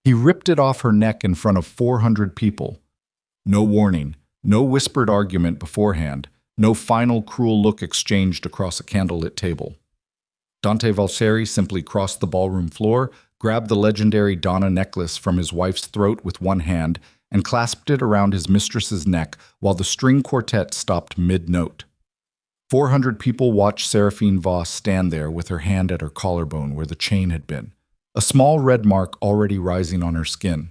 He ripped it off her neck in front of 400 people. No warning, no whispered argument beforehand, no final cruel look exchanged across a candlelit table. Dante Valseri simply crossed the ballroom floor, grabbed the legendary Donna necklace from his wife's throat with one hand, and clasped it around his mistress's neck while the string quartet stopped mid-note. 400 people watched Seraphine Voss stand there with her hand at her collarbone where the chain had been, a small red mark already rising on her skin.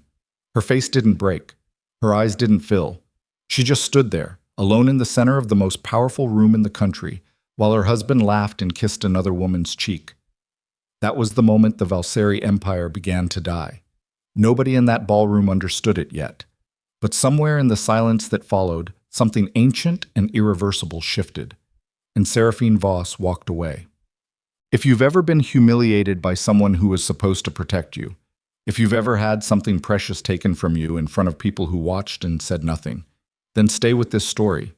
Her face didn't break. Her eyes didn't fill. She just stood there, alone in the center of the most powerful room in the country, while her husband laughed and kissed another woman's cheek. That was the moment the Valseri Empire began to die. Nobody in that ballroom understood it yet. But somewhere in the silence that followed, something ancient and irreversible shifted, and Seraphine Voss walked away. If you've ever been humiliated by someone who was supposed to protect you, if you've ever had something precious taken from you in front of people who watched and said nothing, then stay with this story.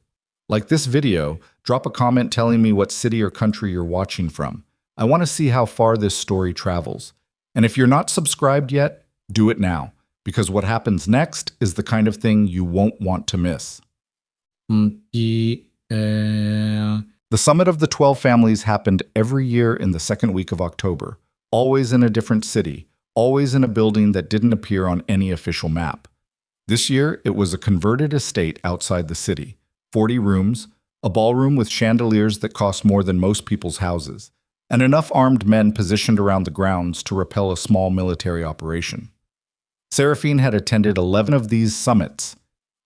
Like this video, drop a comment telling me what city or country you're watching from. I want to see how far this story travels. And if you're not subscribed yet, do it now, because what happens next is the kind of thing you won't want to miss. The Summit of the 12 Families happened every year in the second week of October, always in a different city, always in a building that didn't appear on any official map. This year, it was a converted estate outside the city, 40 rooms, a ballroom with chandeliers that cost more than most people's houses, and enough armed men positioned around the grounds to repel a small military operation. Seraphine had attended 11 of these summits.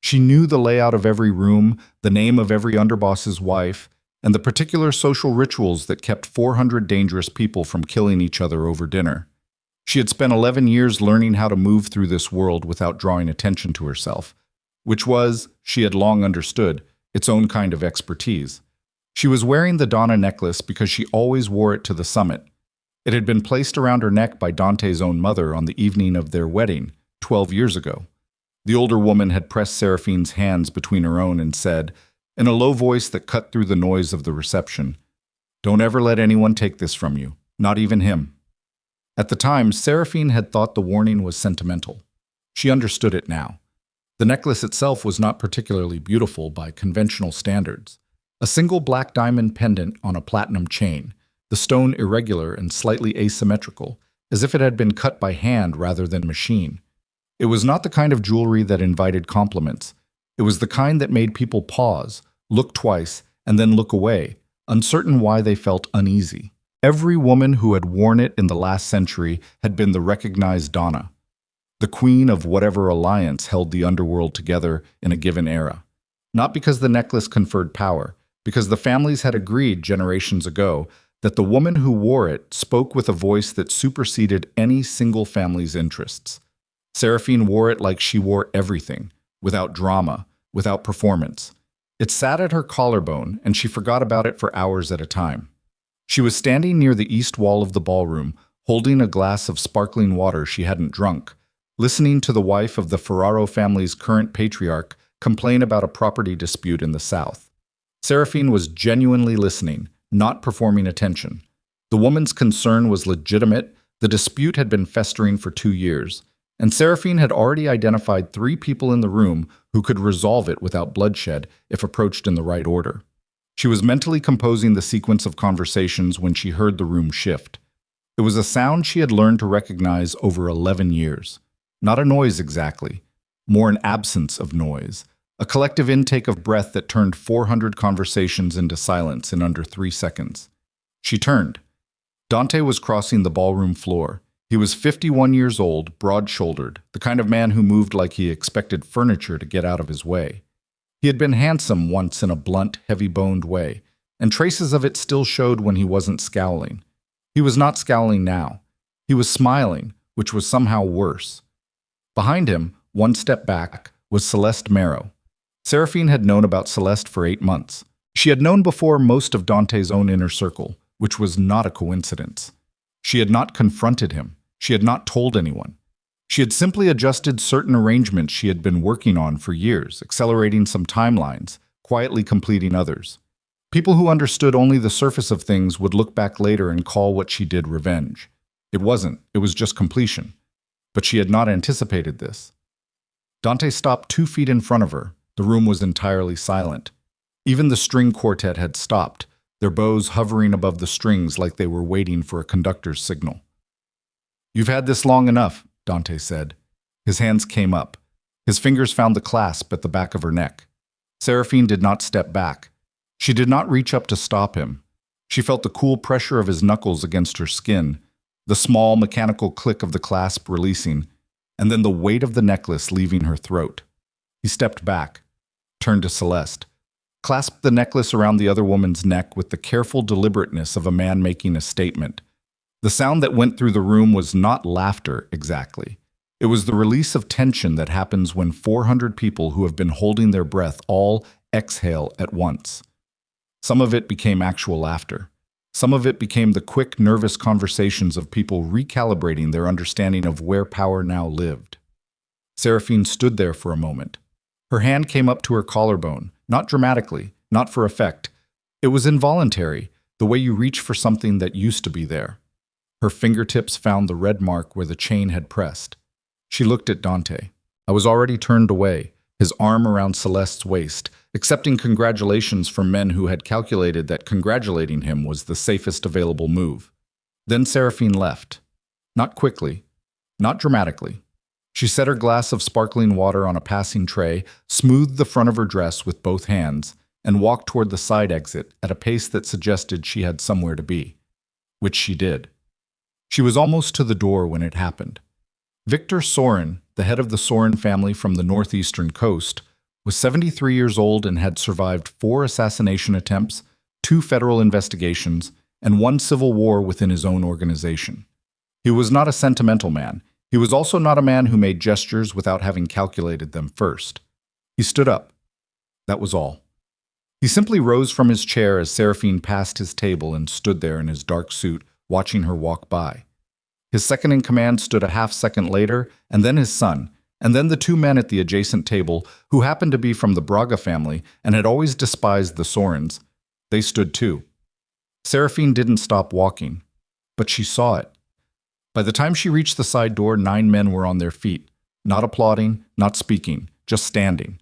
She knew the layout of every room, the name of every underboss's wife, and the particular social rituals that kept 400 dangerous people from killing each other over dinner. She had spent 11 years learning how to move through this world without drawing attention to herself, which was, she had long understood, its own kind of expertise. She was wearing the Donna necklace because she always wore it to the summit. It had been placed around her neck by Dante's own mother on the evening of their wedding, 12 years ago. The older woman had pressed Seraphine's hands between her own and said, in a low voice that cut through the noise of the reception, "Don't ever let anyone take this from you, not even him." At the time, Seraphine had thought the warning was sentimental. She understood it now. The necklace itself was not particularly beautiful by conventional standards. A single black diamond pendant on a platinum chain, the stone irregular and slightly asymmetrical, as if it had been cut by hand rather than machine. It was not the kind of jewelry that invited compliments. It was the kind that made people pause, look twice, and then look away, uncertain why they felt uneasy. Every woman who had worn it in the last century had been the recognized Donna, the queen of whatever alliance held the underworld together in a given era. Not because the necklace conferred power, because the families had agreed generations ago that the woman who wore it spoke with a voice that superseded any single family's interests. Seraphine wore it like she wore everything, without drama, without performance. It sat at her collarbone, and she forgot about it for hours at a time. She was standing near the east wall of the ballroom, holding a glass of sparkling water she hadn't drunk, listening to the wife of the Ferraro family's current patriarch complain about a property dispute in the south. Seraphine was genuinely listening, not performing attention. The woman's concern was legitimate. The dispute had been festering for 2 years, and Seraphine had already identified 3 people in the room who could resolve it without bloodshed if approached in the right order. She was mentally composing the sequence of conversations when she heard the room shift. It was a sound she had learned to recognize over 11 years. Not a noise exactly, more an absence of noise, a collective intake of breath that turned 400 conversations into silence in under 3 seconds. She turned. Dante was crossing the ballroom floor. He was 51 years old, broad-shouldered, the kind of man who moved like he expected furniture to get out of his way. He had been handsome once in a blunt, heavy-boned way, and traces of it still showed when he wasn't scowling. He was not scowling now. He was smiling, which was somehow worse. Behind him, one step back, was Celeste Marrow. Seraphine had known about Celeste for 8 months. She had known before most of Dante's own inner circle, which was not a coincidence. She had not confronted him. She had not told anyone. She had simply adjusted certain arrangements she had been working on for years, accelerating some timelines, quietly completing others. People who understood only the surface of things would look back later and call what she did revenge. It wasn't. It was just completion. but she had not anticipated this. Dante stopped 2 feet in front of her. The room was entirely silent. Even the string quartet had stopped, their bows hovering above the strings like they were waiting for a conductor's signal. "You've had this long enough," Dante said. His hands came up. His fingers found the clasp at the back of her neck. Seraphine did not step back. She did not reach up to stop him. She felt the cool pressure of his knuckles against her skin, the small mechanical click of the clasp releasing, and then the weight of the necklace leaving her throat. He stepped back, turned to Celeste, clasped the necklace around the other woman's neck with the careful deliberateness of a man making a statement. The sound that went through the room was not laughter exactly. It was the release of tension that happens when 400 people who have been holding their breath all exhale at once. Some of it became actual laughter. Some of it became the quick, nervous conversations of people recalibrating their understanding of where power now lived. Seraphine stood there for a moment. Her hand came up to her collarbone, not dramatically, not for effect. It was involuntary, the way you reach for something that used to be there. Her fingertips found the red mark where the chain had pressed. She looked at Dante. I was already turned away, his arm around Celeste's waist, accepting congratulations from men who had calculated that congratulating him was the safest available move. Then Seraphine left. Not quickly, not dramatically. She set her glass of sparkling water on a passing tray, smoothed the front of her dress with both hands, and walked toward the side exit at a pace that suggested she had somewhere to be. Which she did. She was almost to the door when it happened. Victor Sorin, the head of the Sorin family from the northeastern coast, was 73 years old and had survived 4 assassination attempts, 2 federal investigations, and 1 civil war within his own organization. He was not a sentimental man. He was also not a man who made gestures without having calculated them first. He stood up. That was all. He simply rose from his chair as Seraphine passed his table and stood there in his dark suit, watching her walk by. His second-in-command stood a half-second later, and then his son, and then the 2 men at the adjacent table, who happened to be from the Braga family and had always despised the Sorins. They stood too. Seraphine didn't stop walking, but she saw it. By the time she reached the side door, 9 men were on their feet, not applauding, not speaking, just standing.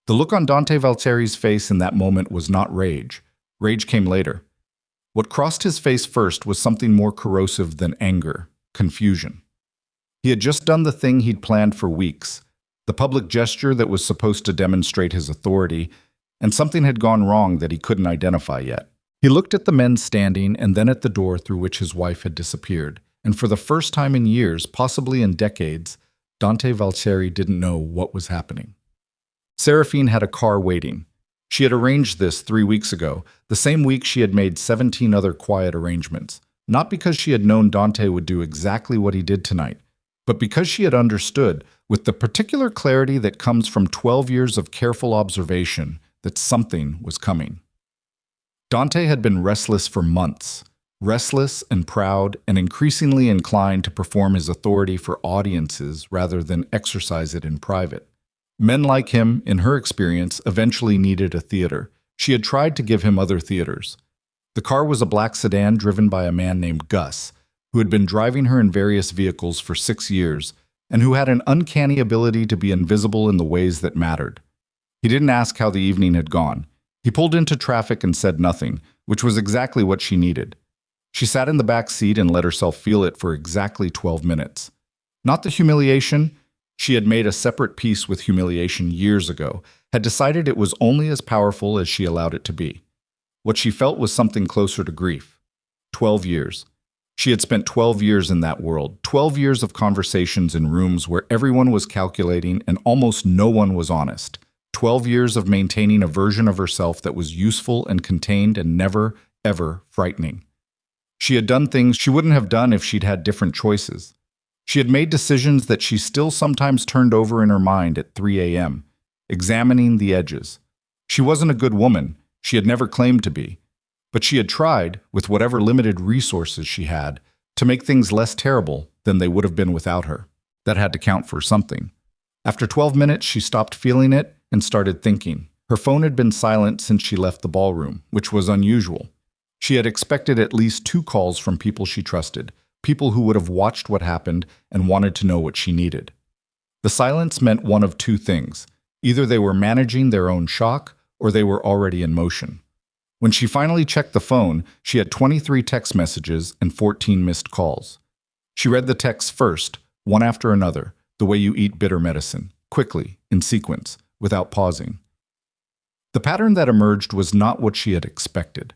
The look on Dante Valteri's face in that moment was not rage. Rage came later. What crossed his face first was something more corrosive than anger, confusion. He had just done the thing he'd planned for weeks, the public gesture that was supposed to demonstrate his authority, and something had gone wrong that he couldn't identify yet. He looked at the men standing and then at the door through which his wife had disappeared, and for the first time in years, possibly in decades, Dante Valteri didn't know what was happening. Seraphine had a car waiting. She had arranged this 3 weeks ago, the same week she had made 17 other quiet arrangements, not because she had known Dante would do exactly what he did tonight, but because she had understood, with the particular clarity that comes from 12 years of careful observation, that something was coming. Dante had been restless for months, restless and proud and increasingly inclined to perform his authority for audiences rather than exercise it in private. Men like him, in her experience, eventually needed a theater. She had tried to give him other theaters. The car was a black sedan driven by a man named Gus, who had been driving her in various vehicles for 6 years, and who had an uncanny ability to be invisible in the ways that mattered. He didn't ask how the evening had gone. He pulled into traffic and said nothing, which was exactly what she needed. She sat in the back seat and let herself feel it for exactly 12 minutes. Not the humiliation. She had made a separate peace with humiliation years ago, had decided it was only as powerful as she allowed it to be. What she felt was something closer to grief. 12 years. She had spent 12 years in that world, 12 years of conversations in rooms where everyone was calculating and almost no one was honest. 12 years of maintaining a version of herself that was useful and contained and never, ever frightening. She had done things she wouldn't have done if she'd had different choices. She had made decisions that she still sometimes turned over in her mind at 3 a.m., examining the edges. She wasn't a good woman. She had never claimed to be. But she had tried, with whatever limited resources she had, to make things less terrible than they would have been without her. That had to count for something. After 12 minutes, she stopped feeling it and started thinking. Her phone had been silent since she left the ballroom, which was unusual. She had expected at least 2 calls from people she trusted, people who would have watched what happened and wanted to know what she needed. The silence meant one of two things. Either they were managing their own shock, or they were already in motion. When she finally checked the phone, she had 23 text messages and 14 missed calls. She read the texts first, one after another, the way you eat bitter medicine, quickly, in sequence, without pausing. The pattern that emerged was not what she had expected.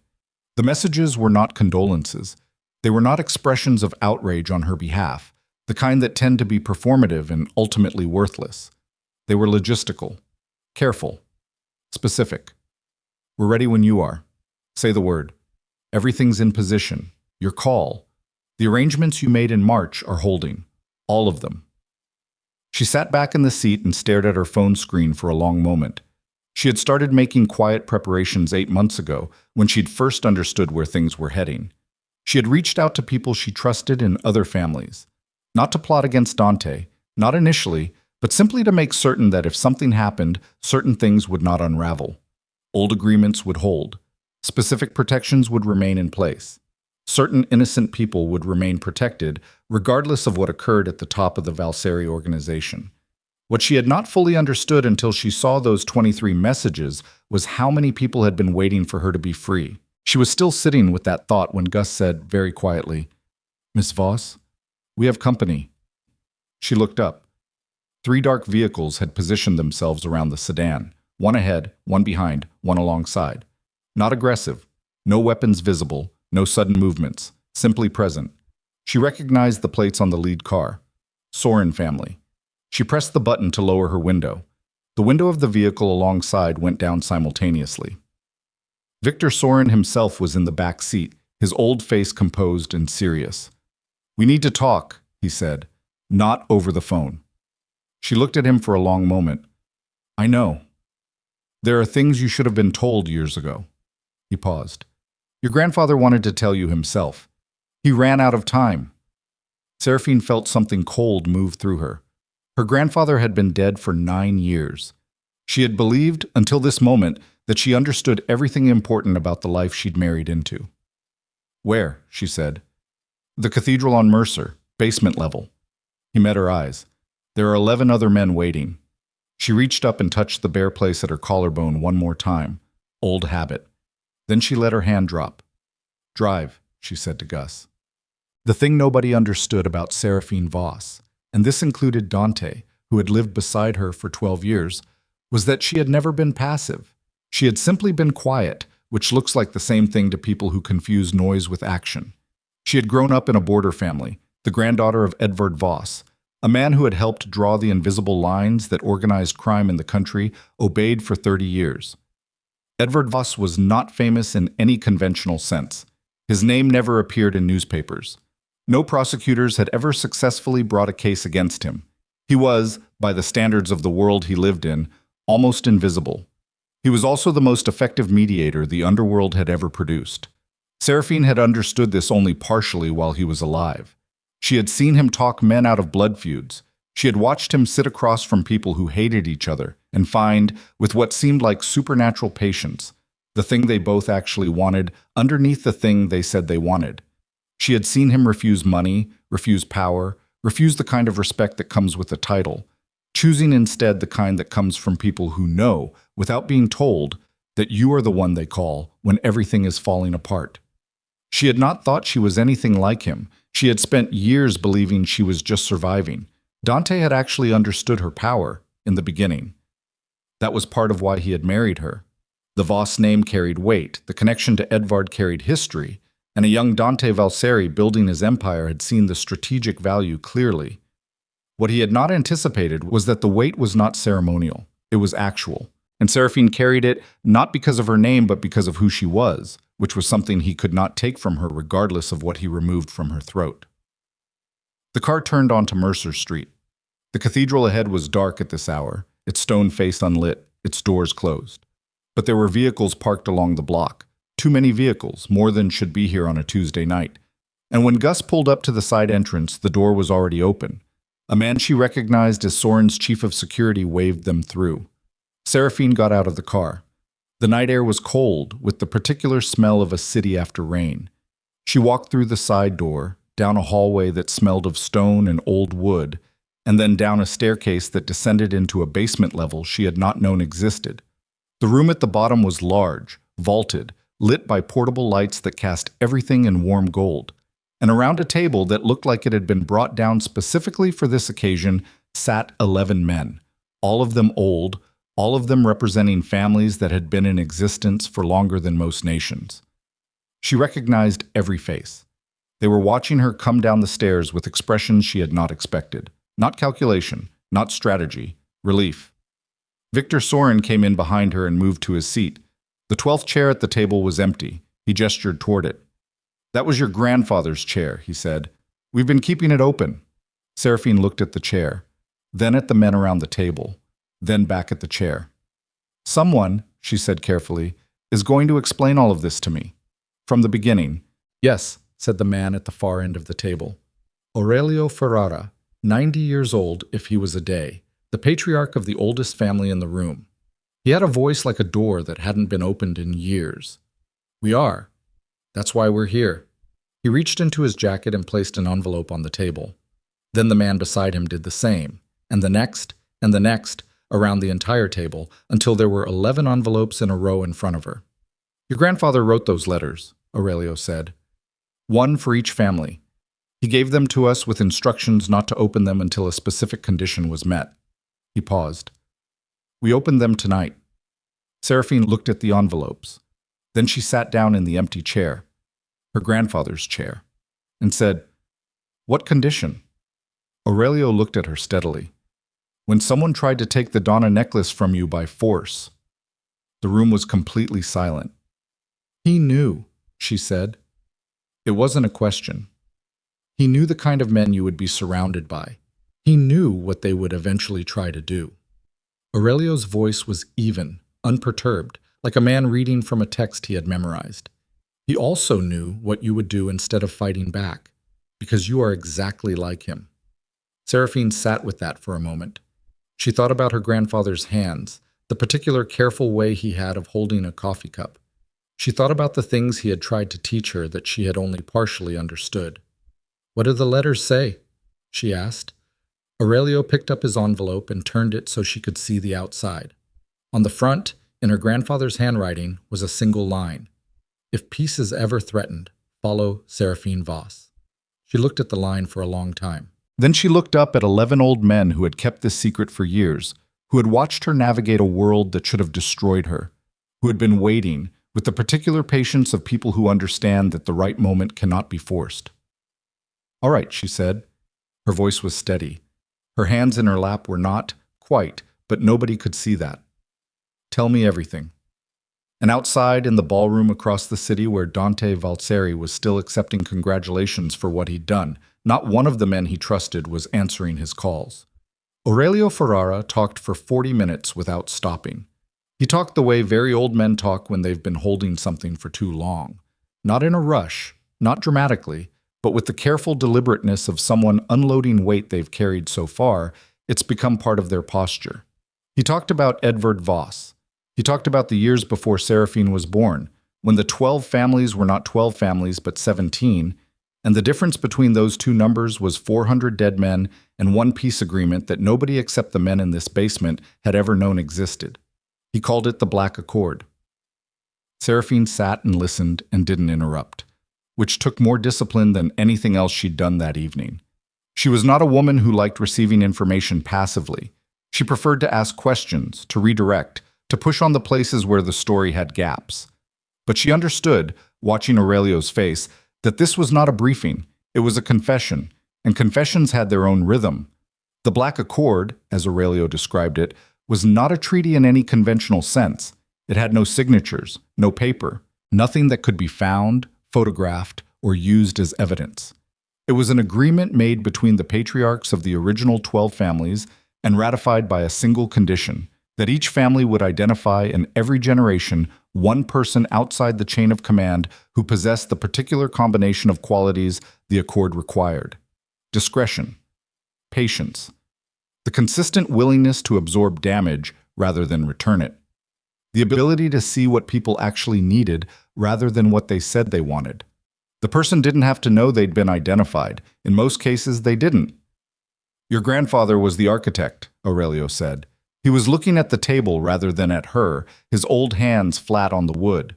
The messages were not condolences. They were not expressions of outrage on her behalf, the kind that tend to be performative and ultimately worthless. They were logistical, careful, specific. We're ready when you are. Say the word. Everything's in position. Your call. The arrangements you made in March are holding. All of them. She sat back in the seat and stared at her phone screen for a long moment. She had started making quiet preparations 8 months ago when she'd first understood where things were heading. She had reached out to people she trusted in other families. Not to plot against Dante, not initially, but simply to make certain that if something happened, certain things would not unravel. Old agreements would hold. Specific protections would remain in place. Certain innocent people would remain protected, regardless of what occurred at the top of the Valseri organization. What she had not fully understood until she saw those 23 messages was how many people had been waiting for her to be free. She was still sitting with that thought when Gus said, very quietly, "Miss Voss, we have company." She looked up. 3 dark vehicles had positioned themselves around the sedan, one ahead, one behind, one alongside. Not aggressive, no weapons visible, no sudden movements, simply present. She recognized the plates on the lead car. Soren family. She pressed the button to lower her window. The window of the vehicle alongside went down simultaneously. Victor Soren himself was in the back seat, his old face composed and serious. "We need to talk," he said, "not over the phone." She looked at him for a long moment. "I know. There are things you should have been told years ago." He paused. "Your grandfather wanted to tell you himself. He ran out of time." Seraphine felt something cold move through her. Her grandfather had been dead for 9 years. She had believed, until this moment, that she understood everything important about the life she'd married into. "Where?" she said. "The cathedral on Mercer, basement level." He met her eyes. "There are 11 other men waiting." She reached up and touched the bare place at her collarbone one more time. Old habit. Then she let her hand drop. "Drive," she said to Gus. The thing nobody understood about Seraphine Voss, and this included Dante, who had lived beside her for 12 years, was that she had never been passive. She had simply been quiet, which looks like the same thing to people who confuse noise with action. She had grown up in a border family, the granddaughter of Edvard Voss, a man who had helped draw the invisible lines that organized crime in the country, obeyed for 30 years. Edvard Voss was not famous in any conventional sense. His name never appeared in newspapers. No prosecutors had ever successfully brought a case against him. He was, by the standards of the world he lived in, almost invisible. He was also the most effective mediator the underworld had ever produced. Seraphine had understood this only partially while he was alive. She had seen him talk men out of blood feuds. She had watched him sit across from people who hated each other and find, with what seemed like supernatural patience, the thing they both actually wanted underneath the thing they said they wanted. She had seen him refuse money, refuse power, refuse the kind of respect that comes with a title, choosing instead the kind that comes from people who know, without being told, that you are the one they call when everything is falling apart. She had not thought she was anything like him. She had spent years believing she was just surviving. Dante had actually understood her power in the beginning. That was part of why he had married her. The Voss name carried weight, the connection to Edvard carried history, and a young Dante Valseri building his empire had seen the strategic value clearly. What he had not anticipated was that the weight was not ceremonial, it was actual, and Seraphine carried it not because of her name but because of who she was, which was something he could not take from her regardless of what he removed from her throat. The car turned onto Mercer Street. The cathedral ahead was dark at this hour, its stone face unlit, its doors closed. But there were vehicles parked along the block. Too many vehicles, more than should be here on a Tuesday night. And when Gus pulled up to the side entrance, the door was already open. A man she recognized as Soren's chief of security waved them through. Seraphine got out of the car. The night air was cold, with the particular smell of a city after rain. She walked through the side door, down a hallway that smelled of stone and old wood, and then down a staircase that descended into a basement level she had not known existed. The room at the bottom was large, vaulted, lit by portable lights that cast everything in warm gold. And around a table that looked like it had been brought down specifically for this occasion sat 11 men, all of them old, all of them representing families that had been in existence for longer than most nations. She recognized every face. They were watching her come down the stairs with expressions she had not expected. Not calculation, not strategy, relief. Victor Soren came in behind her and moved to his seat. The 12th chair at the table was empty. He gestured toward it. "That was your grandfather's chair," he said. "We've been keeping it open." Seraphine looked at the chair, then at the men around the table, then back at the chair. "Someone," she said carefully, "is going to explain all of this to me. From the beginning." "Yes," said the man at the far end of the table. Aurelio Ferrara, 90 years old if he was a day, the patriarch of the oldest family in the room. He had a voice like a door that hadn't been opened in years. "We are. That's why we're here." He reached into his jacket and placed an envelope on the table. Then the man beside him did the same, and the next, around the entire table, until there were 11 envelopes in a row in front of her. "Your grandfather wrote those letters," Aurelio said. "One for each family. He gave them to us with instructions not to open them until a specific condition was met." He paused. "We opened them tonight." Seraphine looked at the envelopes. Then she sat down in the empty chair, her grandfather's chair, and said, "What condition?" Aurelio looked at her steadily. "When someone tried to take the Donna necklace from you by force." The room was completely silent. "He knew," she said. It wasn't a question. He knew the kind of men you would be surrounded by. He knew what they would eventually try to do. Aurelio's voice was even, unperturbed, like a man reading from a text he had memorized. He also knew what you would do instead of fighting back, because you are exactly like him. Seraphine sat with that for a moment. She thought about her grandfather's hands, the particular careful way he had of holding a coffee cup. She thought about the things he had tried to teach her that she had only partially understood. "What do the letters say?" she asked. Aurelio picked up his envelope and turned it so she could see the outside. On the front, in her grandfather's handwriting, was a single line. "If peace is ever threatened, follow Seraphine Voss." She looked at the line for a long time. Then she looked up at 11 old men who had kept this secret for years, who had watched her navigate a world that should have destroyed her, who had been waiting, with the particular patience of people who understand that the right moment cannot be forced. "All right," she said. Her voice was steady. Her hands in her lap were not, quite, but nobody could see that. "Tell me everything." And outside, in the ballroom across the city where Dante Valseri was still accepting congratulations for what he'd done, not one of the men he trusted was answering his calls. Aurelio Ferrara talked for 40 minutes without stopping. He talked the way very old men talk when they've been holding something for too long. Not in a rush, not dramatically, but with the careful deliberateness of someone unloading weight they've carried so far, it's become part of their posture. He talked about Edvard Voss. He talked about the years before Seraphine was born, when the 12 families were not 12 families but 17, and the difference between those two numbers was 400 dead men and one peace agreement that nobody except the men in this basement had ever known existed. He called it the Black Accord. Seraphine sat and listened and didn't interrupt, which took more discipline than anything else she'd done that evening. She was not a woman who liked receiving information passively. She preferred to ask questions, to redirect, to push on the places where the story had gaps. But she understood, watching Aurelio's face, that this was not a briefing, it was a confession, and confessions had their own rhythm. The Black Accord, as Aurelio described it, was not a treaty in any conventional sense. It had no signatures, no paper, nothing that could be found, photographed, or used as evidence. It was an agreement made between the patriarchs of the original 12 families and ratified by a single condition, that each family would identify in every generation one person outside the chain of command who possessed the particular combination of qualities the accord required: discretion, patience, the consistent willingness to absorb damage rather than return it, the ability to see what people actually needed rather than what they said they wanted, The person didn't have to know they'd been identified. In most cases, they didn't. Your grandfather was the architect, Aurelio said. He was looking at the table rather than at her, his old hands flat on the wood.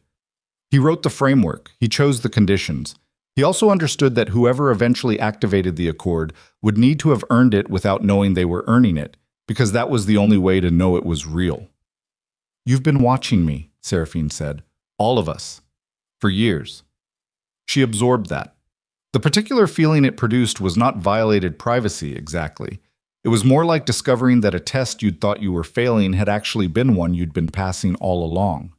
He wrote the framework. He chose the conditions. He also understood that whoever eventually activated the accord would need to have earned it without knowing they were earning it, because that was the only way to know it was real. You've been watching me, Seraphine said. All of us. For years. She absorbed that. The particular feeling it produced was not violated privacy exactly. It was more like discovering that a test you'd thought you were failing had actually been one you'd been passing all along.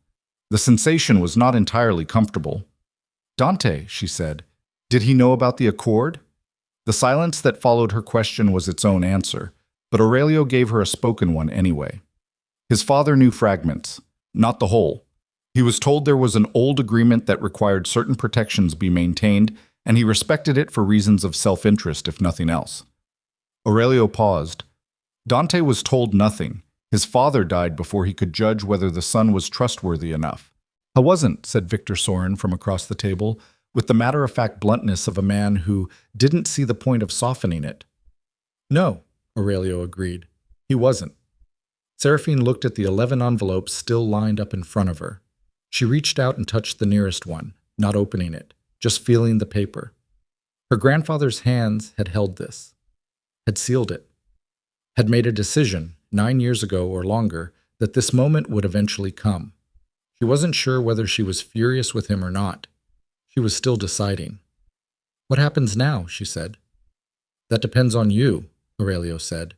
The sensation was not entirely comfortable. Dante, she said, did he know about the accord? The silence that followed her question was its own answer, but Aurelio gave her a spoken one anyway. His father knew fragments, not the whole. He was told there was an old agreement that required certain protections be maintained, and he respected it for reasons of self-interest, if nothing else. Aurelio paused. Dante was told nothing. His father died before he could judge whether the son was trustworthy enough. I wasn't, said Victor Soren from across the table, with the matter-of-fact bluntness of a man who didn't see the point of softening it. No, Aurelio agreed. He wasn't. Seraphine looked at the 11 envelopes still lined up in front of her. She reached out and touched the nearest one, not opening it, just feeling the paper. Her grandfather's hands had held this, had sealed it, had made a decision, 9 years ago or longer, that this moment would eventually come. She wasn't sure whether she was furious with him or not. She was still deciding. What happens now? She said. That depends on you, Aurelio said.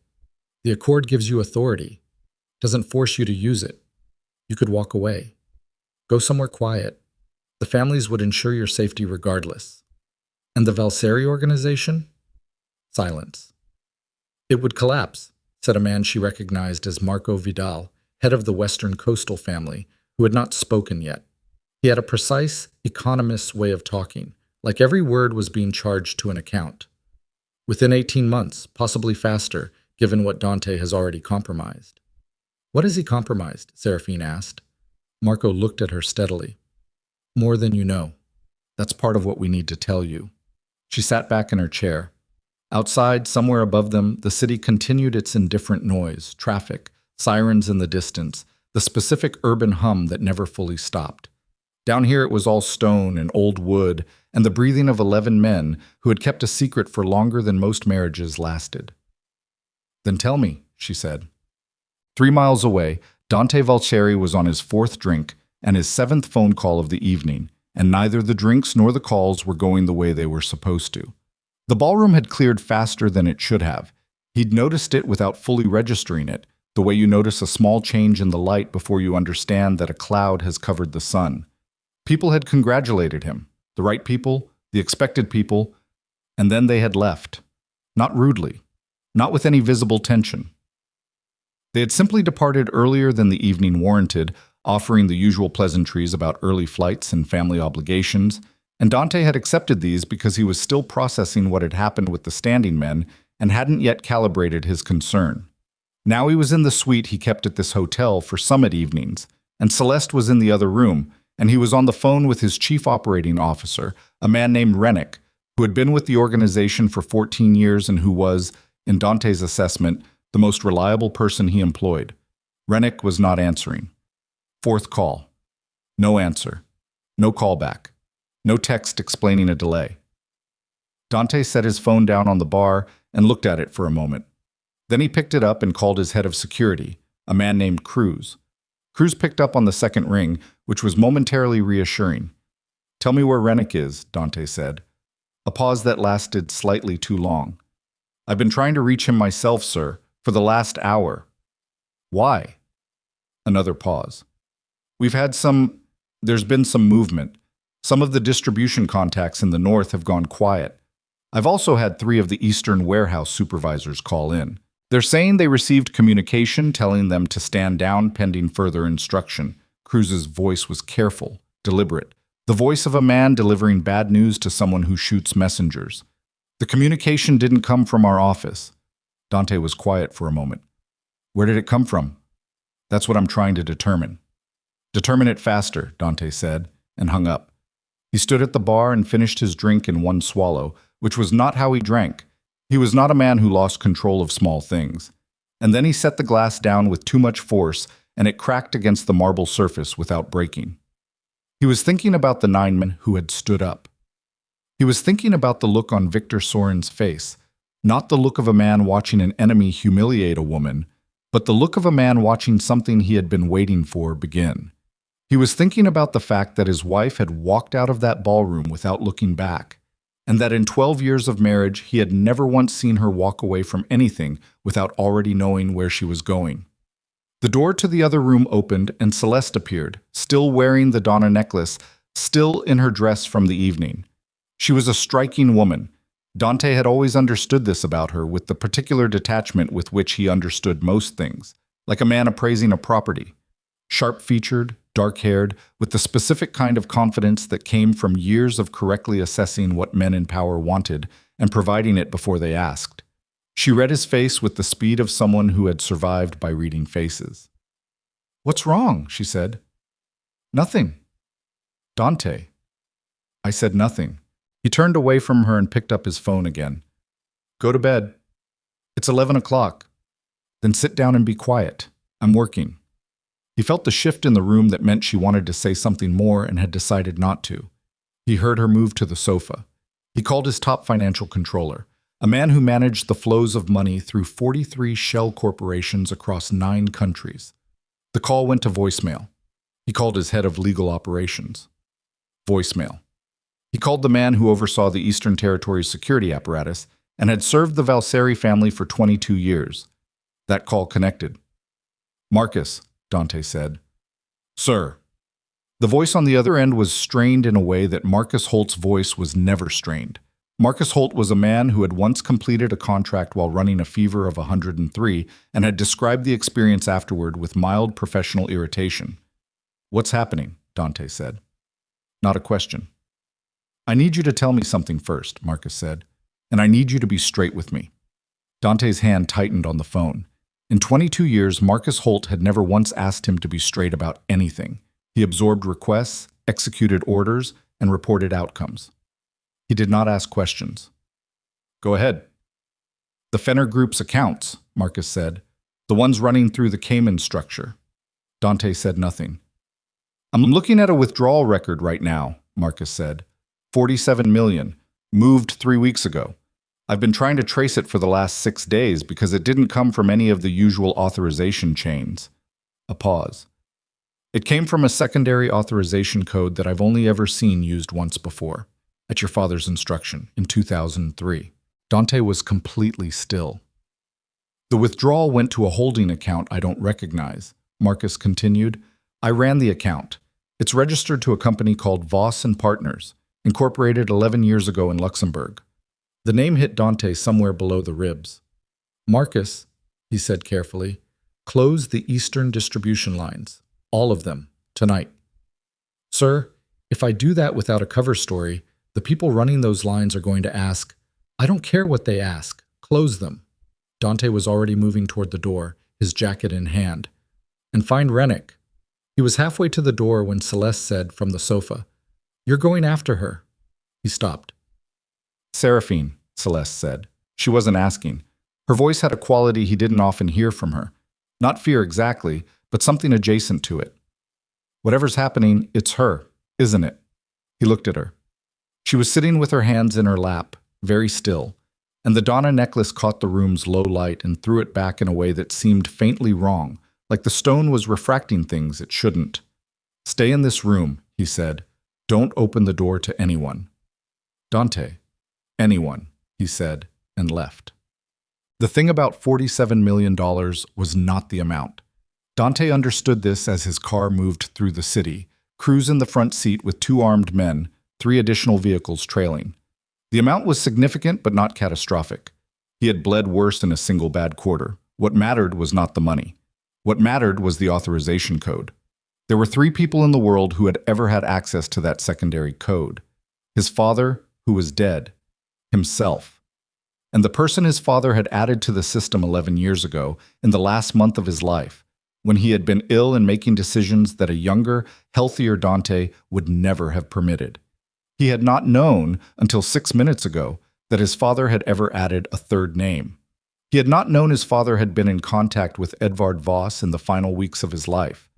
The accord gives you authority, doesn't force you to use it. You could walk away. Go somewhere quiet. The families would ensure your safety regardless. And the Valseri organization? Silence. It would collapse, said a man she recognized as Marco Vidal, head of the Western Coastal family, who had not spoken yet. He had a precise, economist's way of talking, like every word was being charged to an account. Within 18 months, possibly faster, given what Dante has already compromised. What has he compromised? Seraphine asked. Marco looked at her steadily. More than you know. That's part of what we need to tell you. She sat back in her chair. Outside, somewhere above them, the city continued its indifferent noise, traffic, sirens in the distance, the specific urban hum that never fully stopped. Down here it was all stone and old wood, and the breathing of 11 men who had kept a secret for longer than most marriages lasted. Then tell me, she said. 3 miles away, Dante Valseri was on his 4th drink and his 7th phone call of the evening, and neither the drinks nor the calls were going the way they were supposed to. The ballroom had cleared faster than it should have. He'd noticed it without fully registering it, the way you notice a small change in the light before you understand that a cloud has covered the sun. People had congratulated him, the right people, the expected people, and then they had left. Not rudely, not with any visible tension. They had simply departed earlier than the evening warranted, offering the usual pleasantries about early flights and family obligations, and Dante had accepted these because he was still processing what had happened with the standing men and hadn't yet calibrated his concern. Now he was in the suite he kept at this hotel for summit evenings, and Celeste was in the other room, and he was on the phone with his chief operating officer, a man named Rennick, who had been with the organization for 14 years and who was, in Dante's assessment, the most reliable person he employed. Rennick was not answering. 4th call. No answer. No callback. No text explaining a delay. Dante set his phone down on the bar and looked at it for a moment. Then he picked it up and called his head of security, a man named Cruz. Cruz picked up on the second ring, which was momentarily reassuring. Tell me where Rennick is, Dante said. A pause that lasted slightly too long. I've been trying to reach him myself, sir, for the last hour. Why? Another pause. There's been some movement. Some of the distribution contacts in the north have gone quiet. I've also had 3 of the eastern warehouse supervisors call in. They're saying they received communication telling them to stand down pending further instruction. Cruz's voice was careful, deliberate. The voice of a man delivering bad news to someone who shoots messengers. The communication didn't come from our office. Dante was quiet for a moment. Where did it come from? That's what I'm trying to determine. Determine it faster, Dante said, and hung up. He stood at the bar and finished his drink in one swallow, which was not how he drank. He was not a man who lost control of small things. And then he set the glass down with too much force, and it cracked against the marble surface without breaking. He was thinking about the 9 men who had stood up. He was thinking about the look on Victor Sorin's face, not the look of a man watching an enemy humiliate a woman, but the look of a man watching something he had been waiting for begin. He was thinking about the fact that his wife had walked out of that ballroom without looking back, and that in 12 years of marriage he had never once seen her walk away from anything without already knowing where she was going. The door to the other room opened and Celeste appeared, still wearing the Donna necklace, still in her dress from the evening. She was a striking woman. Dante had always understood this about her with the particular detachment with which he understood most things, like a man appraising a property. Sharp-featured, dark-haired, with the specific kind of confidence that came from years of correctly assessing what men in power wanted and providing it before they asked. She read his face with the speed of someone who had survived by reading faces. "What's wrong?" she said. "Nothing." "Dante." I said nothing. He turned away from her and picked up his phone again. "Go to bed. It's 11 o'clock. Then sit down and be quiet. I'm working." He felt the shift in the room that meant she wanted to say something more and had decided not to. He heard her move to the sofa. He called his top financial controller, a man who managed the flows of money through 43 shell corporations across 9 countries. The call went to voicemail. He called his head of legal operations. Voicemail. He called the man who oversaw the Eastern Territory's security apparatus and had served the Valseri family for 22 years. That call connected. "Marcus," Dante said. "Sir." The voice on the other end was strained in a way that Marcus Holt's voice was never strained. Marcus Holt was a man who had once completed a contract while running a fever of 103 and had described the experience afterward with mild professional irritation. "What's happening?" Dante said. Not a question. "I need you to tell me something first," Marcus said, "and I need you to be straight with me." Dante's hand tightened on the phone. In 22 years, Marcus Holt had never once asked him to be straight about anything. He absorbed requests, executed orders, and reported outcomes. He did not ask questions. "Go ahead." "The Fenner Group's accounts," Marcus said. "The ones running through the Cayman structure." Dante said nothing. "I'm looking at a withdrawal record right now," Marcus said. 47 million, moved 3 weeks ago. I've been trying to trace it for the last 6 days because it didn't come from any of the usual authorization chains. A pause. "It came from a secondary authorization code that I've only ever seen used once before, at your father's instruction, in 2003. Dante was completely still. "The withdrawal went to a holding account I don't recognize," Marcus continued. "I ran the account. It's registered to a company called Voss and Partners, incorporated 11 years ago in Luxembourg." The name hit Dante somewhere below the ribs. "Marcus," he said carefully, "close the Eastern distribution lines. All of them. Tonight." "Sir, if I do that without a cover story, the people running those lines are going to ask, 'I don't care what they ask. Close them.'" Dante was already moving toward the door, his jacket in hand. "And find Rennick." He was halfway to the door when Celeste said from the sofa, "You're going after her." He stopped. "Seraphine," Celeste said. She wasn't asking. Her voice had a quality he didn't often hear from her. Not fear exactly, but something adjacent to it. "Whatever's happening, it's her, isn't it?" He looked at her. She was sitting with her hands in her lap, very still, and the Donna necklace caught the room's low light and threw it back in a way that seemed faintly wrong, like the stone was refracting things it shouldn't. "Stay in this room," he said. "Don't open the door to anyone." "Dante." "Anyone," he said, and left. The thing about $47 million was not the amount. Dante understood this as his car moved through the city, Cruz in the front seat with 2 armed men, 3 additional vehicles trailing. The amount was significant but not catastrophic. He had bled worse in a single bad quarter. What mattered was not the money. What mattered was the authorization code. There were 3 people in the world who had ever had access to that secondary code. His father, who was dead. Himself. And the person his father had added to the system 11 years ago, in the last month of his life, when he had been ill and making decisions that a younger, healthier Dante would never have permitted. He had not known, until 6 minutes ago, that his father had ever added a third name. He had not known his father had been in contact with Edvard Voss in the final weeks of his life.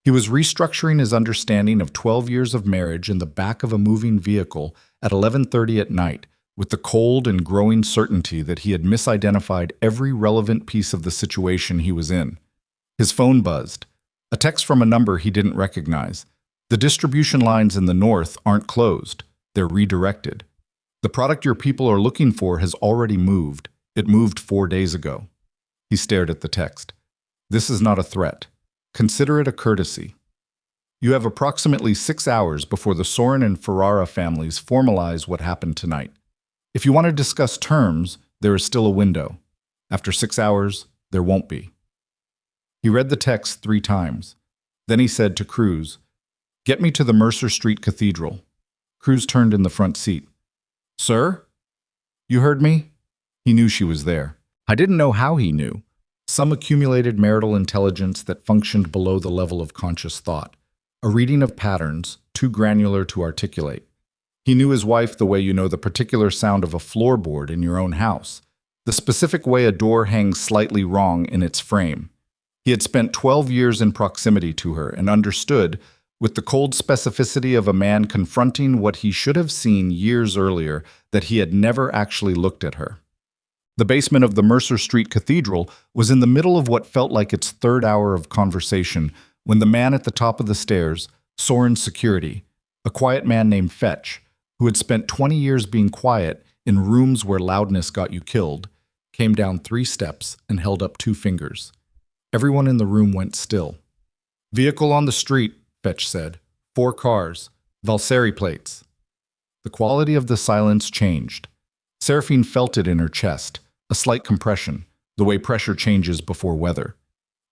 He was restructuring his understanding of 12 years of marriage in the back of a moving vehicle at 11:30 at night, with the cold and growing certainty that he had misidentified every relevant piece of the situation he was in. His phone buzzed. A text from a number he didn't recognize. The distribution lines in the north aren't closed. They're redirected. The product your people are looking for has already moved. It moved 4 days ago. He stared at the text. This is not a threat. Consider it a courtesy. You have approximately 6 hours before the Sorin and Ferrara families formalize what happened tonight. If you want to discuss terms, there is still a window. After 6 hours, there won't be. He read the text 3 times. Then he said to Cruz, "Get me to the Mercer Street Cathedral." Cruz turned in the front seat. "Sir? You heard me?" He knew she was there. I didn't know how he knew. Some accumulated marital intelligence that functioned below the level of conscious thought. A reading of patterns, too granular to articulate. He knew his wife the way you know the particular sound of a floorboard in your own house, the specific way a door hangs slightly wrong in its frame. He had spent 12 years in proximity to her and understood, with the cold specificity of a man confronting what he should have seen years earlier, that he had never actually looked at her. The basement of the Mercer Street Cathedral was in the middle of what felt like its third hour of conversation when the man at the top of the stairs, Sorin's security, a quiet man named Fetch, who had spent 20 years being quiet in rooms where loudness got you killed, came down 3 steps and held up 2 fingers. Everyone in the room went still. "Vehicle on the street," Fetch said. 4 cars. Valseri plates. The quality of the silence changed. Seraphine felt it in her chest, a slight compression, the way pressure changes before weather.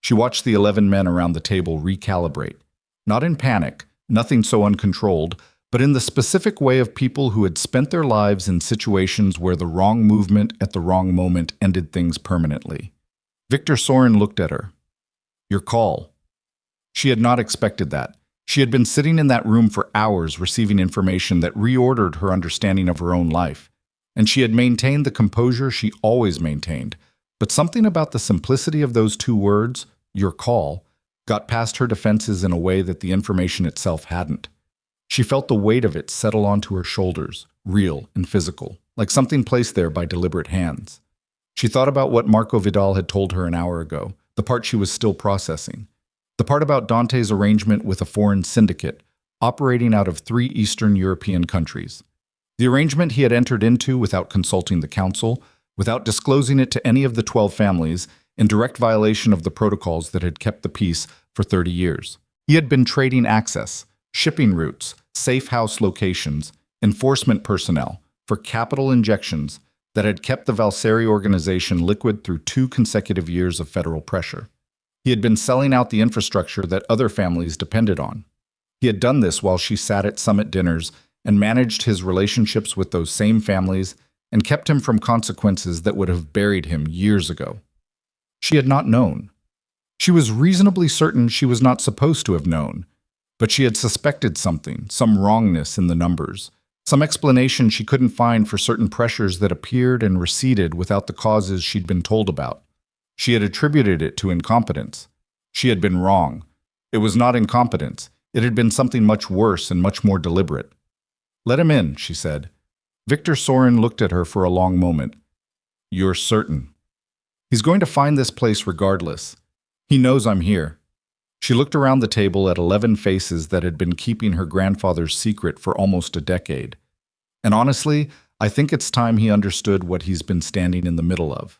She watched the 11 men around the table recalibrate. Not in panic, nothing so uncontrolled, but in the specific way of people who had spent their lives in situations where the wrong movement at the wrong moment ended things permanently. Victor Sorin looked at her. "Your call." She had not expected that. She had been sitting in that room for hours receiving information that reordered her understanding of her own life. And she had maintained the composure she always maintained. But something about the simplicity of those 2 words, "your call," got past her defenses in a way that the information itself hadn't. She felt the weight of it settle onto her shoulders, real and physical, like something placed there by deliberate hands. She thought about what Marco Vidal had told her an hour ago, the part she was still processing. The part about Dante's arrangement with a foreign syndicate, operating out of 3 Eastern European countries. The arrangement he had entered into without consulting the council, without disclosing it to any of the 12 families, in direct violation of the protocols that had kept the peace for 30 years. He had been trading access, shipping routes, safe house locations, enforcement personnel, for capital injections that had kept the Valseri organization liquid through 2 consecutive years of federal pressure. He had been selling out the infrastructure that other families depended on. He had done this while she sat at summit dinners and managed his relationships with those same families and kept him from consequences that would have buried him years ago. She had not known. She was reasonably certain she was not supposed to have known, but she had suspected something, some wrongness in the numbers, some explanation she couldn't find for certain pressures that appeared and receded without the causes she'd been told about. She had attributed it to incompetence. She had been wrong. It was not incompetence. It had been something much worse and much more deliberate. "Let him in," she said. Victor Sorin looked at her for a long moment. "You're certain?" "He's going to find this place regardless. He knows I'm here." She looked around the table at 11 faces that had been keeping her grandfather's secret for almost a decade. "And honestly, I think it's time he understood what he's been standing in the middle of."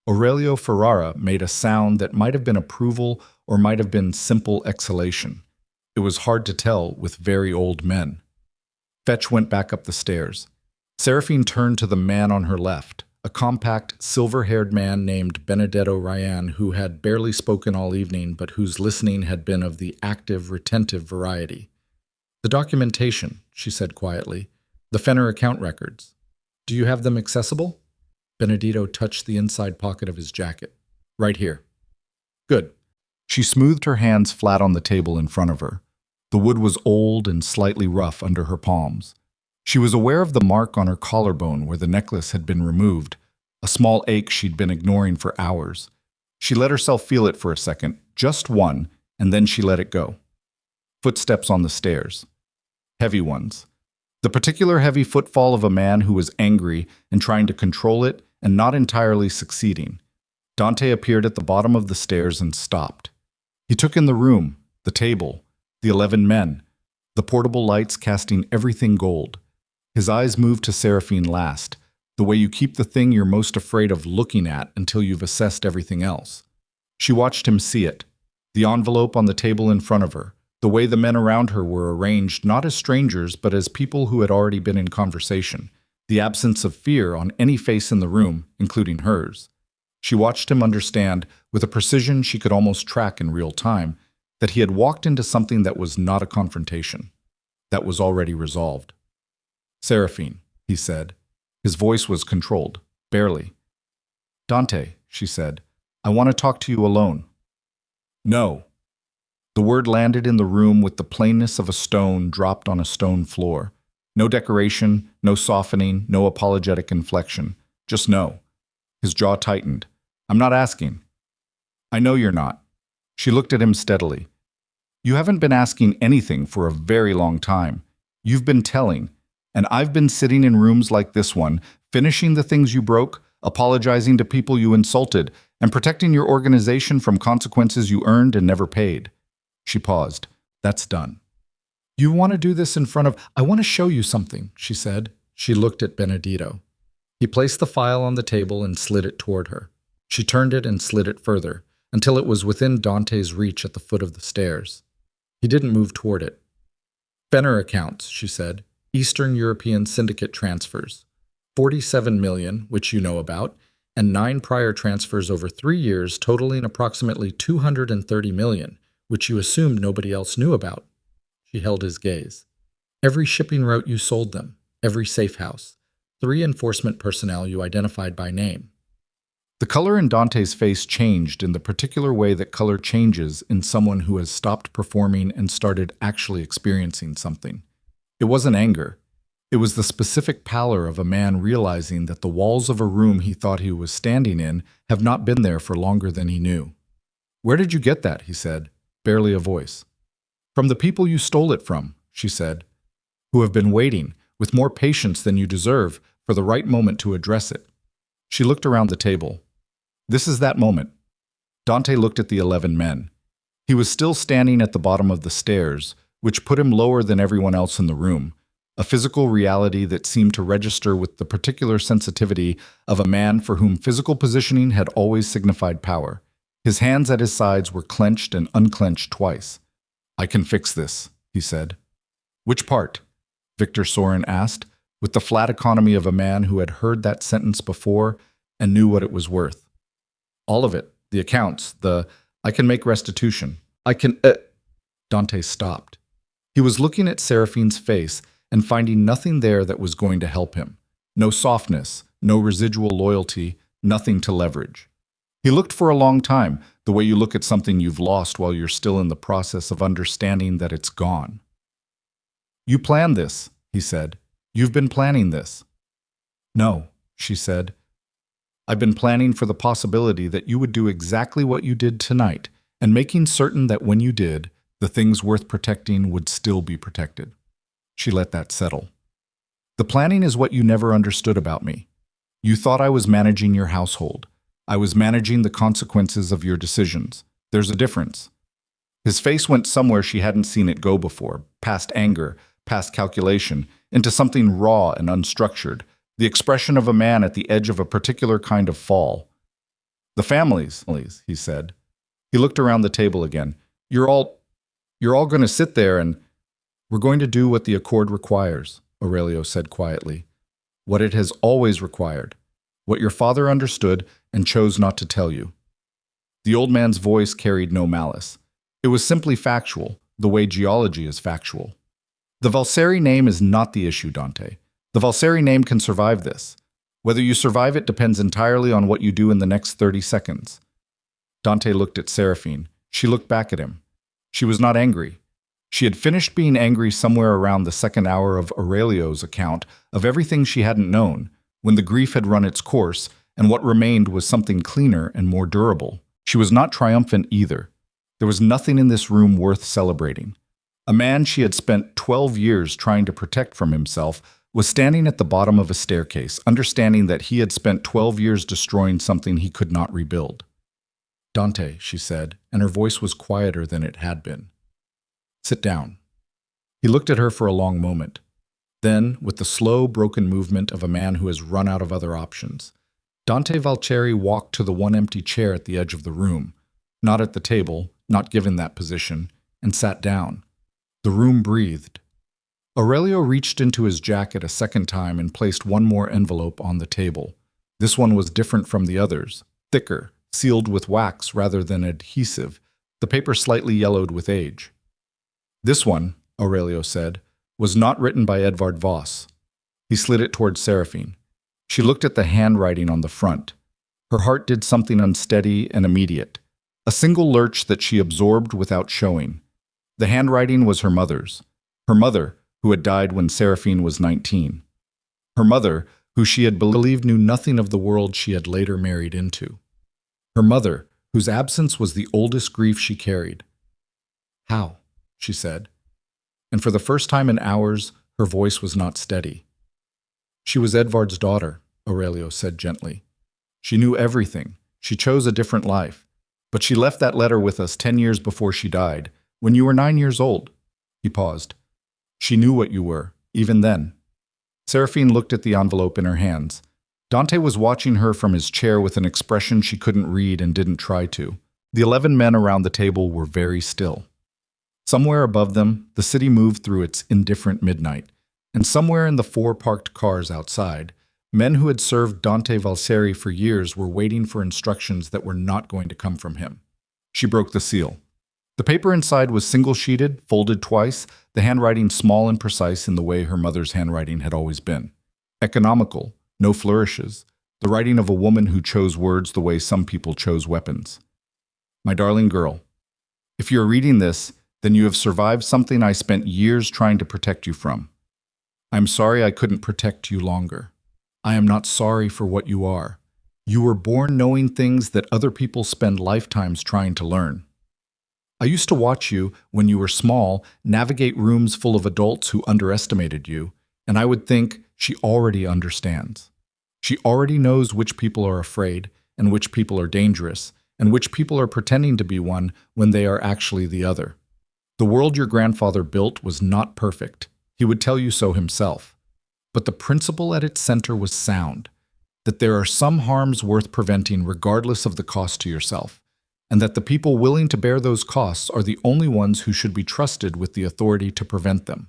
Aurelio Ferrara made a sound that might have been approval or might have been simple exhalation. It was hard to tell with very old men. Fetch went back up the stairs. Seraphine turned to the man on her left, a compact, silver-haired man named Benedetto Ryan, who had barely spoken all evening but whose listening had been of the active, retentive variety. "The documentation," she said quietly. "The Fenner account records. Do you have them accessible?" Benedetto touched the inside pocket of his jacket. "Right here." "Good." She smoothed her hands flat on the table in front of her. The wood was old and slightly rough under her palms. She was aware of the mark on her collarbone where the necklace had been removed, a small ache she'd been ignoring for hours. She let herself feel it for a second, just one, and then she let it go. Footsteps on the stairs. Heavy ones. The particular heavy footfall of a man who was angry and trying to control it and not entirely succeeding. Dante appeared at the bottom of the stairs and stopped. He took in the room, the table, the 11 men, the portable lights casting everything gold. His eyes moved to Seraphine last, the way you keep the thing you're most afraid of looking at until you've assessed everything else. She watched him see it, the envelope on the table in front of her, the way the men around her were arranged not as strangers but as people who had already been in conversation, the absence of fear on any face in the room, including hers. She watched him understand, with a precision she could almost track in real time, that he had walked into something that was not a confrontation, that was already resolved. "Seraphine," he said. His voice was controlled, barely. "Dante," she said, "I want to talk to you alone." "No." The word landed in the room with the plainness of a stone dropped on a stone floor. No decoration, no softening, no apologetic inflection. Just no. His jaw tightened. "I'm not asking." "I know you're not." She looked at him steadily. "You haven't been asking anything for a very long time. You've been telling. And I've been sitting in rooms like this one, finishing the things you broke, apologizing to people you insulted, and protecting your organization from consequences you earned and never paid." She paused. "That's done." "You want to do this in front of— I want to show you something," she said. She looked at Benedito. He placed the file on the table and slid it toward her. She turned it and slid it further, until it was within Dante's reach at the foot of the stairs. He didn't move toward it. "Fenner accounts," she said. "Eastern European syndicate transfers. 47 million, which you know about, and 9 prior transfers over 3 years totaling approximately 230 million, which you assumed nobody else knew about." She held his gaze. "Every shipping route you sold them, every safe house, 3 enforcement personnel you identified by name." The color in Dante's face changed in the particular way that color changes in someone who has stopped performing and started actually experiencing something. It wasn't anger. It was the specific pallor of a man realizing that the walls of a room he thought he was standing in have not been there for longer than he knew. "Where did you get that?" he said, barely a voice. "From the people you stole it from," she said, "who have been waiting, with more patience than you deserve, for the right moment to address it." She looked around the table. "This is that moment." Dante looked at the 11 men. He was still standing at the bottom of the stairs, which put him lower than everyone else in the room, a physical reality that seemed to register with the particular sensitivity of a man for whom physical positioning had always signified power. His hands at his sides were clenched and unclenched twice. "I can fix this," he said. "Which part?" Victor Sorin asked, with the flat economy of a man who had heard that sentence before and knew what it was worth. "All of it. The accounts, I can make restitution. I can— Dante stopped. He was looking at Seraphine's face and finding nothing there that was going to help him. No softness, no residual loyalty, nothing to leverage. He looked for a long time, the way you look at something you've lost while you're still in the process of understanding that it's gone. "You planned this," he said. "You've been planning this." "No," she said. "I've been planning for the possibility that you would do exactly what you did tonight, and making certain that when you did, the things worth protecting would still be protected." She let that settle. "The planning is what you never understood about me. You thought I was managing your household. I was managing the consequences of your decisions. There's a difference." His face went somewhere she hadn't seen it go before, past anger, past calculation, into something raw and unstructured, the expression of a man at the edge of a particular kind of fall. "The families," he said. He looked around the table again. You're all going to sit there and—" "We're going to do what the accord requires," Aurelio said quietly. "What it has always required. What your father understood and chose not to tell you." The old man's voice carried no malice. It was simply factual, the way geology is factual. "The Valseri name is not the issue, Dante. The Valseri name can survive this. Whether you survive it depends entirely on what you do in the next 30 seconds. Dante looked at Seraphine. She looked back at him. She was not angry. She had finished being angry somewhere around the second hour of Aurelio's account of everything she hadn't known, when the grief had run its course, and what remained was something cleaner and more durable. She was not triumphant either. There was nothing in this room worth celebrating. A man she had spent 12 years trying to protect from himself was standing at the bottom of a staircase, understanding that he had spent 12 years destroying something he could not rebuild. "Dante," she said, and her voice was quieter than it had been. "Sit down." He looked at her for a long moment. Then, with the slow, broken movement of a man who has run out of other options, Dante Valcheri walked to the one empty chair at the edge of the room, not at the table, not given that position, and sat down. The room breathed. Aurelio reached into his jacket a second time and placed one more envelope on the table. This one was different from the others, thicker, sealed with wax rather than adhesive, the paper slightly yellowed with age. "This one," Aurelio said, "was not written by Edvard Voss." He slid it towards Seraphine. She looked at the handwriting on the front. Her heart did something unsteady and immediate, a single lurch that she absorbed without showing. The handwriting was her mother's. Her mother, who had died when Seraphine was 19. Her mother, who she had believed knew nothing of the world she had later married into. Her mother, whose absence was the oldest grief she carried. "How?" she said. And for the first time in hours, her voice was not steady. "She was Edvard's daughter," Aurelio said gently. "She knew everything. She chose a different life. But she left that letter with us 10 years before she died, when you were 9 years old." He paused. "She knew what you were, even then." Seraphine looked at the envelope in her hands. Dante was watching her from his chair with an expression she couldn't read and didn't try to. The 11 men around the table were very still. Somewhere above them, the city moved through its indifferent midnight, and somewhere in the 4 parked cars outside, men who had served Dante Valcheri for years were waiting for instructions that were not going to come from him. She broke the seal. The paper inside was single-sheeted, folded twice, the handwriting small and precise in the way her mother's handwriting had always been. Economical, no flourishes, the writing of a woman who chose words the way some people chose weapons. "My darling girl, if you are reading this, then you have survived something I spent years trying to protect you from. I am sorry I couldn't protect you longer. I am not sorry for what you are. You were born knowing things that other people spend lifetimes trying to learn. I used to watch you, when you were small, navigate rooms full of adults who underestimated you, and I would think, she already understands. She already knows which people are afraid, and which people are dangerous, and which people are pretending to be one when they are actually the other. The world your grandfather built was not perfect. He would tell you so himself. But the principle at its center was sound, that there are some harms worth preventing regardless of the cost to yourself, and that the people willing to bear those costs are the only ones who should be trusted with the authority to prevent them.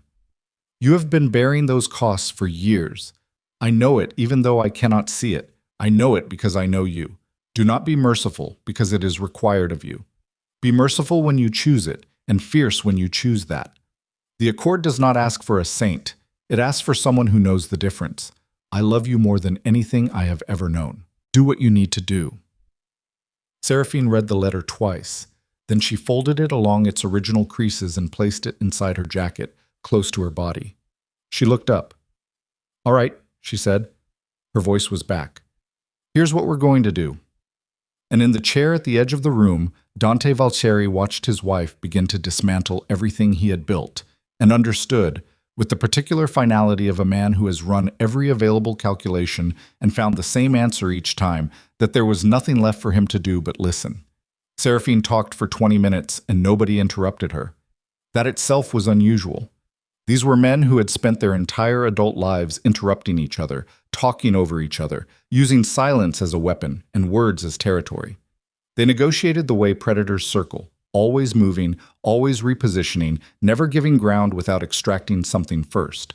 You have been bearing those costs for years. I know it even though I cannot see it. I know it because I know you. Do not be merciful because it is required of you. Be merciful when you choose it, and fierce when you choose that. The accord does not ask for a saint. It asks for someone who knows the difference. I love you more than anything I have ever known. Do what you need to do." Seraphine read the letter twice. Then she folded it along its original creases and placed it inside her jacket, close to her body. She looked up. "All right," she said. Her voice was back. "Here's what we're going to do." And in the chair at the edge of the room, Dante Valcheri watched his wife begin to dismantle everything he had built, and understood, with the particular finality of a man who has run every available calculation and found the same answer each time, that there was nothing left for him to do but listen. Seraphine talked for 20 minutes and nobody interrupted her. That itself was unusual. These were men who had spent their entire adult lives interrupting each other, talking over each other, using silence as a weapon and words as territory. They negotiated the way predators circle, always moving, always repositioning, never giving ground without extracting something first.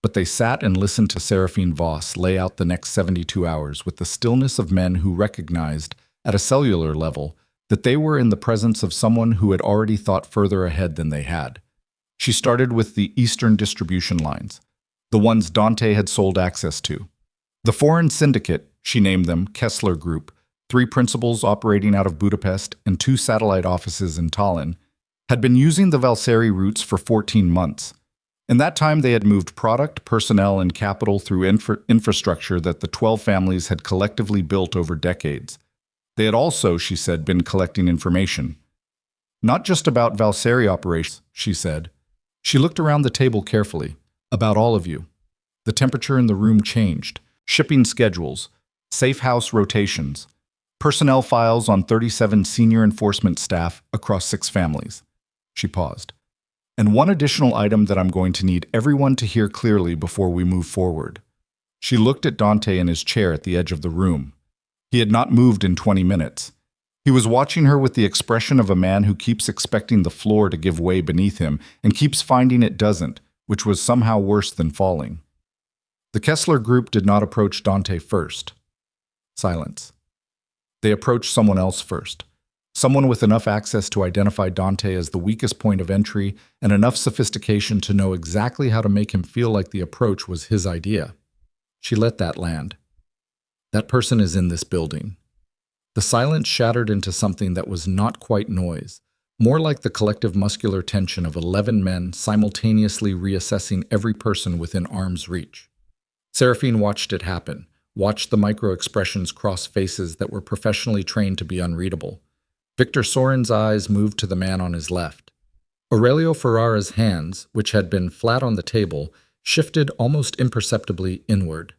But they sat and listened to Seraphine Voss lay out the next 72 hours with the stillness of men who recognized, at a cellular level, that they were in the presence of someone who had already thought further ahead than they had. She started with the Eastern distribution lines, the ones Dante had sold access to. The foreign syndicate, she named them Kessler Group, 3 principals operating out of Budapest and 2 satellite offices in Tallinn. had been using the Valseri routes for 14 months. In that time, they had moved product, personnel, and capital through infrastructure that the 12 families had collectively built over decades. They had also, she said, been collecting information. Not just about Valseri operations, she said. She looked around the table carefully. About all of you. The temperature in the room changed. Shipping schedules, safe house rotations, personnel files on 37 senior enforcement staff across 6 families. She paused. And one additional item that I'm going to need everyone to hear clearly before we move forward. She looked at Dante in his chair at the edge of the room. He had not moved in 20 minutes. He was watching her with the expression of a man who keeps expecting the floor to give way beneath him and keeps finding it doesn't, which was somehow worse than falling. The Kessler group did not approach Dante first. Silence. They approached someone else first. Someone with enough access to identify Dante as the weakest point of entry and enough sophistication to know exactly how to make him feel like the approach was his idea. She let that land. That person is in this building. The silence shattered into something that was not quite noise, more like the collective muscular tension of 11 men simultaneously reassessing every person within arm's reach. Seraphine watched it happen, watched the micro-expressions cross faces that were professionally trained to be unreadable. Victor Sorin's eyes moved to the man on his left. Aurelio Ferrara's hands, which had been flat on the table, shifted almost imperceptibly inward.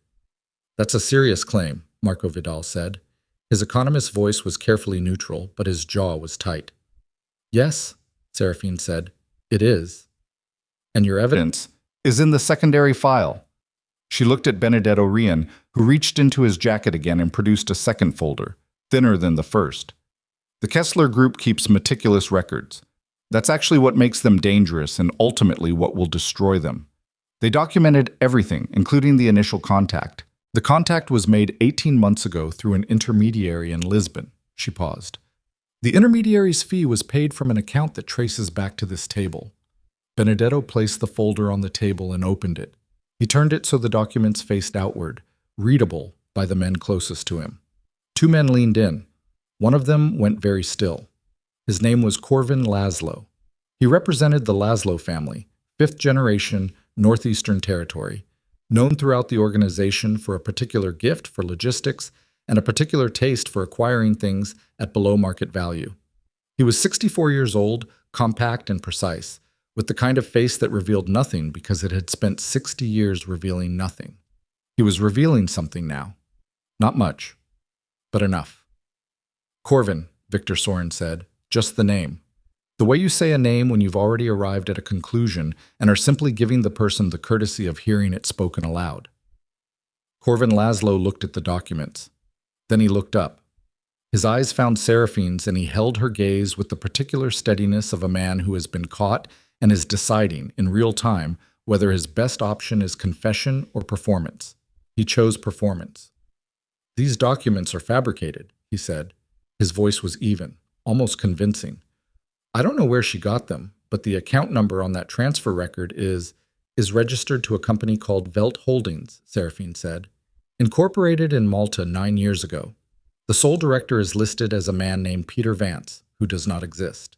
"That's a serious claim," Marco Vidal said. His economist's voice was carefully neutral, but his jaw was tight. "Yes," Seraphine said, "it is. And your evidence is in the secondary file." She looked at Benedetto Rian, who reached into his jacket again and produced a second folder, thinner than the first. The Kessler group keeps meticulous records. That's actually what makes them dangerous and ultimately what will destroy them. They documented everything, including the initial contact. The contact was made 18 months ago through an intermediary in Lisbon. She paused. The intermediary's fee was paid from an account that traces back to this table. Benedetto placed the folder on the table and opened it. He turned it so the documents faced outward, readable by the men closest to him. 2 men leaned in. One of them went very still. His name was Corvin Laszlo. He represented the Laszlo family, 5th generation, Northeastern Territory, known throughout the organization for a particular gift for logistics and a particular taste for acquiring things at below market value. He was 64 years old, compact and precise, with the kind of face that revealed nothing because it had spent 60 years revealing nothing. He was revealing something now. Not much, but enough. "Corvin," Victor Sorin said, "just the name. The way you say a name when you've already arrived at a conclusion and are simply giving the person the courtesy of hearing it spoken aloud." Corvin Laszlo looked at the documents. Then he looked up. His eyes found Seraphine's and he held her gaze with the particular steadiness of a man who has been caught and is deciding, in real time, whether his best option is confession or performance. He chose performance. "These documents are fabricated," he said. His voice was even, almost convincing. "I don't know where she got them, but the account number on that transfer record is registered to a company called Velt Holdings," Seraphine said. "Incorporated in Malta 9 years ago. The sole director is listed as a man named Peter Vance, who does not exist.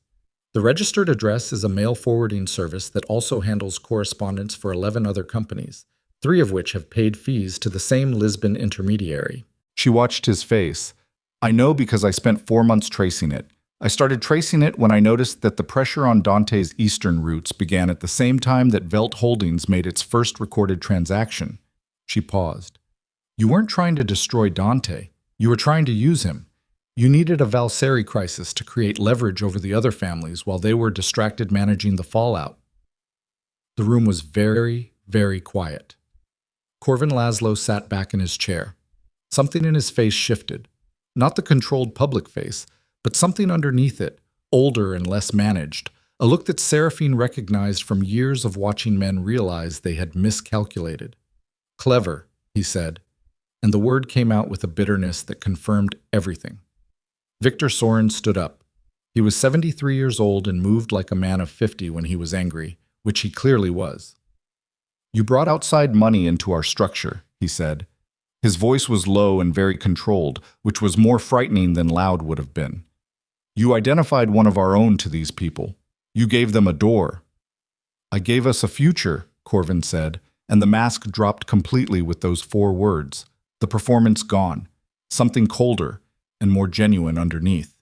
The registered address is a mail forwarding service that also handles correspondence for 11 other companies, 3 of which have paid fees to the same Lisbon intermediary." She watched his face. "I know because I spent 4 months tracing it. I started tracing it when I noticed that the pressure on Dante's eastern routes began at the same time that Velt Holdings made its first recorded transaction." She paused. "You weren't trying to destroy Dante. You were trying to use him. You needed a Valseri crisis to create leverage over the other families while they were distracted managing the fallout." The room was very, very quiet. Corvin Laszlo sat back in his chair. Something in his face shifted. Not the controlled public face, but something underneath it, older and less managed, a look that Seraphine recognized from years of watching men realize they had miscalculated. "Clever," he said, and the word came out with a bitterness that confirmed everything. Victor Sorin stood up. He was 73 years old and moved like a man of 50 when he was angry, which he clearly was. "You brought outside money into our structure," he said. His voice was low and very controlled, which was more frightening than loud would have been. "You identified one of our own to these people. You gave them a door. I gave us a future, Corvin said, and the mask dropped completely with those 4 words. The performance gone. Something colder and more genuine underneath.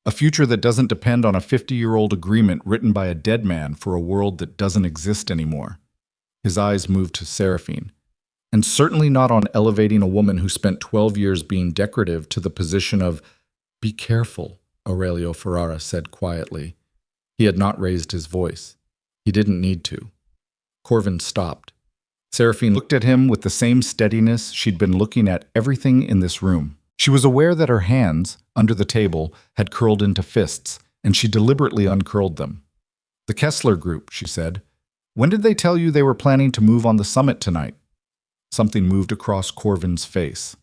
A future that doesn't depend on a 50-year-old agreement written by a dead man for a world that doesn't exist anymore. His eyes moved to Seraphine. And certainly not on elevating a woman who spent 12 years being decorative to the position of, "Be careful," Aurelio Ferrara said quietly. He had not raised his voice. He didn't need to. Corvin stopped. Seraphine looked at him with the same steadiness she'd been looking at everything in this room. She was aware that her hands, under the table, had curled into fists, and she deliberately uncurled them. "The Kessler Group," she said. "When did they tell you they were planning to move on the summit tonight?" Something moved across Corvin's face.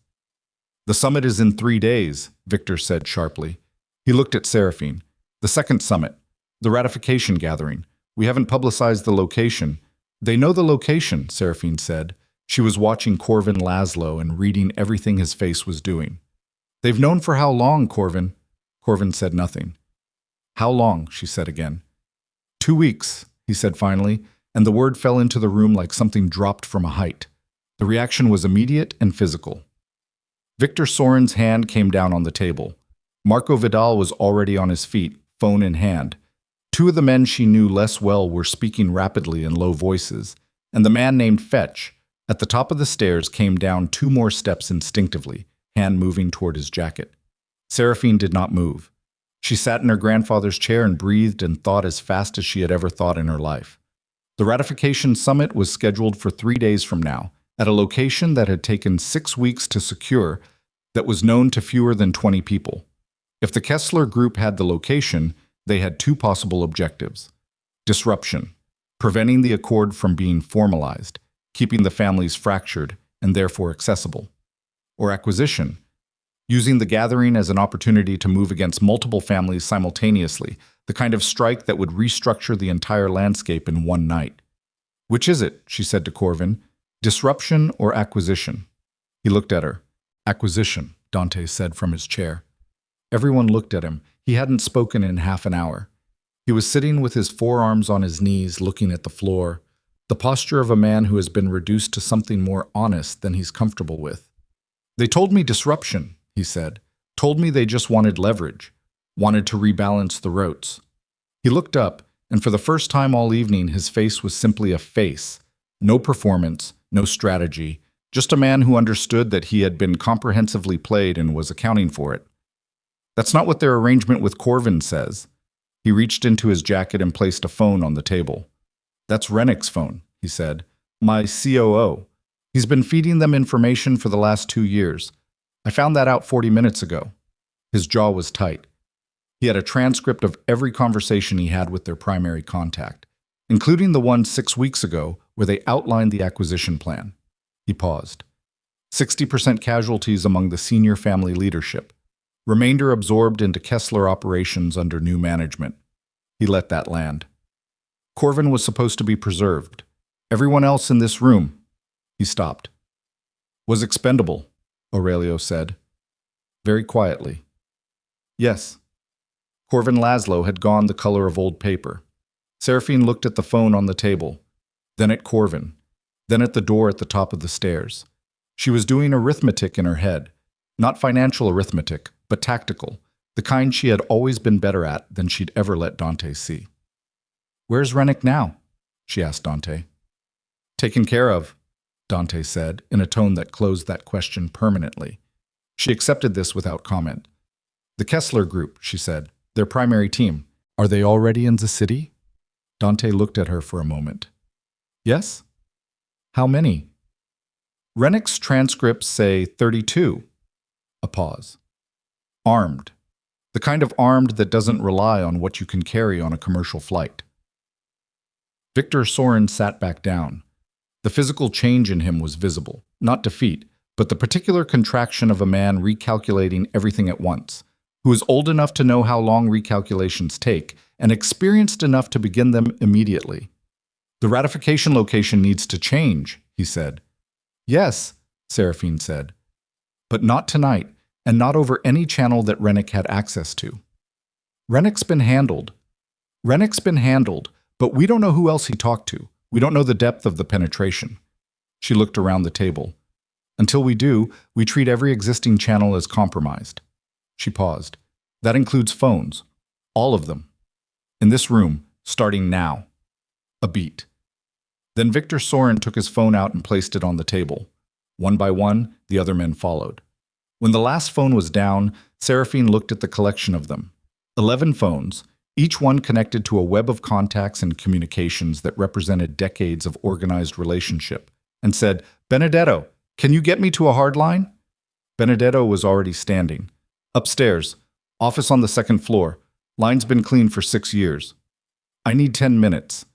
"The summit is in 3 days," Victor said sharply. He looked at Seraphine. "The second summit. The ratification gathering. We haven't publicized the location." "They know the location," Seraphine said. She was watching Corvin Laszlo and reading everything his face was doing. "They've known for how long, Corvin?" Corvin said nothing. "How long?" she said again. 2 weeks, he said finally, and the word fell into the room like something dropped from a height. The reaction was immediate and physical. Victor Soren's hand came down on the table. Marco Vidal was already on his feet, phone in hand. 2 of the men she knew less well were speaking rapidly in low voices, and the man named Fetch, at the top of the stairs, came down 2 more steps instinctively, hand moving toward his jacket. Seraphine did not move. She sat in her grandfather's chair and breathed and thought as fast as she had ever thought in her life. The ratification summit was scheduled for 3 days from now, at a location that had taken 6 weeks to secure, that was known to fewer than 20 people. If the Kessler Group had the location, they had 2 possible objectives. Disruption, preventing the accord from being formalized, keeping the families fractured and therefore accessible. Or acquisition, using the gathering as an opportunity to move against multiple families simultaneously, the kind of strike that would restructure the entire landscape in one night. "Which is it?" she said to Corvin. "Disruption or acquisition?" He looked at her. "Acquisition," Dante said from his chair. Everyone looked at him. He hadn't spoken in half an hour. He was sitting with his forearms on his knees, looking at the floor, the posture of a man who has been reduced to something more honest than he's comfortable with. "They told me disruption," he said. "Told me they just wanted leverage, wanted to rebalance the routes." He looked up, and for the first time all evening his face was simply a face. No performance, no strategy, just a man who understood that he had been comprehensively played and was accounting for it. "That's not what their arrangement with Corvin says." He reached into his jacket and placed a phone on the table. "That's Rennick's phone," he said. "My COO. He's been feeding them information for the last 2 years. I found that out 40 minutes ago." His jaw was tight. He had a transcript of every conversation he had with their primary contact, including the one 6 weeks ago where they outlined the acquisition plan. He paused. 60% casualties among the senior family leadership. Remainder absorbed into Kessler operations under new management. He let that land. Corvin was supposed to be preserved. Everyone else in this room. He stopped. "Was expendable," Aurelio said. Very quietly. "Yes." Corvin Laszlo had gone the color of old paper. Seraphine looked at the phone on the table, then at Corvin, then at the door at the top of the stairs. She was doing arithmetic in her head. Not financial arithmetic, but tactical, the kind she had always been better at than she'd ever let Dante see. "Where's Rennick now?" she asked Dante. "Taken care of," Dante said, in a tone that closed that question permanently. She accepted this without comment. "The Kessler Group," she said, "their primary team. Are they already in the city?" Dante looked at her for a moment. "Yes?" "How many?" "Rennick's transcripts say 32. A pause. "Armed. The kind of armed that doesn't rely on what you can carry on a commercial flight." Victor Soren sat back down. The physical change in him was visible, not defeat, but the particular contraction of a man recalculating everything at once, who is old enough to know how long recalculations take, and experienced enough to begin them immediately. "The ratification location needs to change," he said. "Yes," Seraphine said. "But not tonight, and not over any channel that Rennick had access to." "Rennick's been handled." Rennick's been handled, but we don't know who else he talked to. We don't know the depth of the penetration. She looked around the table. Until we do, we treat every existing channel as compromised. She paused. That includes phones. All of them. In this room, starting now. A beat. Then Victor Soren took his phone out and placed it on the table. One by one, the other men followed. When the last phone was down, Seraphine looked at the collection of them. 11 phones, each one connected to a web of contacts and communications that represented decades of organized relationship, and said, "Benedetto, can you get me to a hard line?" Benedetto was already standing. "Upstairs. Office on the second floor. Line's been clean for 6 years. I need 10 minutes."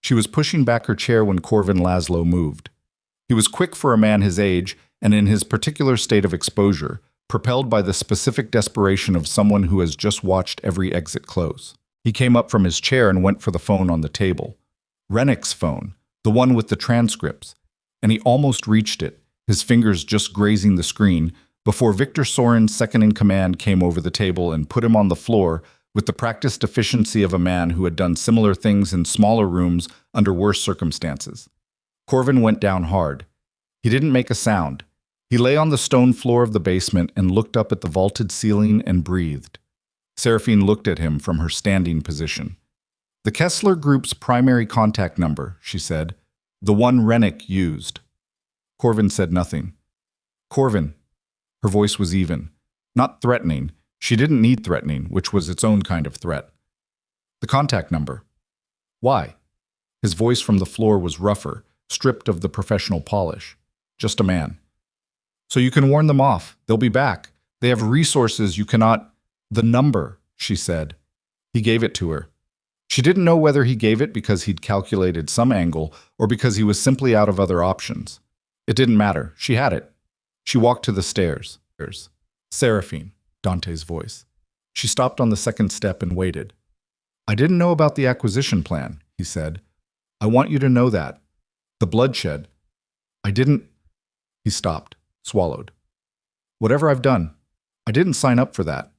She was pushing back her chair when Corvin Laszlo moved. He was quick for a man his age and in his particular state of exposure, propelled by the specific desperation of someone who has just watched every exit close. He came up from his chair and went for the phone on the table. Rennick's phone, the one with the transcripts, and he almost reached it, his fingers just grazing the screen, before Victor Soren's second-in-command came over the table and put him on the floor with the practiced efficiency of a man who had done similar things in smaller rooms under worse circumstances. Corvin went down hard. He didn't make a sound. He lay on the stone floor of the basement and looked up at the vaulted ceiling and breathed. Seraphine looked at him from her standing position. "The Kessler Group's primary contact number," she said. "The one Rennick used." Corvin said nothing. "Corvin." Her voice was even. Not threatening. She didn't need threatening, which was its own kind of threat. "The contact number." "Why?" His voice from the floor was rougher, stripped of the professional polish. "Just a man." "So you can warn them off. They'll be back. They have resources you cannot—" "The number," she said. He gave it to her. She didn't know whether he gave it because he'd calculated some angle or because he was simply out of other options. It didn't matter. She had it. She walked to the stairs. "Seraphine," Dante's voice. She stopped on the second step and waited. "I didn't know about the acquisition plan," he said. "I want you to know that. The bloodshed. I didn't—" He stopped, swallowed. "Whatever I've done, I didn't sign up for that."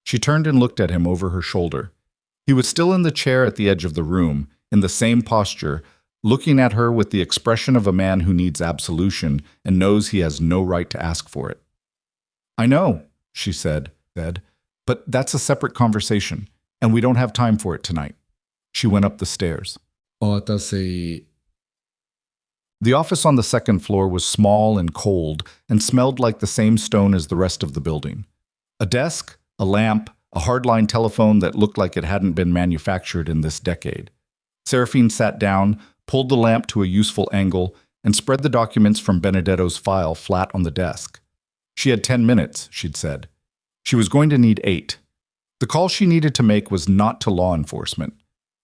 She turned and looked at him over her shoulder. He was still in the chair at the edge of the room, in the same posture, looking at her with the expression of a man who needs absolution and knows he has no right to ask for it. "I know," she said, "but that's a separate conversation, and we don't have time for it tonight." She went up the stairs. The office on the second floor was small and cold and smelled like the same stone as the rest of the building. A desk, a lamp, a hardline telephone that looked like it hadn't been manufactured in this decade. Seraphine sat down, pulled the lamp to a useful angle, and spread the documents from Benedetto's file flat on the desk. She had 10 minutes, she'd said. She was going to need 8. The call she needed to make was not to law enforcement.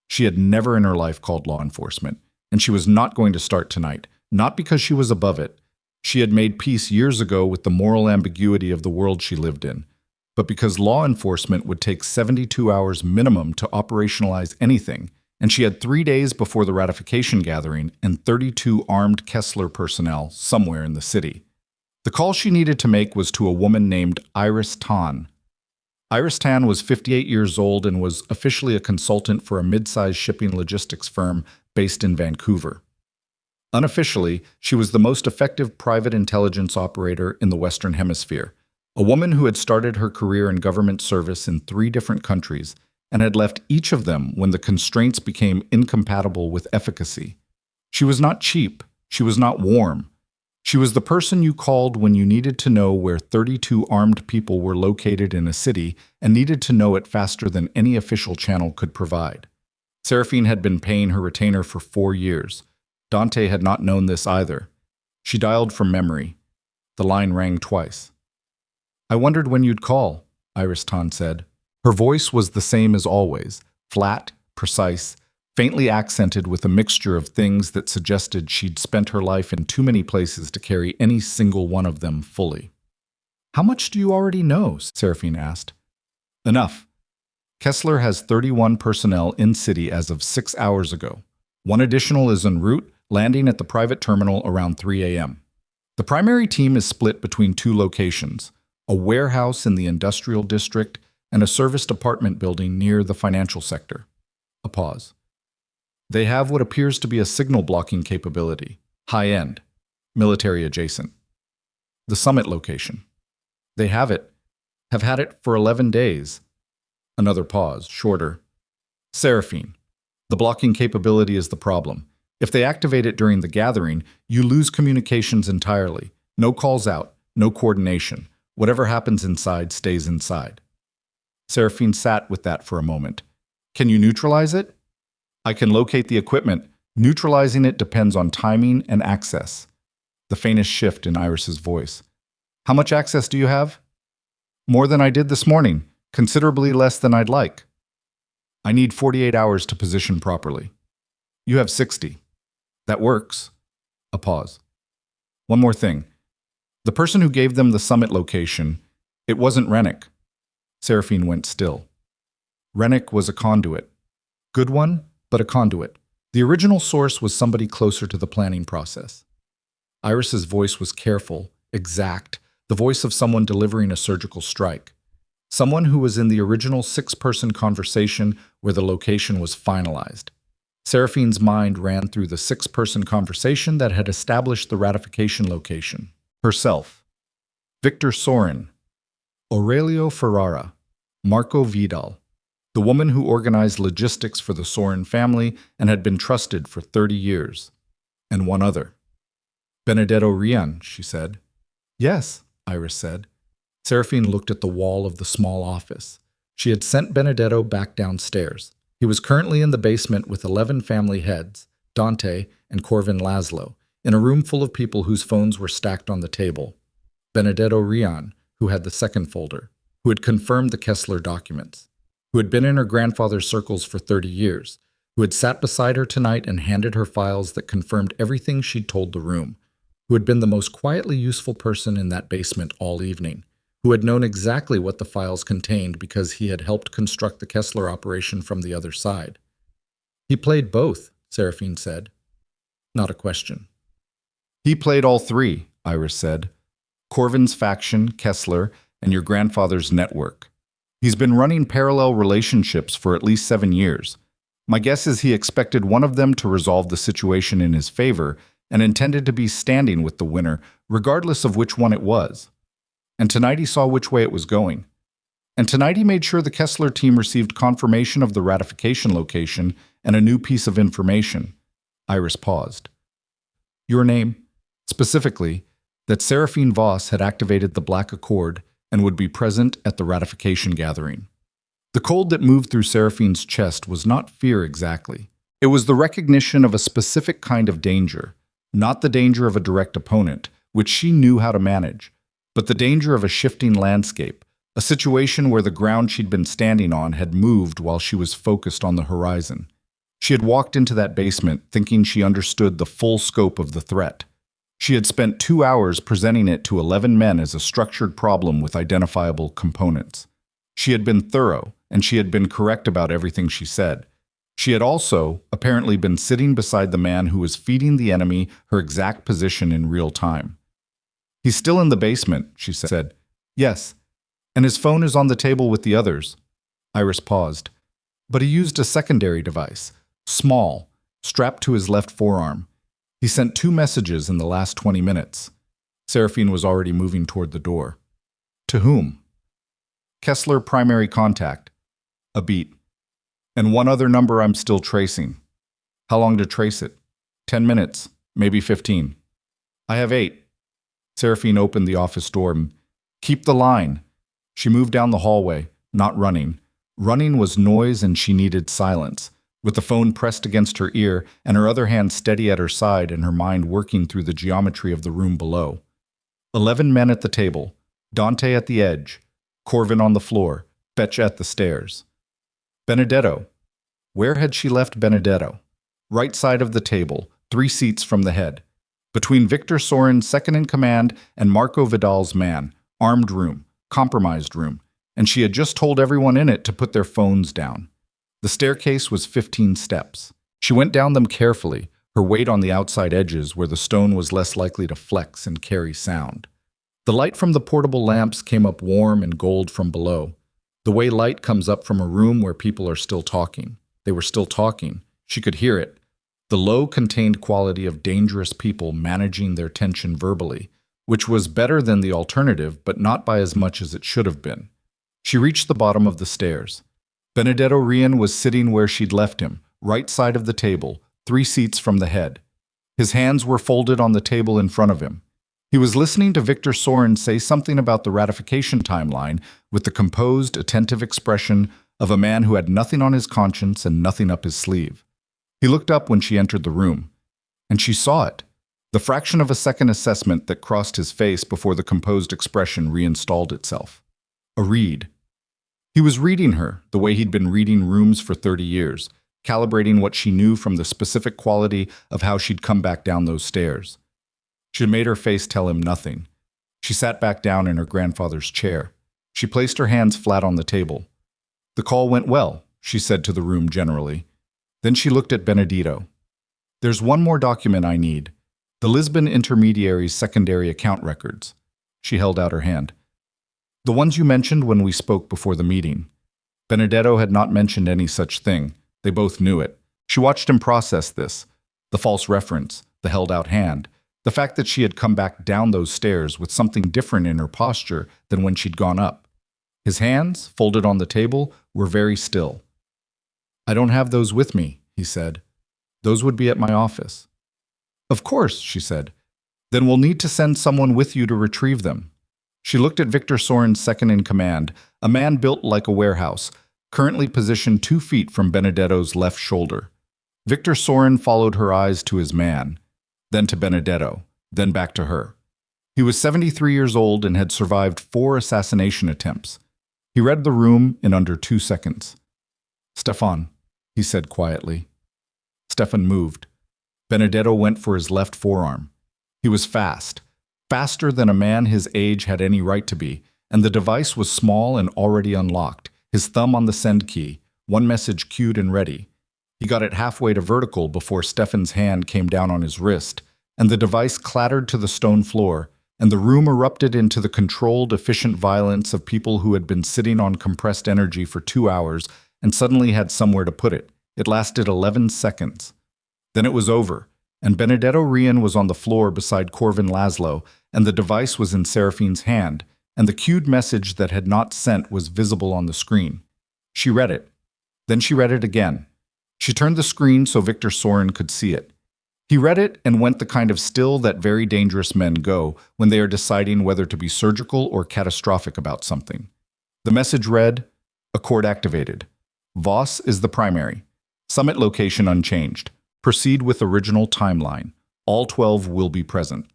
She had never in her life called law enforcement, and she was not going to start tonight, not because she was above it. She had made peace years ago with the moral ambiguity of the world she lived in, but because law enforcement would take 72 hours minimum to operationalize anything, and she had 3 days before the ratification gathering and 32 armed Kessler personnel somewhere in the city. The call she needed to make was to a woman named Iris Tan. Iris Tan was 58 years old and was officially a consultant for a mid-sized shipping logistics firm based in Vancouver. Unofficially, she was the most effective private intelligence operator in the Western Hemisphere, a woman who had started her career in government service in 3 different countries and had left each of them when the constraints became incompatible with efficacy. She was not cheap. She was not warm. She was the person you called when you needed to know where 32 armed people were located in a city and needed to know it faster than any official channel could provide. Seraphine had been paying her retainer for 4 years. Dante had not known this either. She dialed from memory. The line rang twice. "I wondered when you'd call," Iris Tan said. Her voice was the same as always, flat, precise, faintly accented with a mixture of things that suggested she'd spent her life in too many places to carry any single one of them fully. "How much do you already know?" Seraphine asked. "Enough. Kessler has 31 personnel in city as of 6 hours ago. 1 additional is en route, landing at the private terminal around 3 a.m. The primary team is split between 2 locations, a warehouse in the industrial district and a serviced apartment building near the financial sector. pause. They have what appears to be a signal blocking capability. High-end. Military adjacent. The summit location. They have it. Have had it for 11 days. Another pause, shorter. Seraphine. The blocking capability is the problem. If they activate it during the gathering, you lose communications entirely. No calls out, no coordination. Whatever happens inside stays inside. Seraphine sat with that for a moment. Can you neutralize it? I can locate the equipment. Neutralizing it depends on timing and access. The faintest shift in Iris's voice. How much access do you have? More than I did this morning. Considerably less than I'd like. I need 48 hours to position properly. You have 60. That works. A pause. One more thing. The person who gave them the summit location, it wasn't Rennick. Seraphine went still. Rennick was a conduit. Good one, but a conduit. The original source was somebody closer to the planning process. Iris's voice was careful, exact, the voice of someone delivering a surgical strike. Someone who was in the original 6-person conversation where the location was finalized. Seraphine's mind ran through the 6-person conversation that had established the ratification location. Herself. Victor Sorin. Aurelio Ferrara. Marco Vidal. The woman who organized logistics for the Sorin family and had been trusted for 30 years. And one other. Benedetto Rian, she said. Yes, Iris said. Seraphine looked at the wall of the small office. She had sent Benedetto back downstairs. He was currently in the basement with 11 family heads, Dante and Corvin Laszlo, in a room full of people whose phones were stacked on the table. Benedetto Rian, who had the second folder, who had confirmed the Kessler documents, who had been in her grandfather's circles for 30 years, who had sat beside her tonight and handed her files that confirmed everything she'd told the room, who had been the most quietly useful person in that basement all evening, who had known exactly what the files contained because he had helped construct the Kessler operation from the other side. He played both, Seraphine said. Not a question. He played all three, Iris said. Corvin's faction, Kessler, and your grandfather's network. He's been running parallel relationships for at least 7 years. My guess is he expected one of them to resolve the situation in his favor and intended to be standing with the winner, regardless of which one it was. And tonight he saw which way it was going. And tonight he made sure the Kessler team received confirmation of the ratification location and a new piece of information. Iris paused. Your name? Specifically, that Seraphine Voss had activated the Black Accord and would be present at the ratification gathering. The cold that moved through Seraphine's chest was not fear exactly. It was the recognition of a specific kind of danger, not the danger of a direct opponent, which she knew how to manage, but the danger of a shifting landscape, a situation where the ground she'd been standing on had moved while she was focused on the horizon. She had walked into that basement thinking she understood the full scope of the threat. She had spent 2 hours presenting it to 11 men as a structured problem with identifiable components. She had been thorough, and she had been correct about everything she said. She had also, apparently, been sitting beside the man who was feeding the enemy her exact position in real time. He's still in the basement, she said. Yes, and his phone is on the table with the others. Iris paused. But he used a secondary device, small, strapped to his left forearm. He sent 2 messages in the last 20 minutes. Seraphine was already moving toward the door. To whom? Kessler primary contact. A beat. And one other number I'm still tracing. How long to trace it? 10 minutes, maybe 15. I have 8. Seraphine opened the office door. Keep the line. She moved down the hallway, not running. Running was noise and she needed silence. With the phone pressed against her ear and her other hand steady at her side and her mind working through the geometry of the room below. 11 men at the table, Dante at the edge, Corvin on the floor, Fetch at the stairs. Benedetto. Where had she left Benedetto? Right side of the table, 3 seats from the head. Between Victor Sorin's second in command and Marco Vidal's man, armed room, compromised room, and she had just told everyone in it to put their phones down. The staircase was 15 steps. She went down them carefully, her weight on the outside edges where the stone was less likely to flex and carry sound. The light from the portable lamps came up warm and gold from below, the way light comes up from a room where people are still talking. They were still talking. She could hear it. The low, contained quality of dangerous people managing their tension verbally, which was better than the alternative, but not by as much as it should have been. She reached the bottom of the stairs. Benedetto Rian was sitting where she'd left him, right side of the table, 3 seats from the head. His hands were folded on the table in front of him. He was listening to Victor Sorin say something about the ratification timeline with the composed, attentive expression of a man who had nothing on his conscience and nothing up his sleeve. He looked up when she entered the room, and she saw it. The fraction of a second assessment that crossed his face before the composed expression reinstalled itself. A read. He was reading her the way he'd been reading rooms for 30 years, calibrating what she knew from the specific quality of how she'd come back down those stairs. She made her face tell him nothing. She sat back down in her grandfather's chair. She placed her hands flat on the table. "The call went well," she said to the room generally. Then she looked at Benedetto. "There's one more document I need. The Lisbon intermediary's secondary account records." She held out her hand. "The ones you mentioned when we spoke before the meeting." Benedetto had not mentioned any such thing. They both knew it. She watched him process this. The false reference, the held-out hand, the fact that she had come back down those stairs with something different in her posture than when she'd gone up. His hands, folded on the table, were very still. "I don't have those with me," he said. "Those would be at my office." "Of course," she said. "Then we'll need to send someone with you to retrieve them." She looked at Victor Sorin's second-in-command, a man built like a warehouse, currently positioned 2 feet from Benedetto's left shoulder. Victor Sorin followed her eyes to his man, then to Benedetto, then back to her. He was 73 years old and had survived 4 assassination attempts. He read the room in under 2 seconds. "Stefan," he said quietly. Stefan moved. Benedetto went for his left forearm. He was fast, faster than a man his age had any right to be, and the device was small and already unlocked, his thumb on the send key, one message queued and ready. He got it halfway to vertical before Stefan's hand came down on his wrist, and the device clattered to the stone floor, and the room erupted into the controlled, efficient violence of people who had been sitting on compressed energy for 2 hours and suddenly had somewhere to put it. It lasted 11 seconds. Then it was over, and Benedetto Rian was on the floor beside Corvin Laszlo, and the device was in Seraphine's hand, and the queued message that had not sent was visible on the screen. She read it. Then she read it again. She turned the screen so Victor Sorin could see it. He read it and went the kind of still that very dangerous men go when they are deciding whether to be surgical or catastrophic about something. The message read, "Accord activated. Voss is the primary. Summit location unchanged. Proceed with original timeline. All 12 will be present."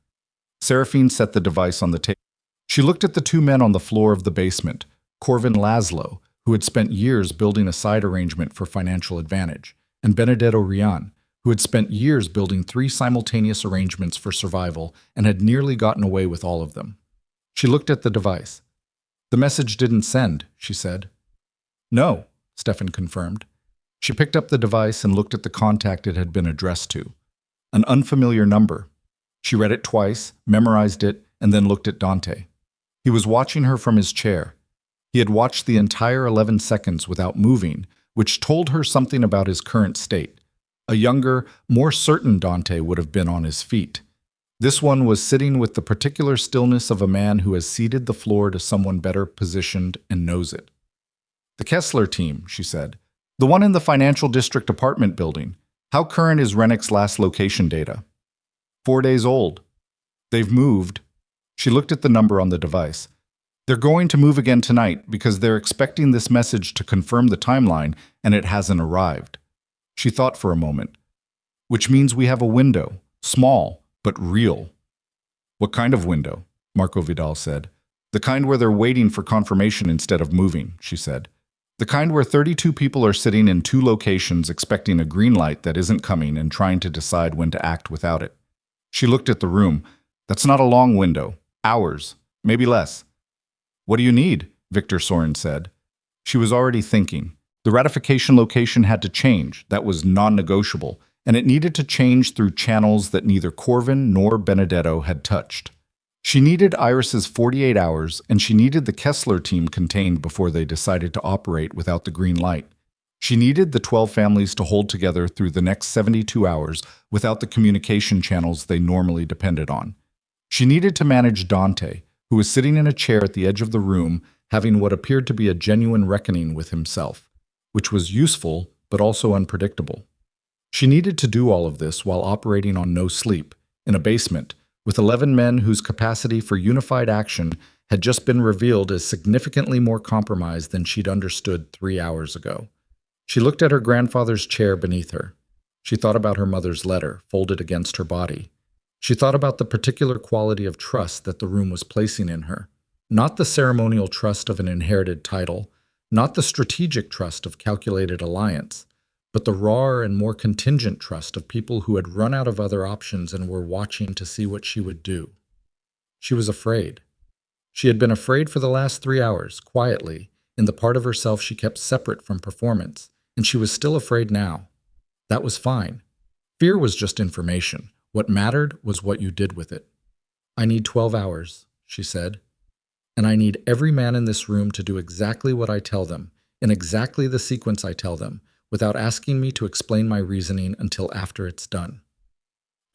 Seraphine set the device on the table. She looked at the 2 men on the floor of the basement, Corvin Laszlo, who had spent years building a side arrangement for financial advantage, and Benedetto Rian, who had spent years building 3 simultaneous arrangements for survival and had nearly gotten away with all of them. She looked at the device. "The message didn't send," she said. "No," Stefan confirmed. She picked up the device and looked at the contact it had been addressed to. An unfamiliar number. She read it twice, memorized it, and then looked at Dante. He was watching her from his chair. He had watched the entire 11 seconds without moving, which told her something about his current state. A younger, more certain Dante would have been on his feet. This one was sitting with the particular stillness of a man who has ceded the floor to someone better positioned and knows it. "The Kessler team," she said. "The one in the financial district apartment building. How current is Rennick's last location data?" 4 days old. "They've moved." She looked at the number on the device. "They're going to move again tonight because they're expecting this message to confirm the timeline and it hasn't arrived." She thought for a moment. "Which means we have a window. Small, but real." "What kind of window?" Marco Vidal said. "The kind where they're waiting for confirmation instead of moving," she said. "The kind where 32 people are sitting in 2 locations expecting a green light that isn't coming and trying to decide when to act without it." She looked at the room. "That's not a long window. Hours. Maybe less." "What do you need?" Victor Sorin said. She was already thinking. The ratification location had to change. That was non-negotiable, and it needed to change through channels that neither Corvin nor Benedetto had touched. She needed Iris's 48 hours, and she needed the Kessler team contained before they decided to operate without the green light. She needed the 12 families to hold together through the next 72 hours without the communication channels they normally depended on. She needed to manage Dante, who was sitting in a chair at the edge of the room, having what appeared to be a genuine reckoning with himself, which was useful but also unpredictable. She needed to do all of this while operating on no sleep, in a basement, with 11 men whose capacity for unified action had just been revealed as significantly more compromised than she'd understood 3 hours ago. She looked at her grandfather's chair beneath her. She thought about her mother's letter, folded against her body. She thought about the particular quality of trust that the room was placing in her. Not the ceremonial trust of an inherited title, not the strategic trust of calculated alliance, but the rawer and more contingent trust of people who had run out of other options and were watching to see what she would do. She was afraid. She had been afraid for the last 3 hours, quietly, in the part of herself she kept separate from performance, and she was still afraid now. That was fine. Fear was just information. What mattered was what you did with it. "I need 12 hours," she said. "And I need every man in this room to do exactly what I tell them, in exactly the sequence I tell them, without asking me to explain my reasoning until after it's done."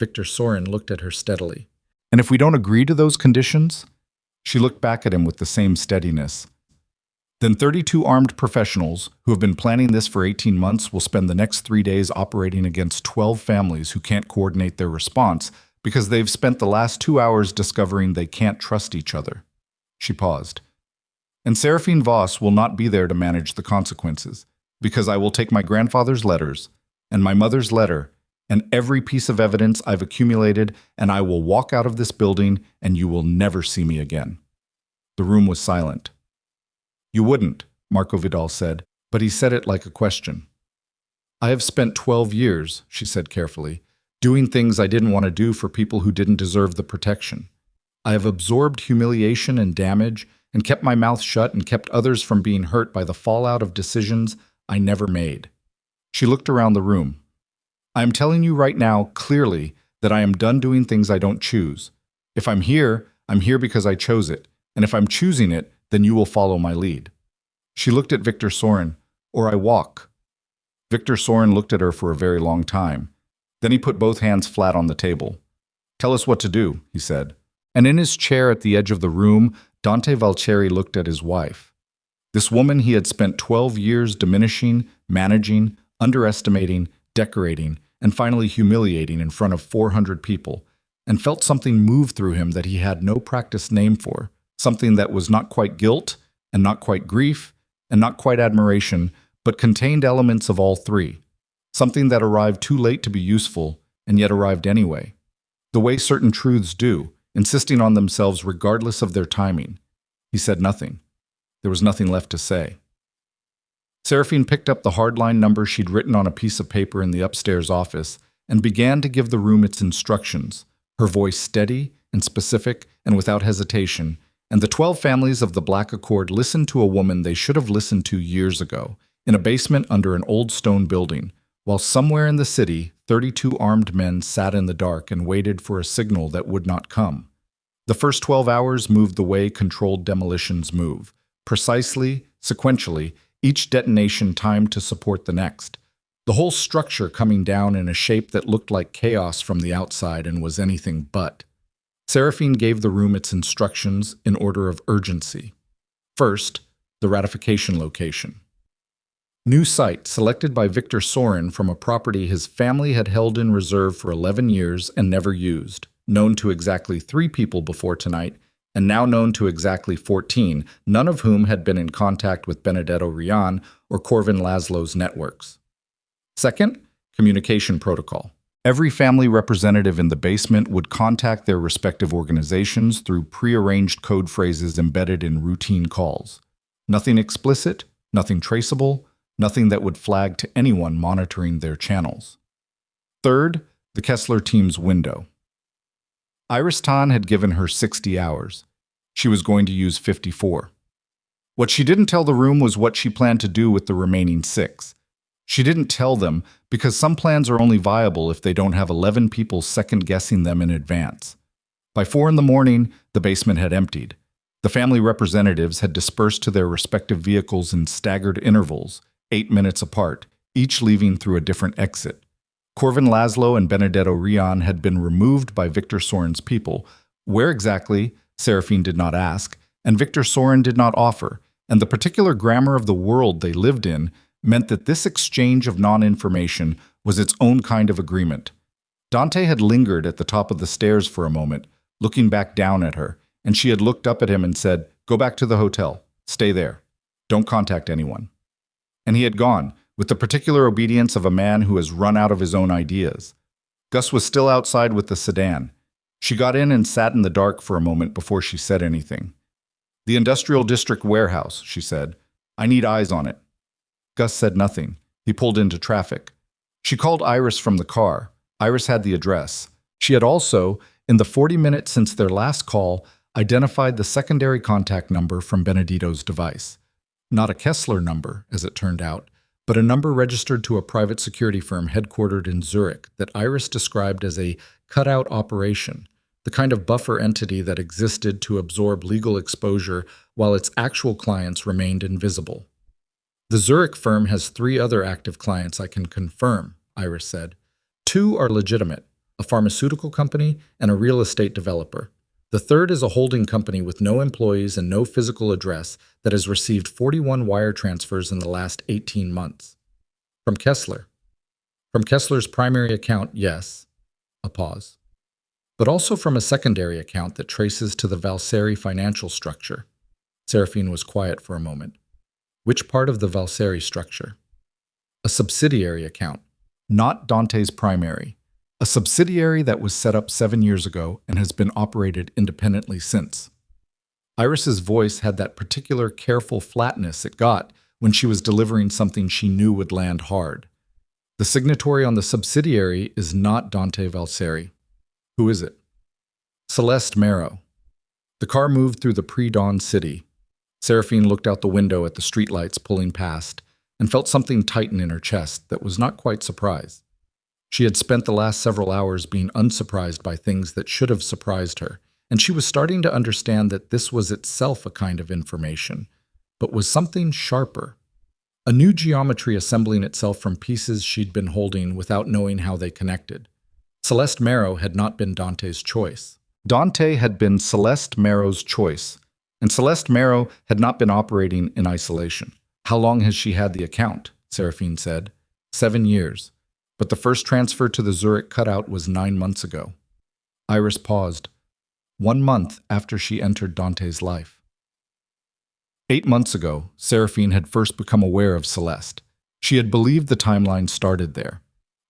Victor Sorin looked at her steadily. "And if we don't agree to those conditions?" She looked back at him with the same steadiness. "Then 32 armed professionals, who have been planning this for 18 months, will spend the next 3 days operating against 12 families who can't coordinate their response because they've spent the last 2 hours discovering they can't trust each other." She paused. "And Seraphine Voss will not be there to manage the consequences, because I will take my grandfather's letters, and my mother's letter, and every piece of evidence I've accumulated, and I will walk out of this building, and you will never see me again." The room was silent. "You wouldn't," Marco Vidal said, but he said it like a question. "I have spent 12 years," she said carefully, "doing things I didn't want to do for people who didn't deserve the protection. I have absorbed humiliation and damage, and kept my mouth shut and kept others from being hurt by the fallout of decisions I never made." She looked around the room. "I am telling you right now, clearly, that I am done doing things I don't choose. If I'm here because I chose it, and if I'm choosing it, then you will follow my lead." She looked at Victor Sorin. "Or I walk." Victor Sorin looked at her for a very long time. Then he put both hands flat on the table. "Tell us what to do," he said. And in his chair at the edge of the room, Dante Valcheri looked at his wife. This woman he had spent 12 years diminishing, managing, underestimating, decorating, and finally humiliating in front of 400 people, and felt something move through him that he had no practiced name for, something that was not quite guilt, and not quite grief, and not quite admiration, but contained elements of all three, something that arrived too late to be useful, and yet arrived anyway. The way certain truths do, insisting on themselves regardless of their timing. He said nothing. There was nothing left to say. Seraphine picked up the hardline number she'd written on a piece of paper in the upstairs office and began to give the room its instructions, her voice steady and specific and without hesitation, and the 12 families of the Black Accord listened to a woman they should have listened to years ago, in a basement under an old stone building, while somewhere in the city 32 armed men sat in the dark and waited for a signal that would not come. The first 12 hours moved the way controlled demolitions move, precisely, sequentially, each detonation timed to support the next. The whole structure coming down in a shape that looked like chaos from the outside and was anything but. Seraphine gave the room its instructions in order of urgency. First, the ratification location. New site selected by Victor Sorin from a property his family had held in reserve for 11 years and never used, known to exactly 3 people before tonight, and now known to exactly 14, none of whom had been in contact with Benedetto Rian or Corvin Laszlo's networks. Second, communication protocol. Every family representative in the basement would contact their respective organizations through pre-arranged code phrases embedded in routine calls. Nothing explicit, nothing traceable, nothing that would flag to anyone monitoring their channels. Third, the Kessler team's window. Iris Tan had given her 60 hours. She was going to use 54. What she didn't tell the room was what she planned to do with the remaining 6. She didn't tell them because some plans are only viable if they don't have 11 people second-guessing them in advance. By 4 in the morning, the basement had emptied. The family representatives had dispersed to their respective vehicles in staggered intervals, 8 minutes apart, each leaving through a different exit. Corvin Laszlo and Benedetto Rion had been removed by Victor Sorin's people. Where exactly, Seraphine did not ask, and Victor Sorin did not offer, and the particular grammar of the world they lived in meant that this exchange of non-information was its own kind of agreement. Dante had lingered at the top of the stairs for a moment, looking back down at her, and she had looked up at him and said, "Go back to the hotel. Stay there. Don't contact anyone." And he had gone, with the particular obedience of a man who has run out of his own ideas. Gus was still outside with the sedan. She got in and sat in the dark for a moment before she said anything. "The Industrial District warehouse," she said. "I need eyes on it." Gus said nothing. He pulled into traffic. She called Iris from the car. Iris had the address. She had also, in the 40 minutes since their last call, identified the secondary contact number from Benedetto's device. Not a Kessler number, as it turned out, but a number registered to a private security firm headquartered in Zurich that Iris described as a cutout operation, the kind of buffer entity that existed to absorb legal exposure while its actual clients remained invisible. "The Zurich firm has 3 other active clients I can confirm," Iris said. 2 are legitimate, a pharmaceutical company and a real estate developer. The third is a holding company with no employees and no physical address that has received 41 wire transfers in the last 18 months. From Kessler. From Kessler's primary account, yes. A pause. But also from a secondary account that traces to the Valseri financial structure. Seraphine was quiet for a moment. Which part of the Valseri structure? A subsidiary account, not Dante's primary. A subsidiary that was set up 7 years ago and has been operated independently since. Iris's voice had that particular careful flatness it got when she was delivering something she knew would land hard. The signatory on the subsidiary is not Dante Valseri. Who is it? Celeste Marrow. The car moved through the pre-dawn city. Seraphine looked out the window at the streetlights pulling past and felt something tighten in her chest that was not quite surprise. She had spent the last several hours being unsurprised by things that should have surprised her, and she was starting to understand that this was itself a kind of information, but was something sharper. A new geometry assembling itself from pieces she'd been holding without knowing how they connected. Celeste Marrow had not been Dante's choice. Dante had been Celeste Marrow's choice, and Celeste Marrow had not been operating in isolation. "How long has she had the account?" Seraphine said. 7 years. But the first transfer to the Zurich cutout was 9 months ago. Iris paused. 1 month after she entered Dante's life. 8 months ago, Seraphine had first become aware of Celeste. She had believed the timeline started there.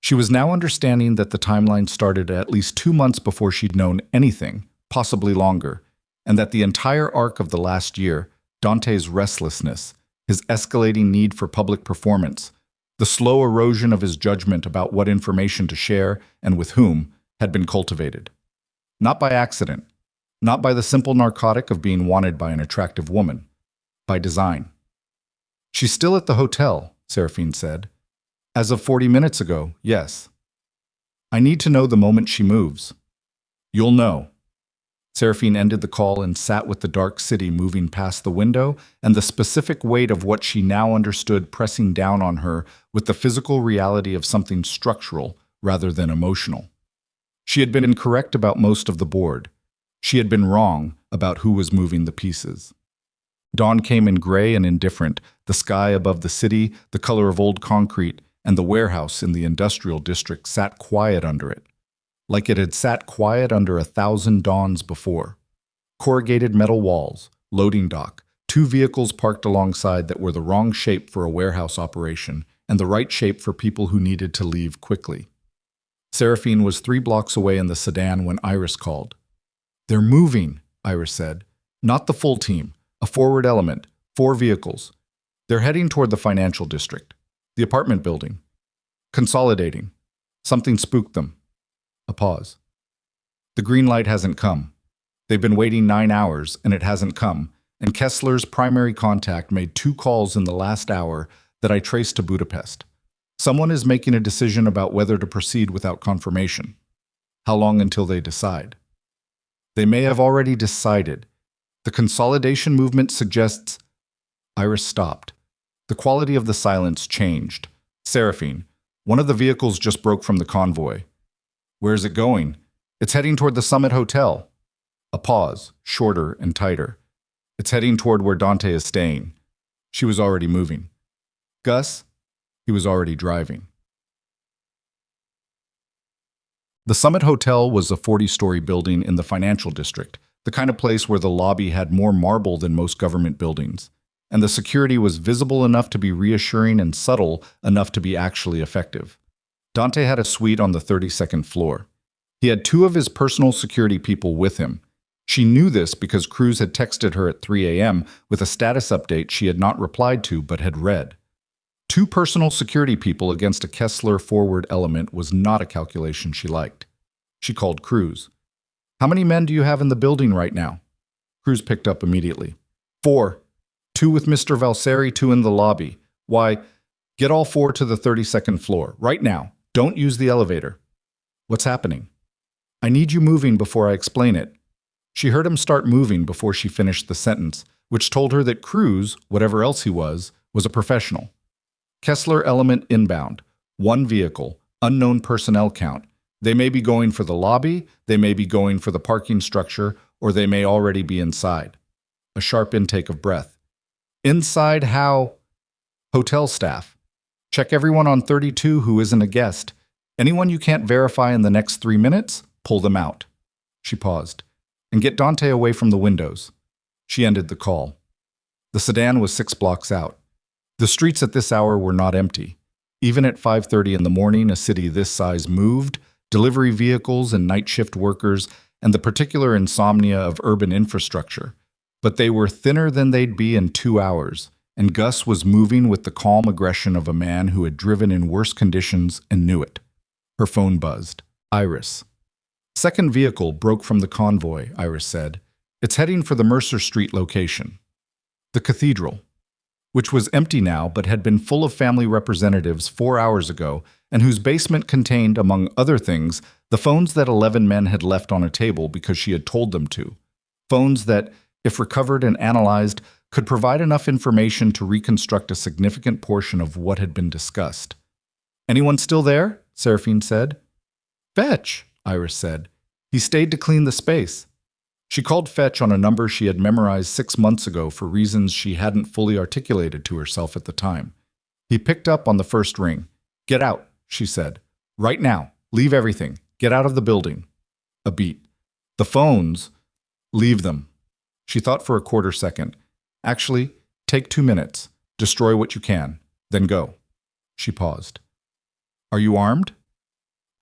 She was now understanding that the timeline started at least 2 months before she'd known anything, possibly longer, and that the entire arc of the last year, Dante's restlessness, his escalating need for public performance, the slow erosion of his judgment about what information to share and with whom, had been cultivated. Not by accident, not by the simple narcotic of being wanted by an attractive woman, by design. "She's still at the hotel," Seraphine said. "As of 40 minutes ago, yes. I need to know the moment she moves." "You'll know." Seraphine ended the call and sat with the dark city moving past the window and the specific weight of what she now understood pressing down on her with the physical reality of something structural rather than emotional. She had been incorrect about most of the board. She had been wrong about who was moving the pieces. Dawn came in gray and indifferent, the sky above the city, the color of old concrete, and the warehouse in the industrial district sat quiet under it, like it had sat quiet under 1,000 dawns before. Corrugated metal walls, loading dock, 2 vehicles parked alongside that were the wrong shape for a warehouse operation and the right shape for people who needed to leave quickly. Seraphine was 3 blocks away in the sedan when Iris called. "They're moving," Iris said. "Not the full team, a forward element, 4 vehicles. They're heading toward the financial district, the apartment building. Consolidating. Something spooked them." A pause. "The green light hasn't come. They've been waiting 9 hours, and it hasn't come, and Kessler's primary contact made 2 calls in the last hour that I traced to Budapest. Someone is making a decision about whether to proceed without confirmation. How long until they decide? They may have already decided. The consolidation movement suggests..." Iris stopped. The quality of the silence changed. Seraphine, one of the vehicles just broke from the convoy. Where is it going? It's heading toward the Summit Hotel. A pause, shorter and tighter. It's heading toward where Dante is staying. She was already moving. Gus? He was already driving. The Summit Hotel was a 40-story building in the financial district, the kind of place where the lobby had more marble than most government buildings, and the security was visible enough to be reassuring and subtle enough to be actually effective. Dante had a suite on the 32nd floor. He had 2 of his personal security people with him. She knew this because Cruz had texted her at 3 a.m. with a status update she had not replied to but had read. 2 personal security people against a Kessler forward element was not a calculation she liked. She called Cruz. How many men do you have in the building right now? Cruz picked up immediately. 4. 2 with Mr. Valseri, 2 in the lobby. Why, get all 4 to the 32nd floor, right now. Don't use the elevator. What's happening? I need you moving before I explain it. She heard him start moving before she finished the sentence, which told her that Cruz, whatever else he was a professional. Kessler element inbound. 1 vehicle. Unknown personnel count. They may be going for the lobby, they may be going for the parking structure, or they may already be inside. A sharp intake of breath. Inside how? Hotel staff. Check everyone on 32 who isn't a guest. Anyone you can't verify in the next 3 minutes, pull them out. She paused. And get Dante away from the windows. She ended the call. The sedan was 6 blocks out. The streets at this hour were not empty. Even at 5:30 in the morning, a city this size moved, delivery vehicles and night shift workers, and the particular insomnia of urban infrastructure. But they were thinner than they'd be in 2 hours, and Gus was moving with the calm aggression of a man who had driven in worse conditions and knew it. Her phone buzzed. Iris. Second vehicle broke from the convoy, Iris said. It's heading for the Mercer Street location. The cathedral, which was empty now but had been full of family representatives 4 hours ago, and whose basement contained, among other things, the phones that 11 men had left on a table because she had told them to. Phones that, if recovered and analyzed, could provide enough information to reconstruct a significant portion of what had been discussed. Anyone still there? Seraphine said. Fetch, Iris said. He stayed to clean the space. She called Fetch on a number she had memorized 6 months ago for reasons she hadn't fully articulated to herself at the time. He picked up on the first ring. Get out, she said. Right now. Leave everything. Get out of the building. A beat. The phones. Leave them. She thought for a quarter second. Actually, take 2 minutes. Destroy what you can. Then go. She paused. Are you armed?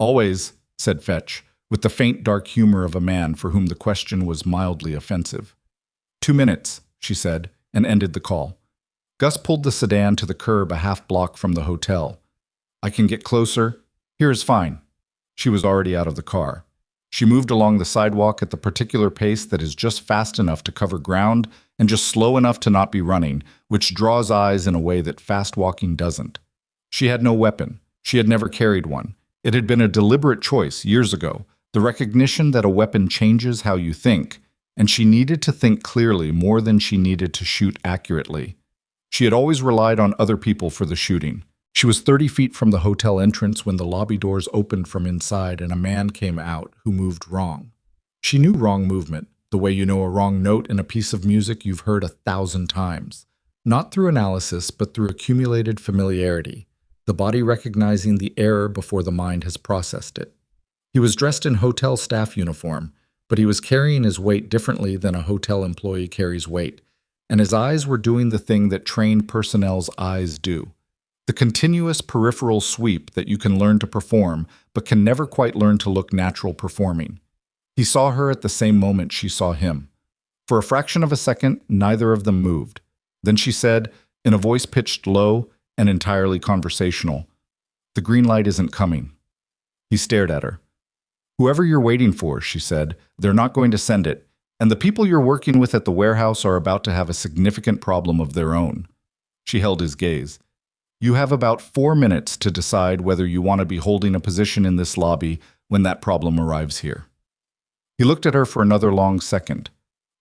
Always, said Fetch, with the faint dark humor of a man for whom the question was mildly offensive. 2 minutes, she said, and ended the call. Gus pulled the sedan to the curb a half block from the hotel. I can get closer. Here is fine. She was already out of the car. She moved along the sidewalk at the particular pace that is just fast enough to cover ground and just slow enough to not be running, which draws eyes in a way that fast walking doesn't. She had no weapon. She had never carried one. It had been a deliberate choice years ago, the recognition that a weapon changes how you think, and she needed to think clearly more than she needed to shoot accurately. She had always relied on other people for the shooting. She was 30 feet from the hotel entrance when the lobby doors opened from inside and a man came out who moved wrong. She knew wrong movement, the way you know a wrong note in a piece of music you've heard 1,000 times. Not through analysis, but through accumulated familiarity, the body recognizing the error before the mind has processed it. He was dressed in hotel staff uniform, but he was carrying his weight differently than a hotel employee carries weight, and his eyes were doing the thing that trained personnel's eyes do. The continuous peripheral sweep that you can learn to perform, but can never quite learn to look natural performing. He saw her at the same moment she saw him. For a fraction of a second, neither of them moved. Then she said, in a voice pitched low and entirely conversational, "The green light isn't coming." He stared at her. "Whoever you're waiting for," she said, "they're not going to send it, and the people you're working with at the warehouse are about to have a significant problem of their own." She held his gaze. "You have about 4 minutes to decide whether you want to be holding a position in this lobby when that problem arrives here." He looked at her for another long second.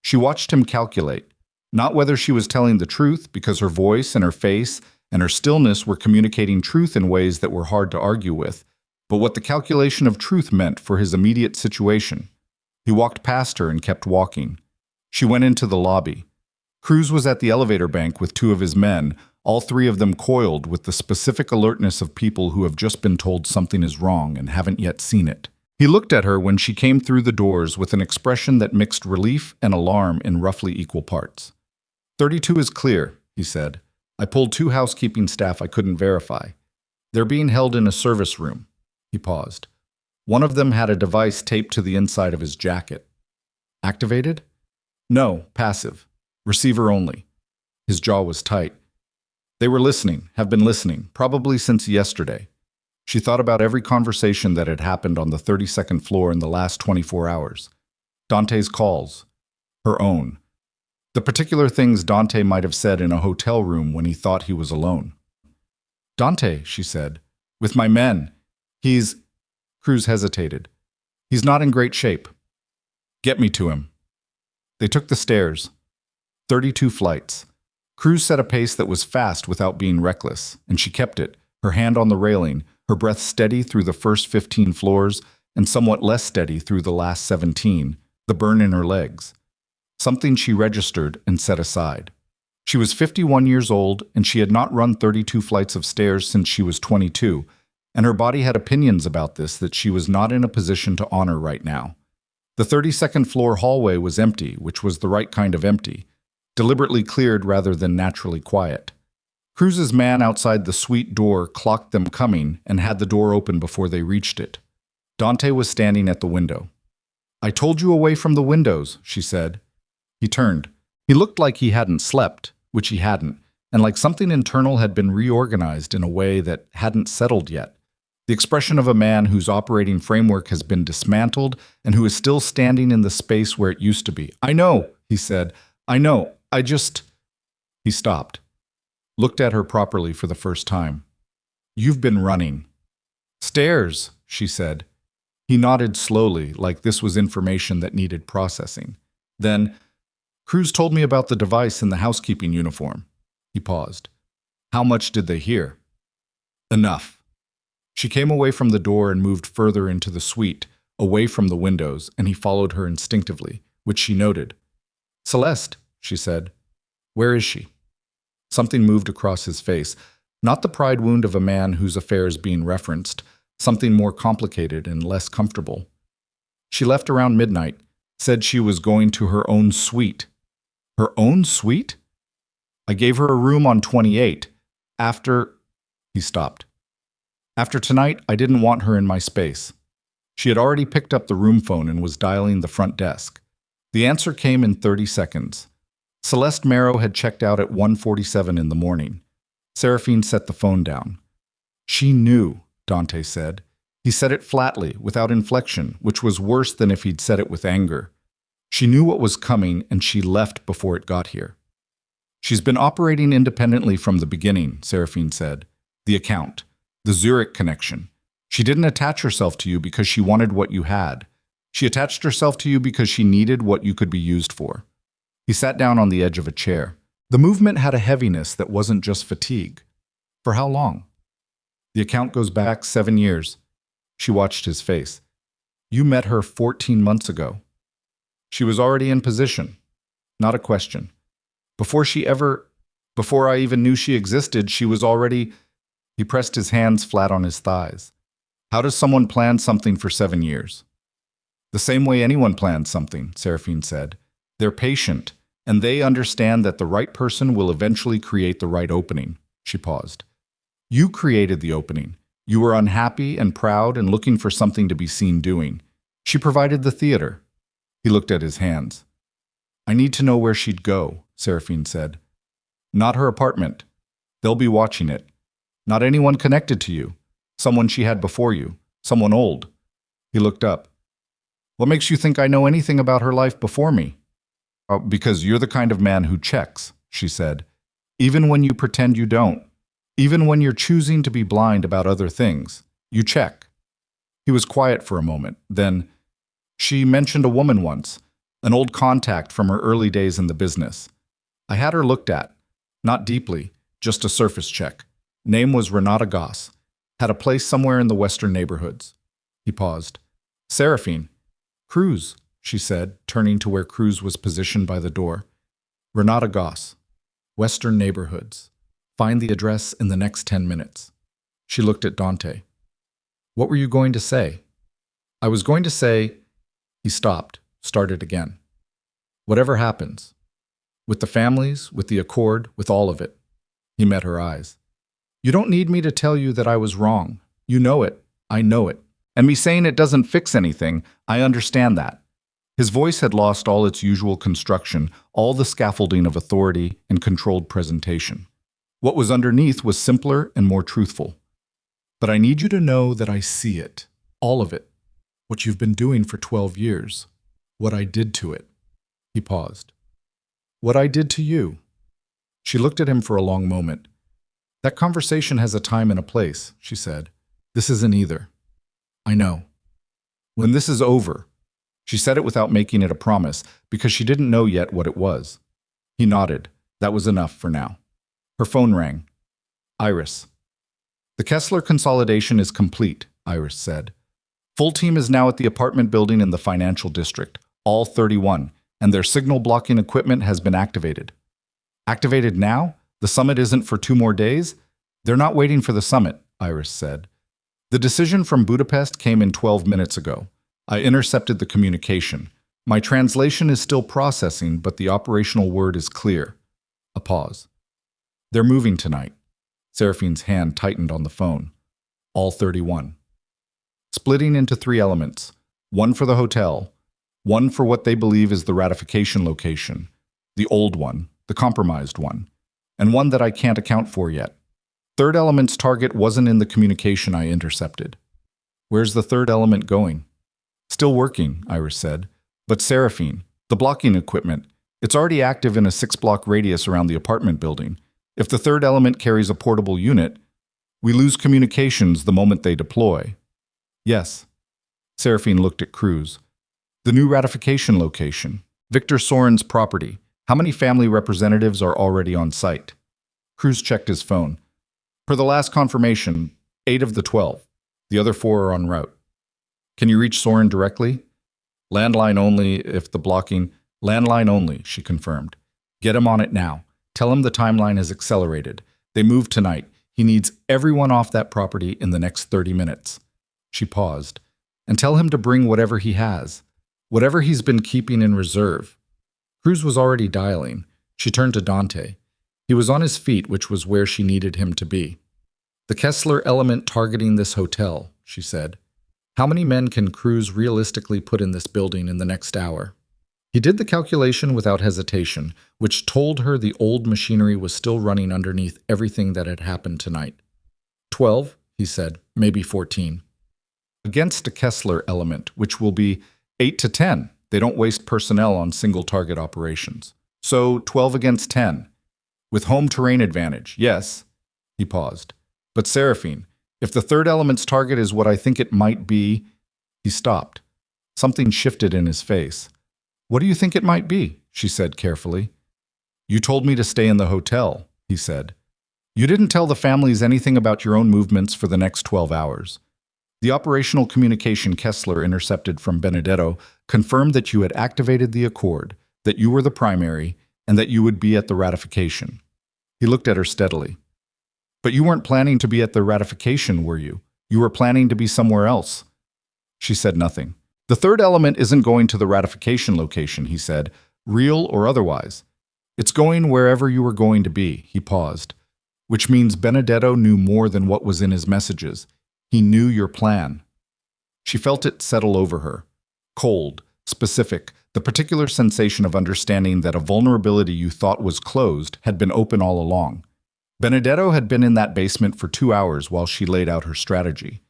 She watched him calculate. Not whether she was telling the truth, because her voice and her face and her stillness were communicating truth in ways that were hard to argue with, but what the calculation of truth meant for his immediate situation. He walked past her and kept walking. She went into the lobby. Cruz was at the elevator bank with two of his men, all three of them coiled with the specific alertness of people who have just been told something is wrong and haven't yet seen it. He looked at her when she came through the doors with an expression that mixed relief and alarm in roughly equal parts. 32 is clear, he said. I pulled two housekeeping staff I couldn't verify. They're being held in a service room. He paused. One of them had a device taped to the inside of his jacket. Activated? No, passive. Receiver only. His jaw was tight. They were listening, have been listening, probably since yesterday. She thought about every conversation that had happened on the 32nd floor in the last 24 hours. Dante's calls. Her own. The particular things Dante might have said in a hotel room when he thought he was alone. Dante, she said, with my men. He's... Cruz hesitated. He's not in great shape. Get me to him. They took the stairs. 32 flights. Cruz set a pace that was fast without being reckless, and she kept it, her hand on the railing, her breath steady through the first 15 floors and somewhat less steady through the last 17, the burn in her legs. Something she registered and set aside. She was 51 years old, and she had not run 32 flights of stairs since she was 22, and her body had opinions about this that she was not in a position to honor right now. The 32nd floor hallway was empty, which was the right kind of empty, deliberately cleared rather than naturally quiet. Cruz's man outside the suite door clocked them coming and had the door open before they reached it. Dante was standing at the window. I told you away from the windows, she said. He turned. He looked like he hadn't slept, which he hadn't, and like something internal had been reorganized in a way that hadn't settled yet. The expression of a man whose operating framework has been dismantled and who is still standing in the space where it used to be. I know, he said. I know. He stopped. Looked at her properly for the first time. You've been running. Stairs, she said. He nodded slowly, like this was information that needed processing. Then, Cruz told me about the device in the housekeeping uniform. He paused. How much did they hear? Enough. She came away from the door and moved further into the suite, away from the windows, and he followed her instinctively, which she noted. Celeste, she said. Where is she? Something moved across his face, not the pride wound of a man whose affairs being referenced, something more complicated and less comfortable. She left around midnight, said she was going to her own suite. Her own suite? I gave her a room on 28. He stopped. After tonight, I didn't want her in my space. She had already picked up the room phone and was dialing the front desk. The answer came in 30 seconds. Celeste Marrow had checked out at 1:47 in the morning. Seraphine set the phone down. She knew, Dante said. He said it flatly, without inflection, which was worse than if he'd said it with anger. She knew what was coming, and she left before it got here. She's been operating independently from the beginning, Seraphine said. The account. The Zurich connection. She didn't attach herself to you because she wanted what you had. She attached herself to you because she needed what you could be used for. He sat down on the edge of a chair. The movement had a heaviness that wasn't just fatigue. For how long? The account goes back 7 years. She watched his face. You met her 14 months ago. She was already in position. Not a question. Before I even knew she existed, she was already... He pressed his hands flat on his thighs. How does someone plan something for 7 years? The same way anyone plans something, Seraphine said. They're patient, and they understand that the right person will eventually create the right opening. She paused. You created the opening. You were unhappy and proud and looking for something to be seen doing. She provided the theater. He looked at his hands. I need to know where she'd go, Seraphine said. Not her apartment. They'll be watching it. Not anyone connected to you. Someone she had before you. Someone old. He looked up. What makes you think I know anything about her life before me? Because you're the kind of man who checks, she said. Even when you pretend you don't. Even when you're choosing to be blind about other things. You check. He was quiet for a moment. Then, she mentioned a woman once. An old contact from her early days in the business. I had her looked at. Not deeply, just a surface check. Name was Renata Goss. Had a place somewhere in the western neighborhoods. He paused. Seraphine. Cruz, she said, turning to where Cruz was positioned by the door. Renata Goss. Western neighborhoods. Find the address in the next 10 minutes. She looked at Dante. What were you going to say? I was going to say... He stopped, started again. Whatever happens. With the families, with the accord, with all of it. He met her eyes. You don't need me to tell you that I was wrong. You know it. I know it. And me saying it doesn't fix anything, I understand that. His voice had lost all its usual construction, all the scaffolding of authority and controlled presentation. What was underneath was simpler and more truthful. But I need you to know that I see it. All of it. What you've been doing for 12 years. What I did to it. He paused. What I did to you. She looked at him for a long moment. That conversation has a time and a place, she said. This isn't either. I know. When this is over. She said it without making it a promise, because she didn't know yet what it was. He nodded. That was enough for now. Her phone rang. Iris. The Kessler consolidation is complete, Iris said. Full team is now at the apartment building in the financial district, all 31, and their signal blocking equipment has been activated. Activated now? The summit isn't for 2 more days? They're not waiting for the summit, Iris said. The decision from Budapest came in 12 minutes ago. I intercepted the communication. My translation is still processing, but the operational word is clear. A pause. They're moving tonight. Seraphine's hand tightened on the phone. All 31. Splitting into 3 elements. 1 for the hotel. 1 for what they believe is the ratification location. The old one, the compromised one. And 1 that I can't account for yet. 3rd element's target wasn't in the communication I intercepted. Where's the 3rd element going? Still working, Iris said. But Seraphine, the blocking equipment, it's already active in a 6-block radius around the apartment building. If the 3rd element carries a portable unit, we lose communications the moment they deploy. Yes. Seraphine looked at Cruz. The new ratification location. Victor Soren's property. How many family representatives are already on site? Cruz checked his phone. Per the last confirmation, 8 of the 12. The other 4 are en route. Can you reach Soren directly? Landline only if the blocking... Landline only, she confirmed. Get him on it now. Tell him the timeline has accelerated. They move tonight. He needs everyone off that property in the next 30 minutes. She paused. And tell him to bring whatever he has. Whatever he's been keeping in reserve. Cruz was already dialing. She turned to Dante. He was on his feet, which was where she needed him to be. The Kessler element targeting this hotel, she said. How many men can Cruz realistically put in this building in the next hour? He did the calculation without hesitation, which told her the old machinery was still running underneath everything that had happened tonight. 12, he said, maybe 14. Against a Kessler element, which will be 8 to 10. They don't waste personnel on single-target operations. So 12 against 10. With home terrain advantage, yes. He paused. But Seraphine, if the 3rd element's target is what I think it might be... He stopped. Something shifted in his face. What do you think it might be? She said carefully. You told me to stay in the hotel, he said. You didn't tell the families anything about your own movements for the next 12 hours. The operational communication Kessler intercepted from Benedetto confirmed that you had activated the accord, that you were the primary, and that you would be at the ratification. He looked at her steadily. But you weren't planning to be at the ratification, were you? You were planning to be somewhere else. She said nothing. The 3rd element isn't going to the ratification location, he said, real or otherwise. It's going wherever you were going to be, he paused. Which means Benedetto knew more than what was in his messages. He knew your plan. She felt it settle over her. Cold, specific, the particular sensation of understanding that a vulnerability you thought was closed had been open all along. Benedetto had been in that basement for 2 hours while she laid out her strategy.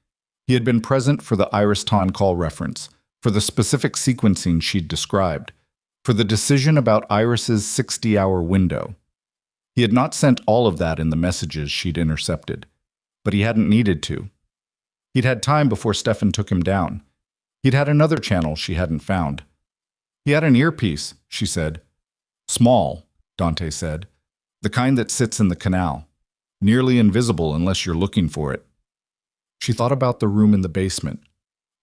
He had been present for the Iris Ton call reference, for the specific sequencing she'd described, for the decision about Iris's 60-hour window. He had not sent all of that in the messages she'd intercepted, but he hadn't needed to. He'd had time before Stefan took him down. He'd had another channel she hadn't found. He had an earpiece, she said. Small, Dante said. "The kind that sits in the canal. Nearly invisible unless you're looking for it." She thought about the room in the basement,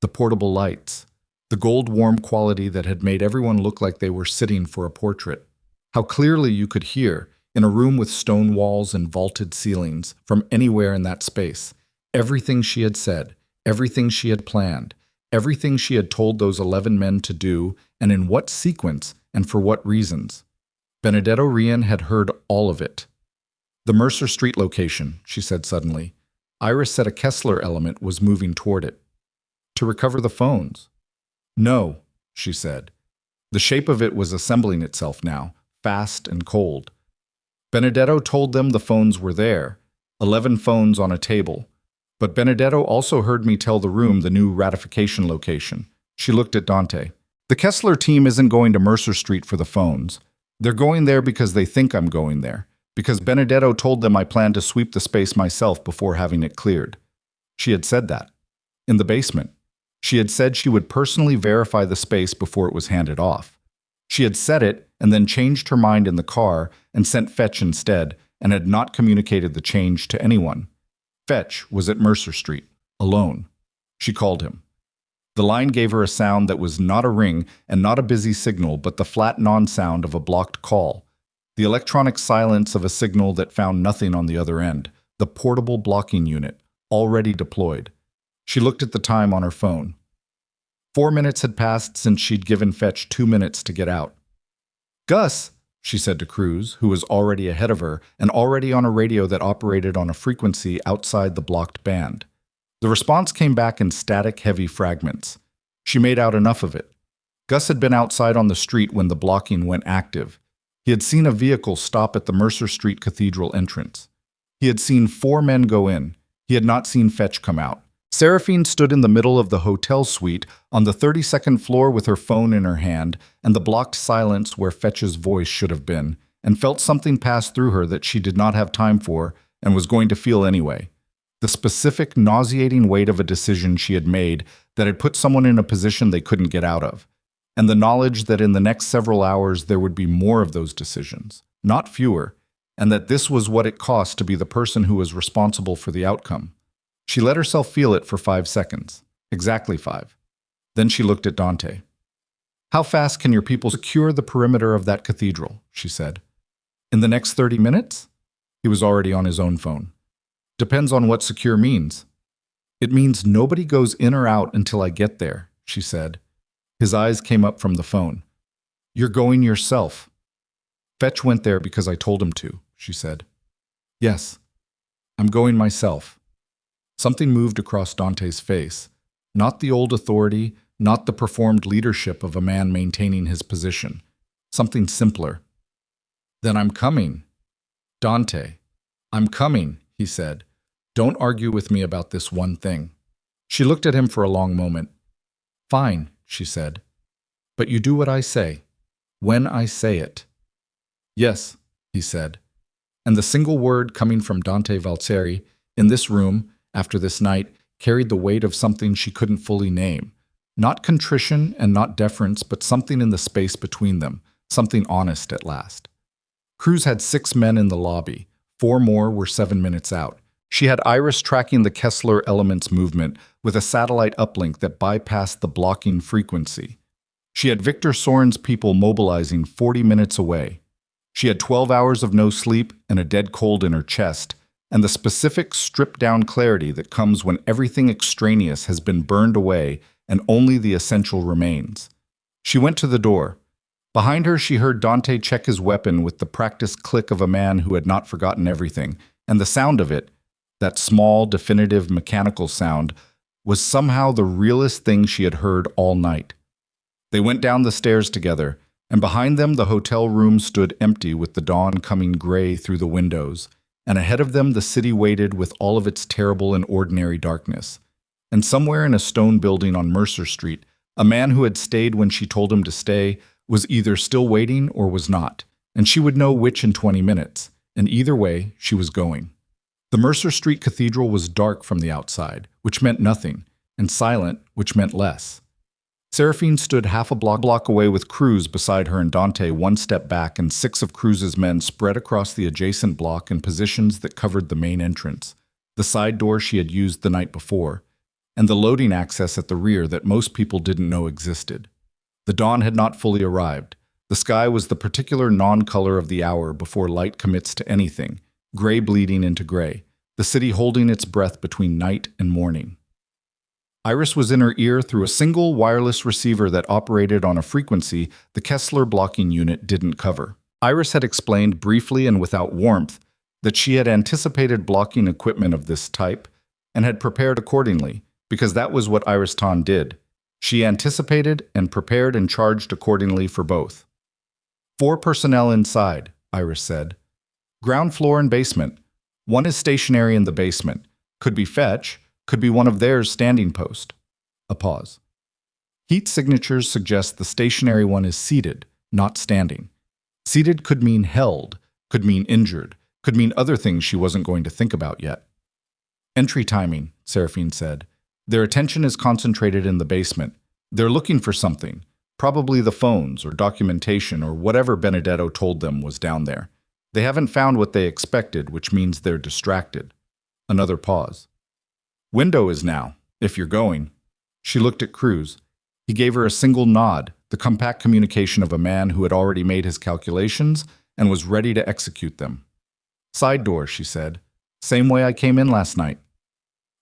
the portable lights, the gold warm quality that had made everyone look like they were sitting for a portrait. How clearly you could hear, in a room with stone walls and vaulted ceilings, from anywhere in that space, everything she had said, everything she had planned, everything she had told those 11 men to do, and in what sequence and for what reasons. Benedetto Rian had heard all of it. "The Mercer Street location," she said suddenly. Iris said a Kessler element was moving toward it. "To recover the phones." "No," she said. The shape of it was assembling itself now, fast and cold. Benedetto told them the phones were there, 11 phones on a table. But Benedetto also heard me tell the room the new ratification location. She looked at Dante. "The Kessler team isn't going to Mercer Street for the phones. They're going there because they think I'm going there. Because Benedetto told them I planned to sweep the space myself before having it cleared." She had said that. In the basement. She had said she would personally verify the space before it was handed off. She had said it and then changed her mind in the car and sent Fetch instead, and had not communicated the change to anyone. Fetch was at Mercer Street, alone. She called him. The line gave her a sound that was not a ring and not a busy signal, but the flat non-sound of a blocked call. The electronic silence of a signal that found nothing on the other end. The portable blocking unit, already deployed. She looked at the time on her phone. 4 minutes had passed since she'd given Fetch 2 minutes to get out. "Gus," she said to Cruz, who was already ahead of her and already on a radio that operated on a frequency outside the blocked band. The response came back in static, heavy fragments. She made out enough of it. Gus had been outside on the street when the blocking went active. He had seen a vehicle stop at the Mercer Street Cathedral entrance. He had seen 4 men go in. He had not seen Fetch come out. Seraphine stood in the middle of the hotel suite on the 32nd floor with her phone in her hand and the blocked silence where Fetch's voice should have been, and felt something pass through her that she did not have time for and was going to feel anyway. The specific, nauseating weight of a decision she had made that had put someone in a position they couldn't get out of, and the knowledge that in the next several hours there would be more of those decisions, not fewer, and that this was what it cost to be the person who was responsible for the outcome. She let herself feel it for 5 seconds, exactly 5. Then she looked at Dante. "How fast can your people secure the perimeter of that cathedral?" she said. "In the next 30 minutes? He was already on his own phone. "Depends on what secure means." "It means nobody goes in or out until I get there," she said. His eyes came up from the phone. "You're going yourself." "Fetch went there because I told him to," she said. "Yes, I'm going myself." Something moved across Dante's face. Not the old authority, not the performed leadership of a man maintaining his position. Something simpler. "Then I'm coming." "Dante, I'm coming," he said. "Don't argue with me about this one thing." She looked at him for a long moment. "Fine," she said. "But you do what I say. When I say it." "Yes," he said. And the single word coming from Dante Valseri, in this room, after this night, carried the weight of something she couldn't fully name. Not contrition and not deference, but something in the space between them, something honest at last. Cruz had 6 men in the lobby. 4 more were 7 minutes out. She had Iris tracking the Kessler element's movement with a satellite uplink that bypassed the blocking frequency. She had Victor Soren's people mobilizing 40 minutes away. She had 12 hours of no sleep and a dead cold in her chest, and the specific stripped-down clarity that comes when everything extraneous has been burned away and only the essential remains. She went to the door. Behind her, she heard Dante check his weapon with the practiced click of a man who had not forgotten everything, and the sound of it, that small, definitive, mechanical sound, was somehow the realest thing she had heard all night. They went down the stairs together, and behind them the hotel room stood empty with the dawn coming gray through the windows, and ahead of them the city waited with all of its terrible and ordinary darkness. And somewhere in a stone building on Mercer Street, a man who had stayed when she told him to stay was either still waiting or was not, and she would know which in 20 minutes, and either way, she was going. The Mercer Street Cathedral was dark from the outside, which meant nothing, and silent, which meant less. Seraphine stood half a block away with Cruz beside her and Dante one step back, and 6 of Cruz's men spread across the adjacent block in positions that covered the main entrance, the side door she had used the night before, and the loading access at the rear that most people didn't know existed. The dawn had not fully arrived. The sky was the particular non-color of the hour before light commits to anything, gray bleeding into gray, the city holding its breath between night and morning. Iris was in her ear through a single wireless receiver that operated on a frequency the Kessler blocking unit didn't cover. Iris had explained briefly and without warmth that she had anticipated blocking equipment of this type and had prepared accordingly, because that was what Iris Ton did. She anticipated and prepared and charged accordingly for both. 4 personnel inside, Iris said. Ground floor and basement. 1 is stationary in the basement. Could be Fetch. Could be one of theirs standing post. A pause. Heat signatures suggest the stationary one is seated, not standing. Seated could mean held, could mean injured, could mean other things she wasn't going to think about yet. Entry timing, Seraphine said. Their attention is concentrated in the basement. They're looking for something, probably the phones or documentation or whatever Benedetto told them was down there. They haven't found what they expected, which means they're distracted. Another pause. Window is now, if you're going. She looked at Cruz. He gave her a single nod, the compact communication of a man who had already made his calculations and was ready to execute them. Side door, she said. Same way I came in last night.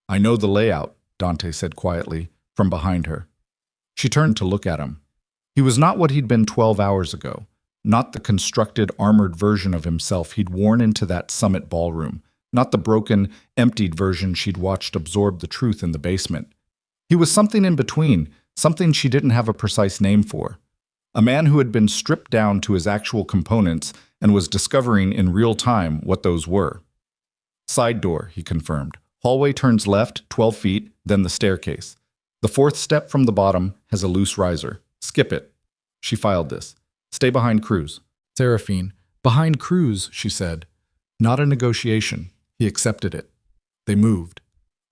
I know the layout, Dante said quietly, from behind her. She turned to look at him. He was not what he'd been 12 hours ago, not the constructed, armored version of himself he'd worn into that summit ballroom, not the broken, emptied version she'd watched absorb the truth in the basement. He was something in between, something she didn't have a precise name for. A man who had been stripped down to his actual components and was discovering in real time what those were. Side door, he confirmed. Hallway turns left, 12 feet, then the staircase. The 4th step from the bottom has a loose riser. Skip it. She filed this. Stay behind Cruz. Seraphine. Behind Cruz, she said. Not a negotiation. He accepted it. They moved.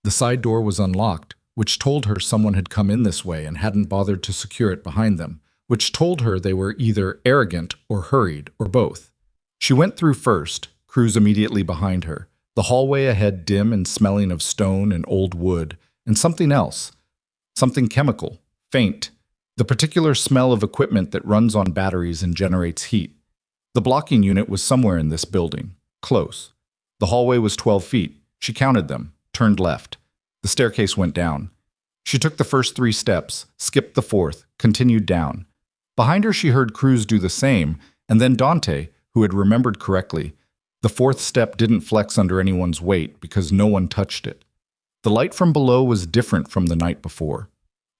The side door was unlocked, which told her someone had come in this way and hadn't bothered to secure it behind them, which told her they were either arrogant or hurried, or both. She went through first, Cruz immediately behind her, the hallway ahead dim and smelling of stone and old wood, and something else, something chemical, faint, the particular smell of equipment that runs on batteries and generates heat. The blocking unit was somewhere in this building, close. The hallway was 12 feet. She counted them, turned left. The staircase went down. She took the first 3 steps, skipped the 4th, continued down. Behind her she heard Cruz do the same, and then Dante, who had remembered correctly. The 4th step didn't flex under anyone's weight because no one touched it. The light from below was different from the night before.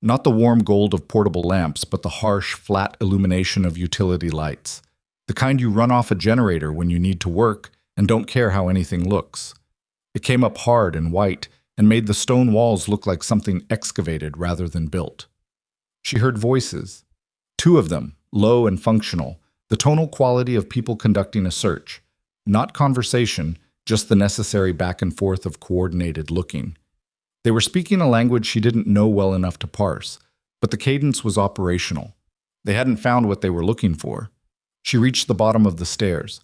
Not the warm gold of portable lamps, but the harsh, flat illumination of utility lights. The kind you run off a generator when you need to work and don't care how anything looks. It came up hard and white and made the stone walls look like something excavated rather than built. She heard voices. 2 of them, low and functional, the tonal quality of people conducting a search. Not conversation, just the necessary back and forth of coordinated looking. They were speaking a language she didn't know well enough to parse, but the cadence was operational. They hadn't found what they were looking for. She reached the bottom of the stairs.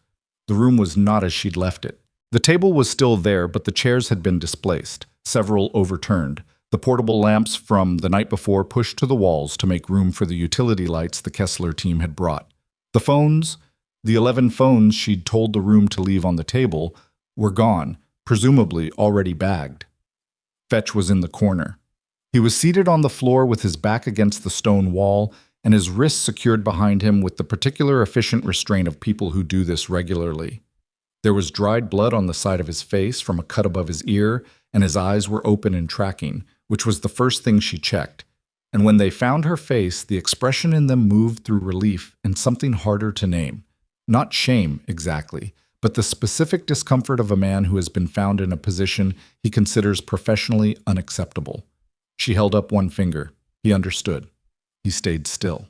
The room was not as she'd left it. The table was still there, but the chairs had been displaced, several overturned, the portable lamps from the night before pushed to the walls to make room for the utility lights the Kessler team had brought. The phones, the 11 phones she'd told the room to leave on the table, were gone, presumably already bagged. Fetch was in the corner. He was seated on the floor with his back against the stone wall and his wrists secured behind him with the particular efficient restraint of people who do this regularly. There was dried blood on the side of his face from a cut above his ear, and his eyes were open and tracking, which was the first thing she checked. And when they found her face, the expression in them moved through relief and something harder to name. Not shame, exactly, but the specific discomfort of a man who has been found in a position he considers professionally unacceptable. She held up one finger. He understood. He stayed still.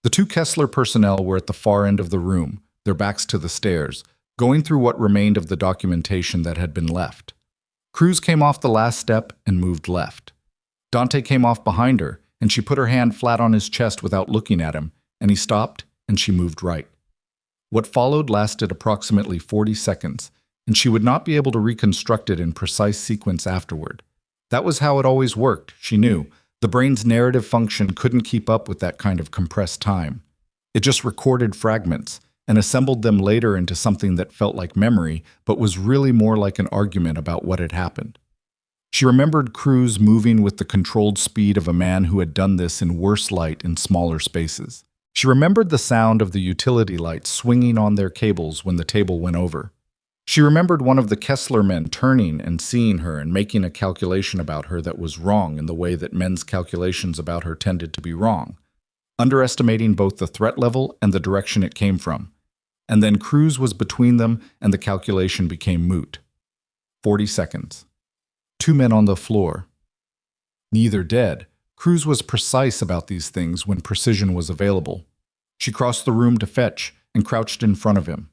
The 2 Kessler personnel were at the far end of the room, their backs to the stairs, going through what remained of the documentation that had been left. Cruz came off the last step and moved left. Dante came off behind her, and she put her hand flat on his chest without looking at him, and he stopped, and she moved right. What followed lasted approximately 40 seconds, and she would not be able to reconstruct it in precise sequence afterward. That was how it always worked, she knew. The brain's narrative function couldn't keep up with that kind of compressed time. It just recorded fragments and assembled them later into something that felt like memory, but was really more like an argument about what had happened. She remembered Cruz moving with the controlled speed of a man who had done this in worse light in smaller spaces. She remembered the sound of the utility lights swinging on their cables when the table went over. She remembered one of the Kessler men turning and seeing her and making a calculation about her that was wrong in the way that men's calculations about her tended to be wrong, underestimating both the threat level and the direction it came from. And then Cruz was between them and the calculation became moot. 40 seconds. 2 men on the floor. Neither dead. Cruz was precise about these things when precision was available. She crossed the room to fetch and crouched in front of him.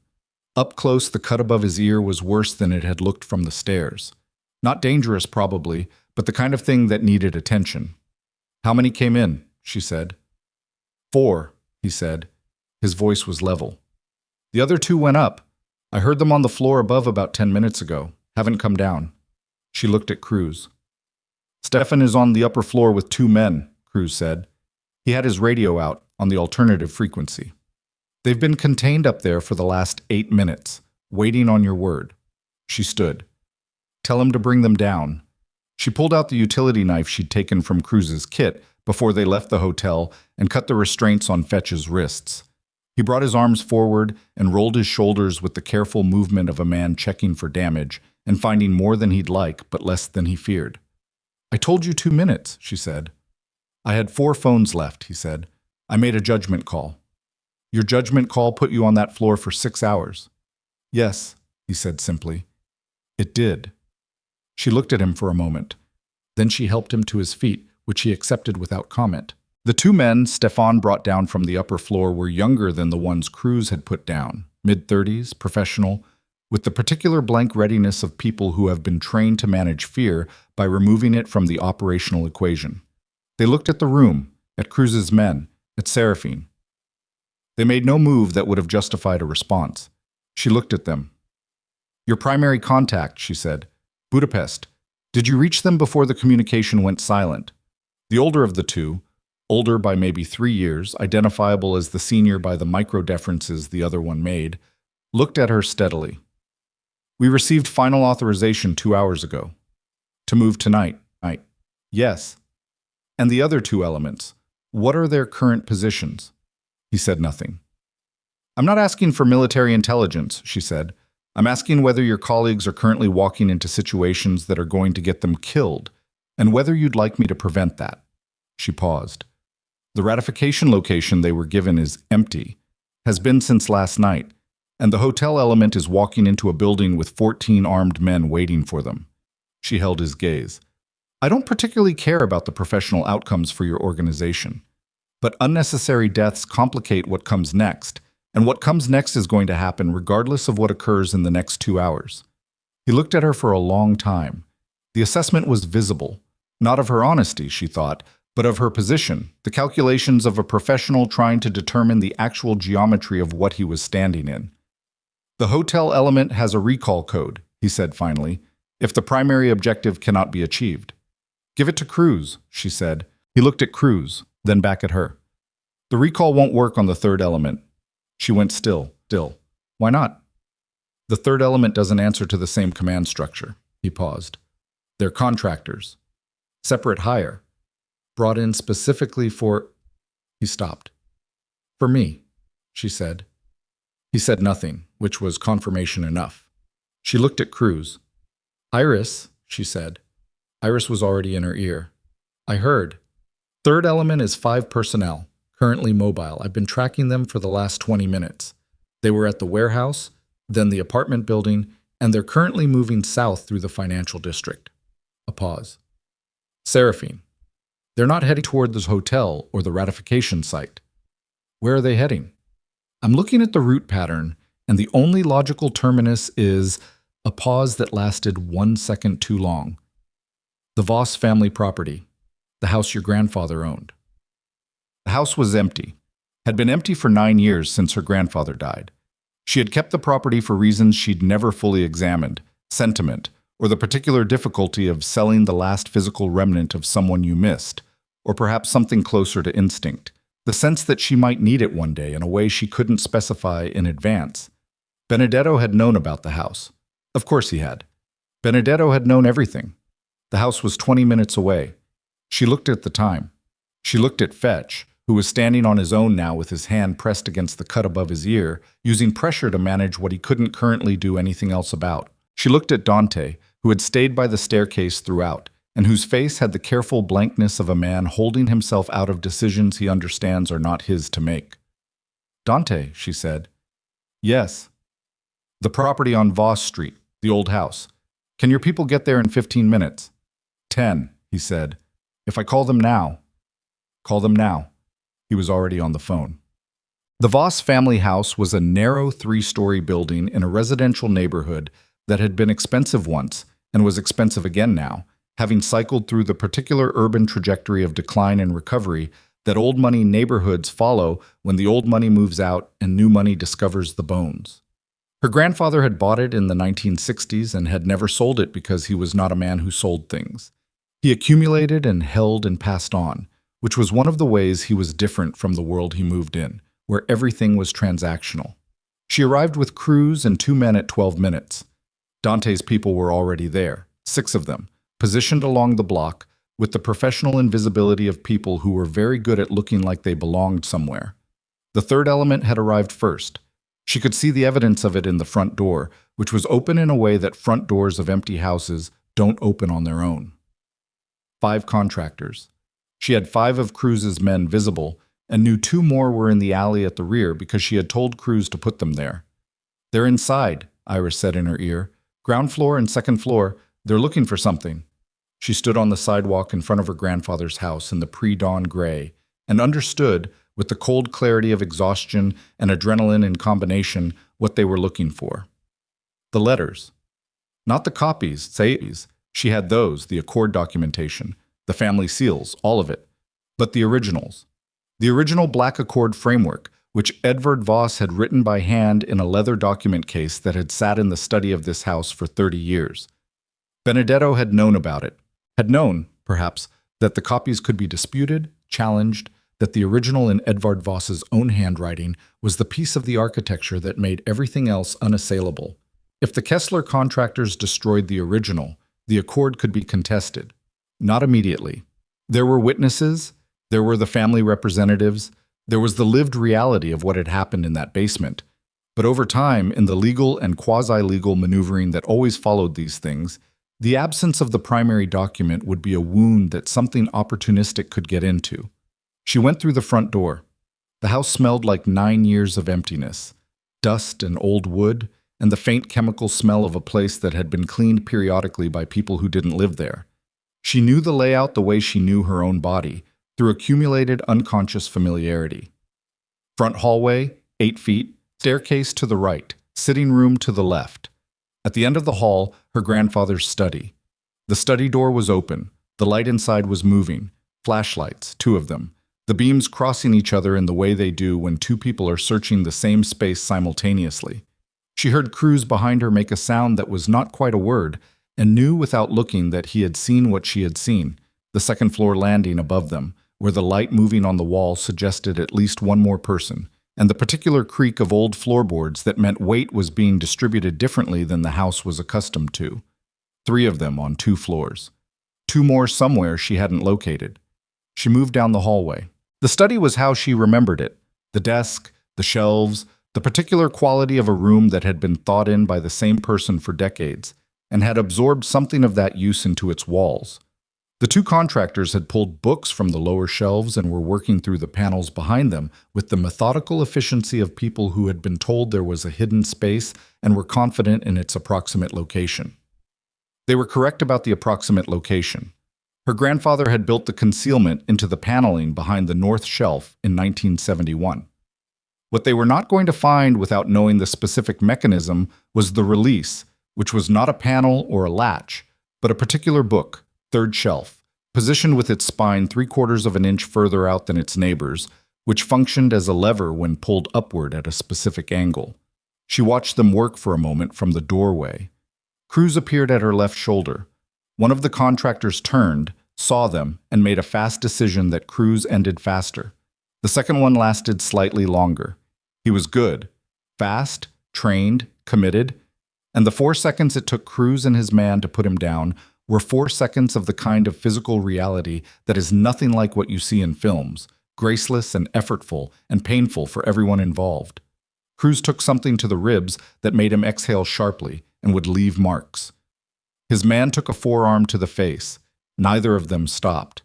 Up close, the cut above his ear was worse than it had looked from the stairs. Not dangerous, probably, but the kind of thing that needed attention. "How many came in?" she said. 4, he said. His voice was level. "The other 2 went up. I heard them on the floor above about 10 minutes ago. Haven't come down." She looked at Cruz. "Stefan is on the upper floor with 2 men, Cruz said. He had his radio out on the alternative frequency. "They've been contained up there for the last 8 minutes, waiting on your word." She stood. "Tell him to bring them down." She pulled out the utility knife she'd taken from Cruz's kit before they left the hotel and cut the restraints on Fetch's wrists. He brought his arms forward and rolled his shoulders with the careful movement of a man checking for damage and finding more than he'd like but less than he feared. "I told you 2 minutes, she said. "I had 4 phones left," he said. "I made a judgment call." "Your judgment call put you on that floor for 6 hours." "Yes," he said simply. "It did." She looked at him for a moment. Then she helped him to his feet, which he accepted without comment. The 2 men Stefan brought down from the upper floor were younger than the ones Cruz had put down, mid-30s, professional, with the particular blank readiness of people who have been trained to manage fear by removing it from the operational equation. They looked at the room, at Cruz's men, at Seraphine. They made no move that would have justified a response. She looked at them. "Your primary contact," she said. "Budapest. Did you reach them before the communication went silent?" The older of the 2, older by maybe 3 years, identifiable as the senior by the micro-differences the other one made, looked at her steadily. "We received final authorization 2 hours ago. To move tonight." "Yes." "And the other 2 elements, what are their current positions?" He said nothing. "I'm not asking for military intelligence," she said. "I'm asking whether your colleagues are currently walking into situations that are going to get them killed, and whether you'd like me to prevent that." She paused. "The ratification location they were given is empty, has been since last night, and the hotel element is walking into a building with 14 armed men waiting for them." She held his gaze. "I don't particularly care about the professional outcomes for your organization. But unnecessary deaths complicate what comes next, and what comes next is going to happen regardless of what occurs in the next 2 hours. He looked at her for a long time. The assessment was visible, not of her honesty, she thought, but of her position, the calculations of a professional trying to determine the actual geometry of what he was standing in. "The hotel element has a recall code," he said finally, "if the primary objective cannot be achieved." "Give it to Cruz," she said. He looked at Cruz, then back at her. "The recall won't work on the 3rd element." She went still. "Why not?" "The 3rd element doesn't answer to the same command structure." He paused. "They're contractors. Separate hire. Brought in specifically for—" He stopped. "For me," she said. He said nothing, which was confirmation enough. She looked at Cruz. "Iris," she said. Iris was already in her ear. "I heard. 3rd element is 5 personnel, currently mobile. I've been tracking them for the last 20 minutes. They were at the warehouse, then the apartment building, and they're currently moving south through the financial district." A pause. "Seraphine. They're not heading toward this hotel or the ratification site. Where are they heading?" "I'm looking at the route pattern, and the only logical terminus is—" A pause that lasted 1 second too long. "The Voss family property. the house your grandfather owned. The house was empty, had been empty for 9 years since her grandfather died. She had kept the property for reasons she'd never fully examined, sentiment, or the particular difficulty of selling the last physical remnant of someone you missed, or perhaps something closer to instinct, the sense that she might need it one day in a way she couldn't specify in advance. Benedetto had known about the house. Of course he had. Benedetto had known everything. The house was 20 minutes away. She looked at the time. She looked at Fetch, who was standing on his own now with his hand pressed against the cut above his ear, using pressure to manage what he couldn't currently do anything else about. She looked at Dante, who had stayed by the staircase throughout, and whose face had the careful blankness of a man holding himself out of decisions he understands are not his to make. "Dante," she said. "Yes." "The property on Voss Street, the old house. Can your people get there in 15 minutes? 10, he said. "If I call them now." "Call them now." He was already on the phone. The Voss family house was a narrow 3-story building in a residential neighborhood that had been expensive once and was expensive again now, having cycled through the particular urban trajectory of decline and recovery that old money neighborhoods follow when the old money moves out and new money discovers the bones. Her grandfather had bought it in the 1960s and had never sold it because he was not a man who sold things. He accumulated and held and passed on, which was one of the ways he was different from the world he moved in, where everything was transactional. She arrived with crews and 2 men at 12 minutes. Dante's people were already there, 6 of them, positioned along the block, with the professional invisibility of people who were very good at looking like they belonged somewhere. The third element had arrived first. She could see the evidence of it in the front door, which was open in a way that front doors of empty houses don't open on their own. 5 contractors. She had 5 of Cruz's men visible, and knew 2 more were in the alley at the rear because she had told Cruz to put them there. "They're inside," Iris said in her ear. "Ground floor and second floor. They're looking for something." She stood on the sidewalk in front of her grandfather's house in the pre-dawn gray, and understood, with the cold clarity of exhaustion and adrenaline in combination, what they were looking for. The letters. Not the copies, says. She had those, the Accord documentation, the family seals, all of it. But the originals. The original Black Accord framework, which Edvard Voss had written by hand in a leather document case that had sat in the study of this house for 30 years. Benedetto had known about it. Had known, perhaps, that the copies could be disputed, challenged, that the original in Edvard Voss's own handwriting was the piece of the architecture that made everything else unassailable. If the Kessler contractors destroyed the original, the Accord could be contested. Not immediately. There were witnesses, there were the family representatives, there was the lived reality of what had happened in that basement. But over time, in the legal and quasi-legal maneuvering that always followed these things, the absence of the primary document would be a wound that something opportunistic could get into. She went through the front door. The house smelled like 9 years of emptiness, dust and old wood, and the faint chemical smell of a place that had been cleaned periodically by people who didn't live there. She knew the layout the way she knew her own body, through accumulated unconscious familiarity. Front hallway, 8 feet, staircase to the right, sitting room to the left. At the end of the hall, her grandfather's study. The study door was open. The light inside was moving. Flashlights, 2 of them. The beams crossing each other in the way they do when 2 people are searching the same space simultaneously. She heard Cruz behind her make a sound that was not quite a word, and knew without looking that he had seen what she had seen, the second-floor landing above them, where the light moving on the wall suggested at least one more person, and the particular creak of old floorboards that meant weight was being distributed differently than the house was accustomed to. 3 of them on 2 floors. 2 more somewhere she hadn't located. She moved down the hallway. The study was how she remembered it. The desk, the shelves, the particular quality of a room that had been thought in by the same person for decades, and had absorbed something of that use into its walls. The 2 contractors had pulled books from the lower shelves and were working through the panels behind them with the methodical efficiency of people who had been told there was a hidden space and were confident in its approximate location. They were correct about the approximate location. Her grandfather had built the concealment into the paneling behind the north shelf in 1971. What they were not going to find without knowing the specific mechanism was the release, which was not a panel or a latch, but a particular book, 3rd shelf, positioned with its spine 3/4 of an inch further out than its neighbors, which functioned as a lever when pulled upward at a specific angle. She watched them work for a moment from the doorway. Cruz appeared at her left shoulder. One of the contractors turned, saw them, and made a fast decision that Cruz ended faster. The second one lasted slightly longer. He was good, fast, trained, committed, and the 4 seconds it took Cruz and his man to put him down were 4 seconds of the kind of physical reality that is nothing like what you see in films, graceless and effortful and painful for everyone involved. Cruz took something to the ribs that made him exhale sharply and would leave marks. His man took a forearm to the face. Neither of them stopped.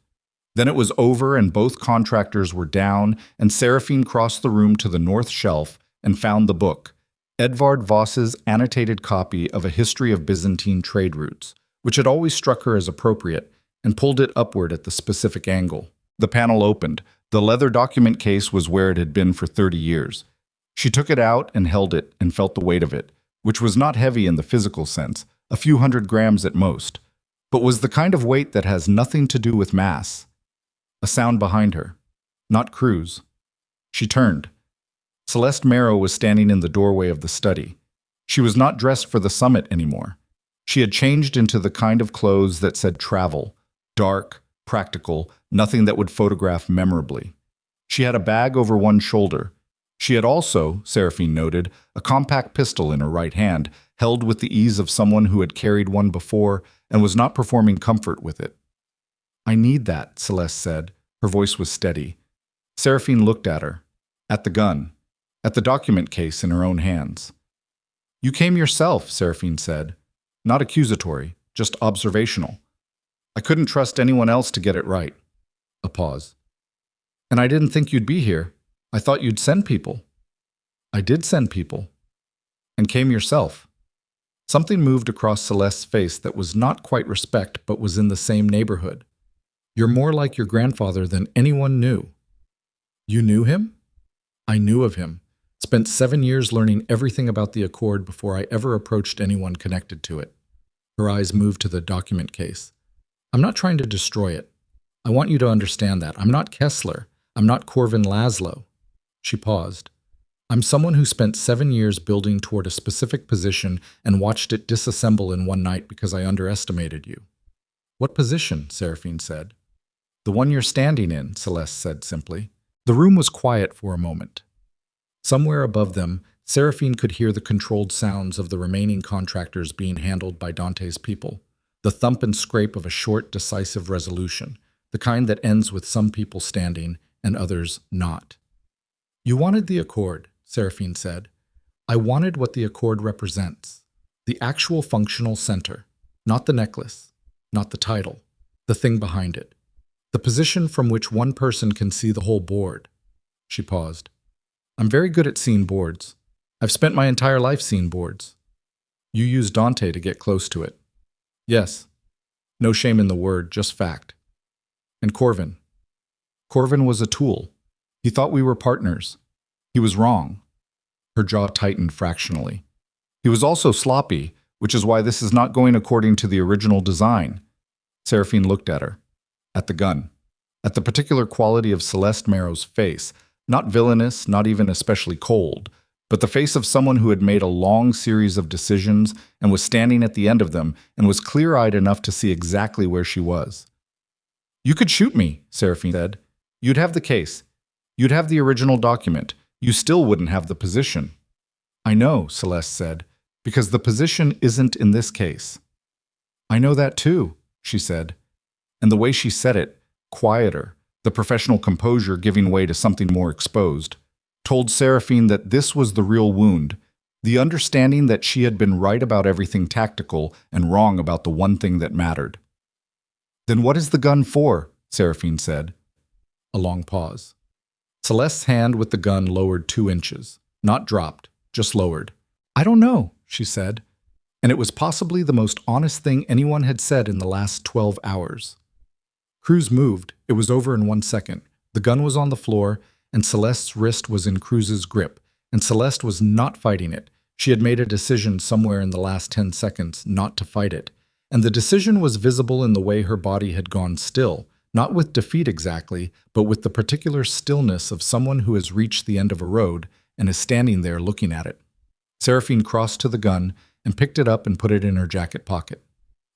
Then it was over and both contractors were down, and Seraphine crossed the room to the north shelf and found the book, Edvard Voss's annotated copy of A History of Byzantine Trade Routes, which had always struck her as appropriate, and pulled it upward at the specific angle. The panel opened. The leather document case was where it had been for 30 years. She took it out and held it and felt the weight of it, which was not heavy in the physical sense, a few hundred grams at most, but was the kind of weight that has nothing to do with mass. A sound behind her. Not Cruz. She turned. Celeste Marrow was standing in the doorway of the study. She was not dressed for the summit anymore. She had changed into the kind of clothes that said travel, dark, practical, nothing that would photograph memorably. She had a bag over one shoulder. She had also, Seraphine noted, a compact pistol in her right hand, held with the ease of someone who had carried one before and was not performing comfort with it. "I need that," Celeste said. Her voice was steady. Seraphine looked at her, at the gun, at the document case in her own hands. "You came yourself," Seraphine said. Not accusatory, just observational. "I couldn't trust anyone else to get it right." A pause. "And I didn't think you'd be here. I thought you'd send people." "I did send people." "And came yourself." Something moved across Celeste's face that was not quite respect, but was in the same neighborhood. "You're more like your grandfather than anyone knew." "You knew him?" "I knew of him. Spent 7 years learning everything about the Accord before I ever approached anyone connected to it." Her eyes moved to the document case. "I'm not trying to destroy it. I want you to understand that. I'm not Kessler. I'm not Corvin Laszlo." She paused. "I'm someone who spent 7 years building toward a specific position and watched it disassemble in one night because I underestimated you." "What position?" Seraphine said. "The one you're standing in," Celeste said simply. The room was quiet for a moment. Somewhere above them, Seraphine could hear the controlled sounds of the remaining contractors being handled by Dante's people, the thump and scrape of a short, decisive resolution, the kind that ends with some people standing and others not. "You wanted the Accord," Seraphine said. "I wanted what the Accord represents, the actual functional center, not the necklace, not the title, the thing behind it, the position from which one person can see the whole board." She paused. "I'm very good at seeing boards. I've spent my entire life seeing boards." "You used Dante to get close to it." "Yes. No shame in the word, just fact." "And Corvin?" "Corvin was a tool. He thought we were partners. He was wrong." Her jaw tightened fractionally. "He was also sloppy, which is why this is not going according to the original design." Seraphine looked at her, at the gun, at the particular quality of Celeste Marrow's face, not villainous, not even especially cold, but the face of someone who had made a long series of decisions and was standing at the end of them and was clear-eyed enough to see exactly where she was. "You could shoot me," Seraphine said. "You'd have the case. You'd have the original document. You still wouldn't have the position." "I know," Celeste said, "because the position isn't in this case." "I know that too," she said. And the way she said it, quieter, the professional composure giving way to something more exposed, told Seraphine that this was the real wound, the understanding that she had been right about everything tactical and wrong about the one thing that mattered. "Then what is the gun for?" Seraphine said. A long pause. Celeste's hand with the gun lowered 2 inches, not dropped, just lowered. "I don't know," she said, and it was possibly the most honest thing anyone had said in the last 12 hours. Cruz moved. It was over in 1 second. The gun was on the floor, and Celeste's wrist was in Cruz's grip, and Celeste was not fighting it. She had made a decision somewhere in the last 10 seconds not to fight it, and the decision was visible in the way her body had gone still, not with defeat exactly, but with the particular stillness of someone who has reached the end of a road and is standing there looking at it. Seraphine crossed to the gun and picked it up and put it in her jacket pocket.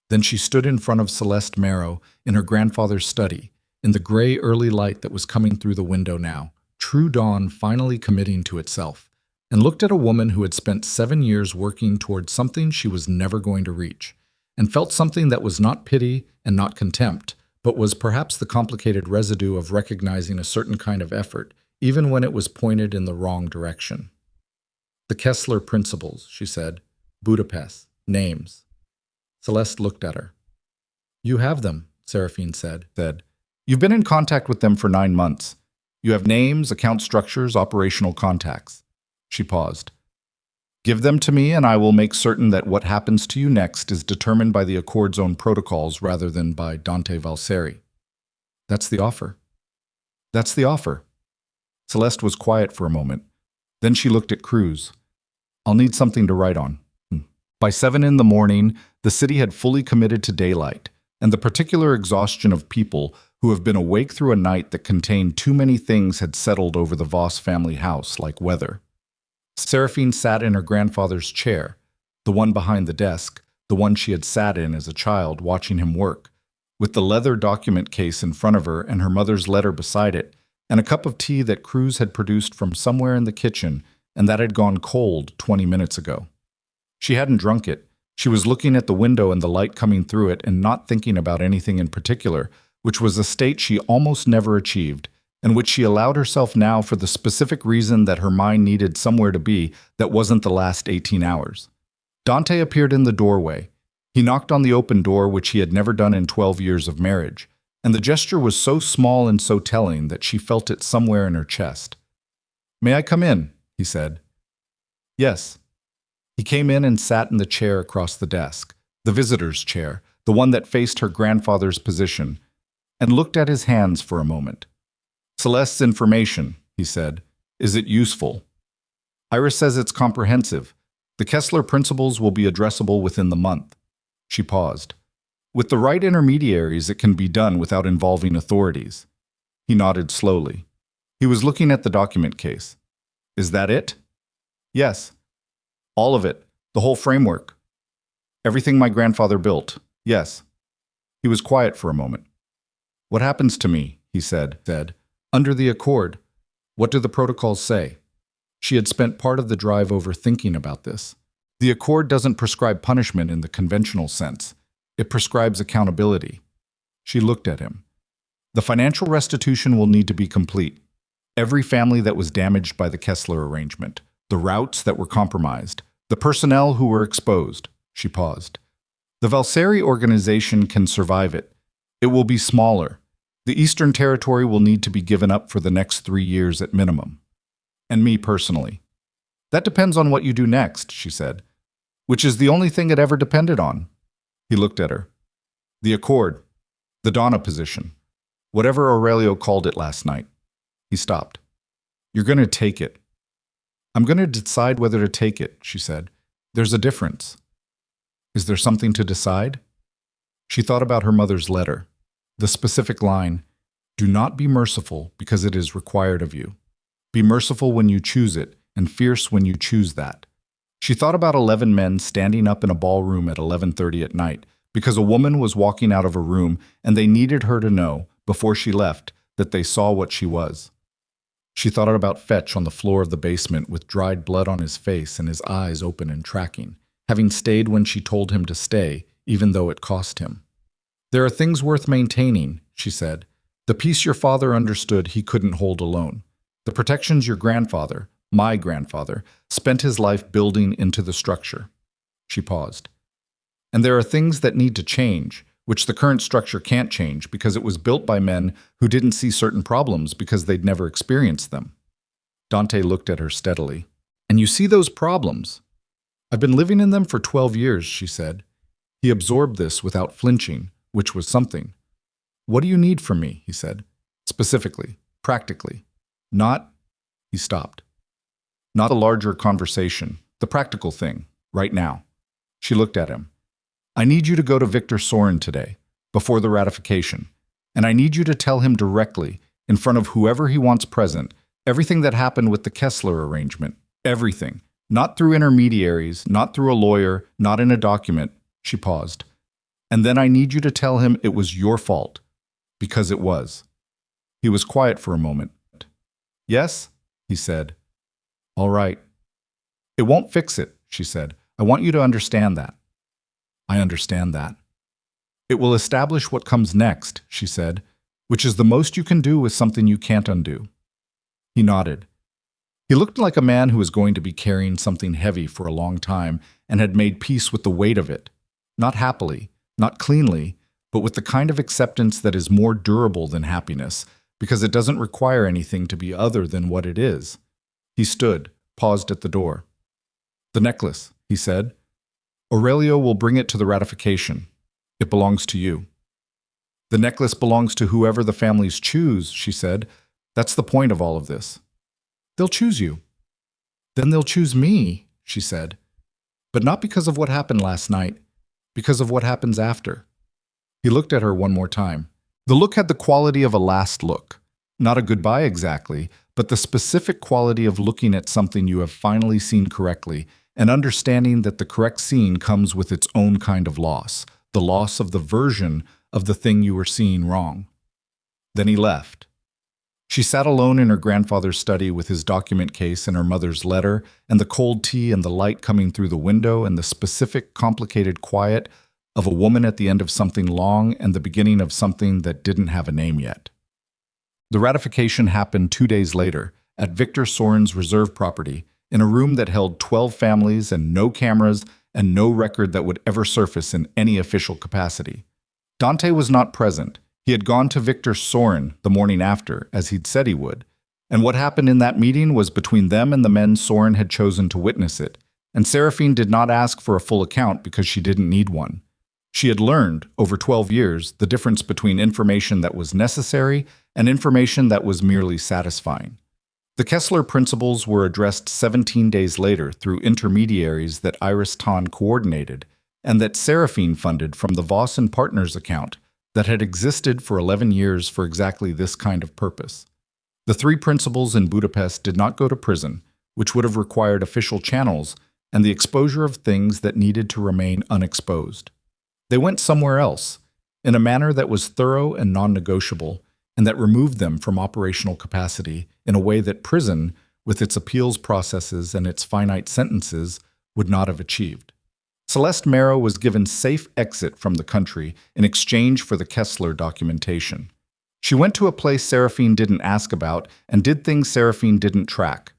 Then she stood in front of Celeste Marrow in her grandfather's study, in the gray early light that was coming through the window now, true dawn finally committing to itself, and looked at a woman who had spent 7 years working towards something she was never going to reach, and felt something that was not pity and not contempt, but was perhaps the complicated residue of recognizing a certain kind of effort, even when it was pointed in the wrong direction. The Kessler principles, she said. Budapest. Names. Celeste looked at her. You have them, Seraphine said. You've been in contact with them for 9 months. You have names, account structures, operational contacts. She paused. Give them to me and I will make certain that what happens to you next is determined by the Accord's own protocols rather than by Dante Valseri. That's the offer. That's the offer. Celeste was quiet for a moment. Then she looked at Cruz. I'll need something to write on. By 7 in the morning, the city had fully committed to daylight, and the particular exhaustion of people who have been awake through a night that contained too many things had settled over the Voss family house like weather. Seraphine sat in her grandfather's chair, the one behind the desk, the one she had sat in as a child watching him work, with the leather document case in front of her and her mother's letter beside it, and a cup of tea that Cruz had produced from somewhere in the kitchen and that had gone cold 20 minutes ago. She hadn't drunk it. She was looking at the window and the light coming through it and not thinking about anything in particular, which was a state she almost never achieved, and which she allowed herself now for the specific reason that her mind needed somewhere to be that wasn't the last 18 hours. Dante appeared in the doorway. He knocked on the open door, which he had never done in 12 years of marriage, and the gesture was so small and so telling that she felt it somewhere in her chest. May I come in? He said. Yes. He came in and sat in the chair across the desk, the visitor's chair, the one that faced her grandfather's position, and looked at his hands for a moment. Celeste's information, he said. Is it useful? Iris says it's comprehensive. The Kessler principles will be addressable within the month. She paused. With the right intermediaries, it can be done without involving authorities. He nodded slowly. He was looking at the document case. Is that it? Yes. All of it. The whole framework. Everything my grandfather built. Yes. He was quiet for a moment. What happens to me, he said, under the Accord? What do the protocols say? She had spent part of the drive over thinking about this. The Accord doesn't prescribe punishment in the conventional sense. It prescribes accountability. She looked at him. The financial restitution will need to be complete. Every family that was damaged by the Kessler arrangement, the routes that were compromised, the personnel who were exposed. She paused. The Valseri organization can survive it. It will be smaller. The Eastern Territory will need to be given up for the next 3 years at minimum. And me personally. That depends on what you do next, she said, which is the only thing it ever depended on. He looked at her. The Accord. The Donna position. Whatever Aurelio called it last night. He stopped. You're going to take it. I'm going to decide whether to take it, she said. There's a difference. Is there something to decide? She thought about her mother's letter. The specific line, do not be merciful because it is required of you. Be merciful when you choose it, and fierce when you choose that. She thought about 11 men standing up in a ballroom at 11:30 at night because a woman was walking out of a room and they needed her to know, before she left, that they saw what she was. She thought about Fetch on the floor of the basement with dried blood on his face and his eyes open and tracking, having stayed when she told him to stay, even though it cost him. There are things worth maintaining, she said. The peace your father understood he couldn't hold alone. The protections your grandfather, my grandfather, spent his life building into the structure. She paused. And there are things that need to change, which the current structure can't change because it was built by men who didn't see certain problems because they'd never experienced them. Dante looked at her steadily. And you see those problems? I've been living in them for 12 years, she said. He absorbed this without flinching, which was something. What do you need from me, he said. Specifically, practically. Not, he stopped. Not a larger conversation, the practical thing, right now. She looked at him. I need you to go to Victor Soren today, before the ratification, and I need you to tell him directly, in front of whoever he wants present, everything that happened with the Kessler arrangement. Everything. Not through intermediaries, not through a lawyer, not in a document. She paused. And then I need you to tell him it was your fault. Because it was. He was quiet for a moment. Yes, he said. All right. It won't fix it, she said. I want you to understand that. I understand that. It will establish what comes next, she said, which is the most you can do with something you can't undo. He nodded. He looked like a man who was going to be carrying something heavy for a long time and had made peace with the weight of it. Not happily, not cleanly, but with the kind of acceptance that is more durable than happiness, because it doesn't require anything to be other than what it is. He stood, paused at the door. The necklace, he said. Aurelio will bring it to the ratification. It belongs to you. The necklace belongs to whoever the families choose, she said. That's the point of all of this. They'll choose you. Then they'll choose me, she said. But not because of what happened last night, because of what happens after. He looked at her one more time. The look had the quality of a last look. Not a goodbye exactly, but the specific quality of looking at something you have finally seen correctly and understanding that the correct scene comes with its own kind of loss, the loss of the version of the thing you were seeing wrong. Then he left. She sat alone in her grandfather's study with his document case and her mother's letter, and the cold tea and the light coming through the window and the specific, complicated quiet of a woman at the end of something long and the beginning of something that didn't have a name yet. The ratification happened 2 days later, at Victor Soren's reserve property, in a room that held 12 families and no cameras and no record that would ever surface in any official capacity. Dante was not present. He had gone to Victor Soren the morning after, as he'd said he would, and what happened in that meeting was between them and the men Soren had chosen to witness it, and Seraphine did not ask for a full account because she didn't need one. She had learned, over 12 years, the difference between information that was necessary and information that was merely satisfying. The Kessler principles were addressed 17 days later through intermediaries that Iris Tan coordinated and that Seraphine funded from the Voss and Partners account that had existed for 11 years for exactly this kind of purpose. The 3 principals in Budapest did not go to prison, which would have required official channels and the exposure of things that needed to remain unexposed. They went somewhere else, in a manner that was thorough and non-negotiable, and that removed them from operational capacity in a way that prison, with its appeals processes and its finite sentences, would not have achieved. Celeste Marrow was given safe exit from the country in exchange for the Kessler documentation. She went to a place Seraphine didn't ask about and did things Seraphine didn't track.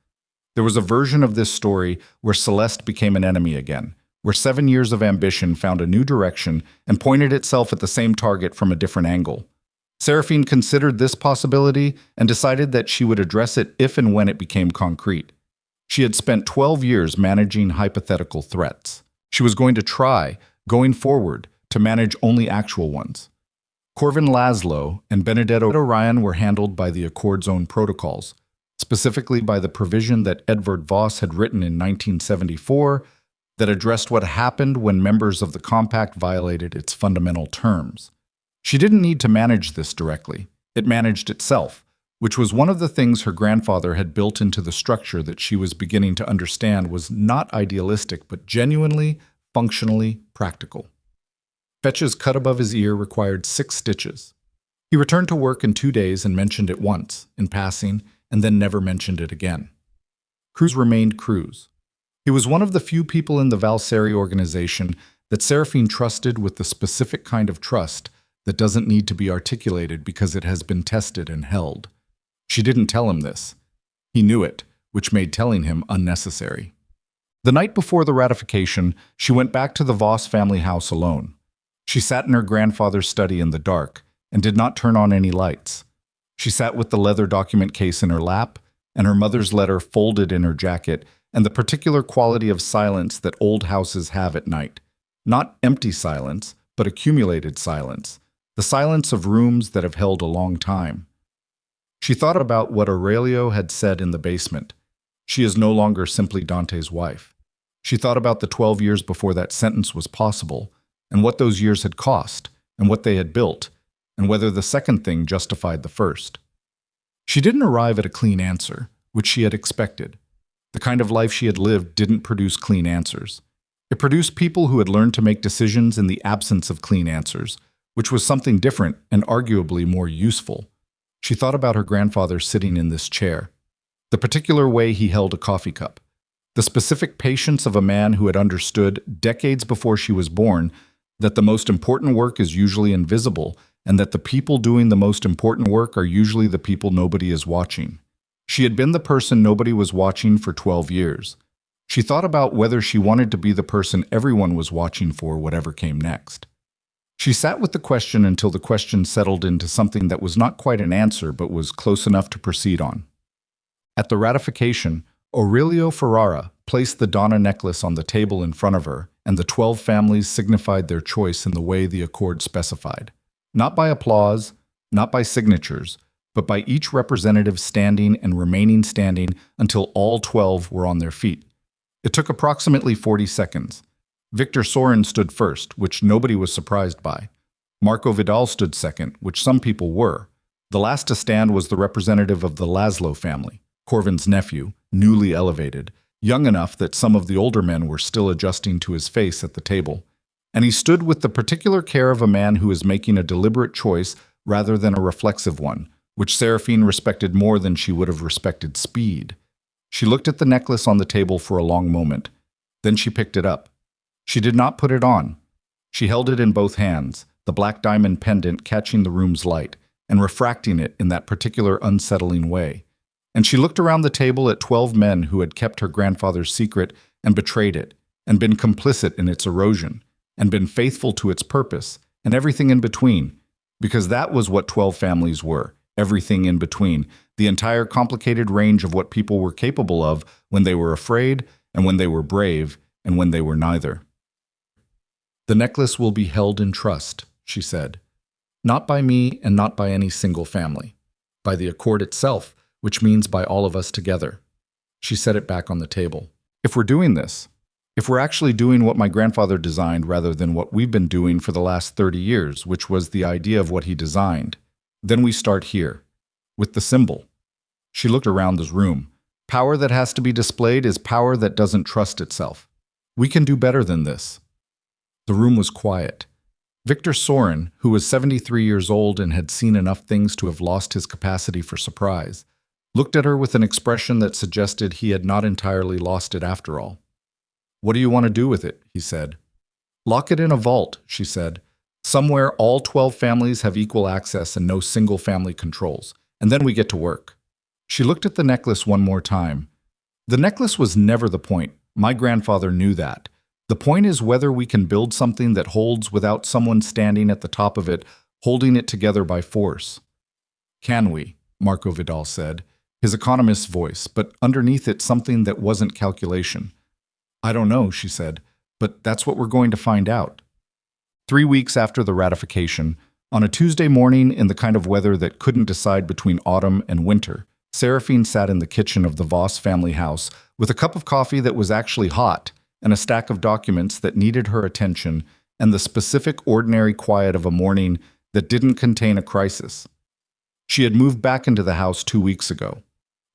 There was a version of this story where Celeste became an enemy again, where 7 years of ambition found a new direction and pointed itself at the same target from a different angle. Seraphine considered this possibility and decided that she would address it if and when it became concrete. She had spent 12 years managing hypothetical threats. She was going to try, going forward, to manage only actual ones. Corvin Laszlo and Benedetto Ryan were handled by the Accord's own protocols, specifically by the provision that Edvard Voss had written in 1974 that addressed what happened when members of the compact violated its fundamental terms. She didn't need to manage this directly. It managed itself, which was one of the things her grandfather had built into the structure that she was beginning to understand was not idealistic but genuinely, functionally practical. Fetch's cut above his ear required 6 stitches. He returned to work in 2 days and mentioned it once, in passing, and then never mentioned it again. Cruz remained Cruz. He was one of the few people in the Valseri organization that Seraphine trusted with the specific kind of trust that doesn't need to be articulated because it has been tested and held. She didn't tell him this. He knew it, which made telling him unnecessary. The night before the ratification, she went back to the Voss family house alone. She sat in her grandfather's study in the dark and did not turn on any lights. She sat with the leather document case in her lap and her mother's letter folded in her jacket and the particular quality of silence that old houses have at night. Not empty silence, but accumulated silence. The silence of rooms that have held a long time. She thought about what Aurelio had said in the basement. She is no longer simply Dante's wife. She thought about the 12 years before that sentence was possible, and what those years had cost, and what they had built, and whether the second thing justified the first. She didn't arrive at a clean answer, which she had expected. The kind of life she had lived didn't produce clean answers. It produced people who had learned to make decisions in the absence of clean answers, which was something different and arguably more useful. She thought about her grandfather sitting in this chair, the particular way he held a coffee cup, the specific patience of a man who had understood, decades before she was born, that the most important work is usually invisible and that the people doing the most important work are usually the people nobody is watching. She had been the person nobody was watching for 12 years. She thought about whether she wanted to be the person everyone was watching for whatever came next. She sat with the question until the question settled into something that was not quite an answer but was close enough to proceed on. At the ratification, Aurelio Ferrara placed the Donna necklace on the table in front of her, and the 12 families signified their choice in the way the accord specified. Not by applause, not by signatures, but by each representative standing and remaining standing until all 12 were on their feet. It took approximately 40 seconds. Victor Sorin stood first, which nobody was surprised by. Marco Vidal stood second, which some people were. The last to stand was the representative of the Laszlo family, Corvin's nephew, newly elevated, young enough that some of the older men were still adjusting to his face at the table. And he stood with the particular care of a man who is making a deliberate choice rather than a reflexive one, which Seraphine respected more than she would have respected speed. She looked at the necklace on the table for a long moment. Then she picked it up. She did not put it on. She held it in both hands, the black diamond pendant catching the room's light and refracting it in that particular unsettling way. And she looked around the table at 12 men who had kept her grandfather's secret and betrayed it, and been complicit in its erosion, and been faithful to its purpose, and everything in between, because that was what 12 families were, everything in between, the entire complicated range of what people were capable of when they were afraid, and when they were brave, and when they were neither. "The necklace will be held in trust," she said. "Not by me and not by any single family. By the accord itself, which means by all of us together." She set it back on the table. "If we're doing this, if we're actually doing what my grandfather designed rather than what we've been doing for the last 30 years, which was the idea of what he designed, then we start here, with the symbol." She looked around the room. "Power that has to be displayed is power that doesn't trust itself. We can do better than this." The room was quiet. Victor Sorin, who was 73 years old and had seen enough things to have lost his capacity for surprise, looked at her with an expression that suggested he had not entirely lost it after all. "What do you want to do with it?" he said. "Lock it in a vault," she said. "Somewhere all 12 families have equal access and no single family controls, and then we get to work." She looked at the necklace one more time. The necklace was never the point. My grandfather knew that. The point is whether we can build something that holds without someone standing at the top of it, holding it together by force. "Can we?" Marco Vidal said, his economist's voice, but underneath it something that wasn't calculation. "I don't know," she said, "but that's what we're going to find out." 3 weeks after the ratification, on a Tuesday morning in the kind of weather that couldn't decide between autumn and winter, Seraphine sat in the kitchen of the Voss family house with a cup of coffee that was actually hot and a stack of documents that needed her attention and the specific ordinary quiet of a morning that didn't contain a crisis. She had moved back into the house 2 weeks ago.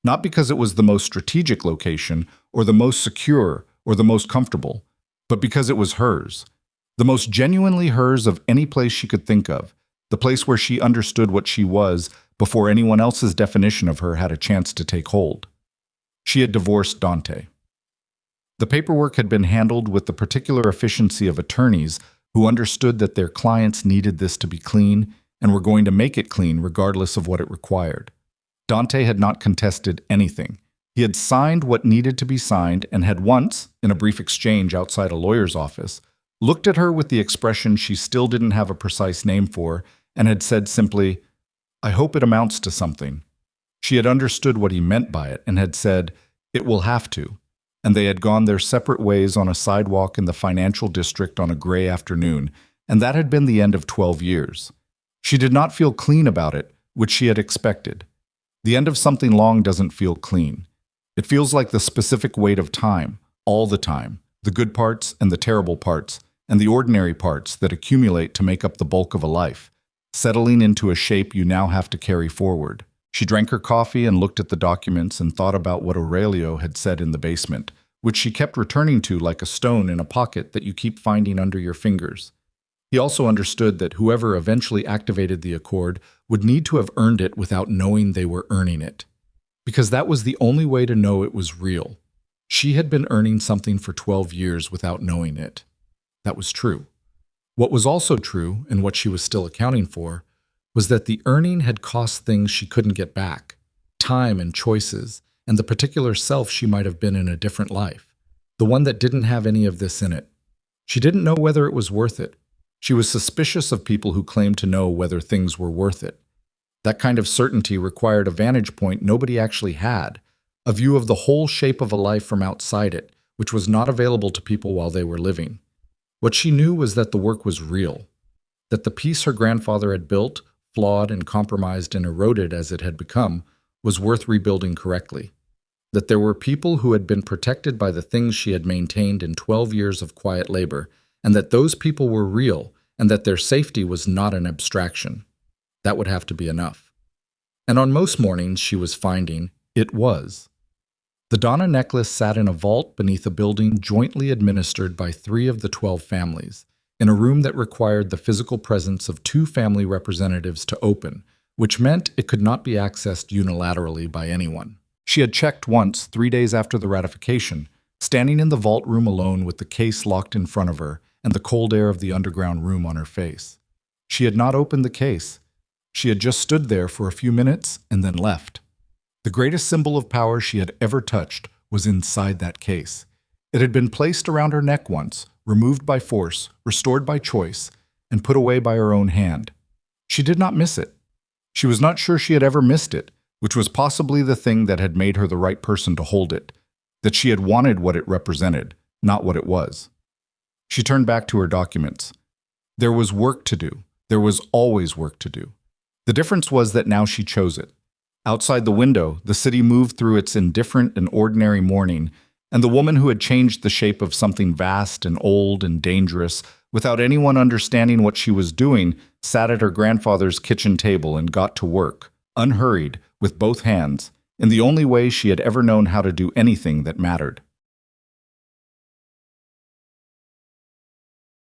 Not because it was the most strategic location or the most secure or the most comfortable, but because it was hers. The most genuinely hers of any place she could think of, the place where she understood what she was before anyone else's definition of her had a chance to take hold. She had divorced Dante. The paperwork had been handled with the particular efficiency of attorneys who understood that their clients needed this to be clean and were going to make it clean regardless of what it required. Dante had not contested anything. He had signed what needed to be signed and had once, in a brief exchange outside a lawyer's office, looked at her with the expression she still didn't have a precise name for and had said simply, "I hope it amounts to something." She had understood what he meant by it and had said, "It will have to." And they had gone their separate ways on a sidewalk in the financial district on a gray afternoon, and that had been the end of 12 years. She did not feel clean about it, which she had expected. The end of something long doesn't feel clean. It feels like the specific weight of time, all the time, the good parts and the terrible parts, and the ordinary parts that accumulate to make up the bulk of a life, settling into a shape you now have to carry forward. She drank her coffee and looked at the documents and thought about what Aurelio had said in the basement, which she kept returning to like a stone in a pocket that you keep finding under your fingers. He also understood that whoever eventually activated the accord would need to have earned it without knowing they were earning it. Because that was the only way to know it was real. She had been earning something for 12 years without knowing it. That was true. What was also true, and what she was still accounting for, was that the earning had cost things she couldn't get back, time and choices, and the particular self she might have been in a different life, the one that didn't have any of this in it. She didn't know whether it was worth it. She was suspicious of people who claimed to know whether things were worth it. That kind of certainty required a vantage point nobody actually had, a view of the whole shape of a life from outside it, which was not available to people while they were living. What she knew was that the work was real, that the piece her grandfather had built, flawed and compromised and eroded as it had become, was worth rebuilding correctly, that there were people who had been protected by the things she had maintained in 12 years of quiet labor, and that those people were real, and that their safety was not an abstraction. That would have to be enough. And on most mornings, she was finding it was. The Donna Necklace sat in a vault beneath a building jointly administered by 3 of the 12 families, in a room that required the physical presence of 2 family representatives to open, which meant it could not be accessed unilaterally by anyone. She had checked once, 3 days after the ratification, standing in the vault room alone with the case locked in front of her and the cold air of the underground room on her face. She had not opened the case. She had just stood there for a few minutes and then left. The greatest symbol of power she had ever touched was inside that case. It had been placed around her neck once, removed by force, restored by choice, and put away by her own hand. She did not miss it. She was not sure she had ever missed it, which was possibly the thing that had made her the right person to hold it, that she had wanted what it represented, not what it was. She turned back to her documents. There was work to do. There was always work to do. The difference was that now she chose it. Outside the window, the city moved through its indifferent and ordinary morning, and the woman who had changed the shape of something vast and old and dangerous, without anyone understanding what she was doing, sat at her grandfather's kitchen table and got to work, unhurried, with both hands, in the only way she had ever known how to do anything that mattered.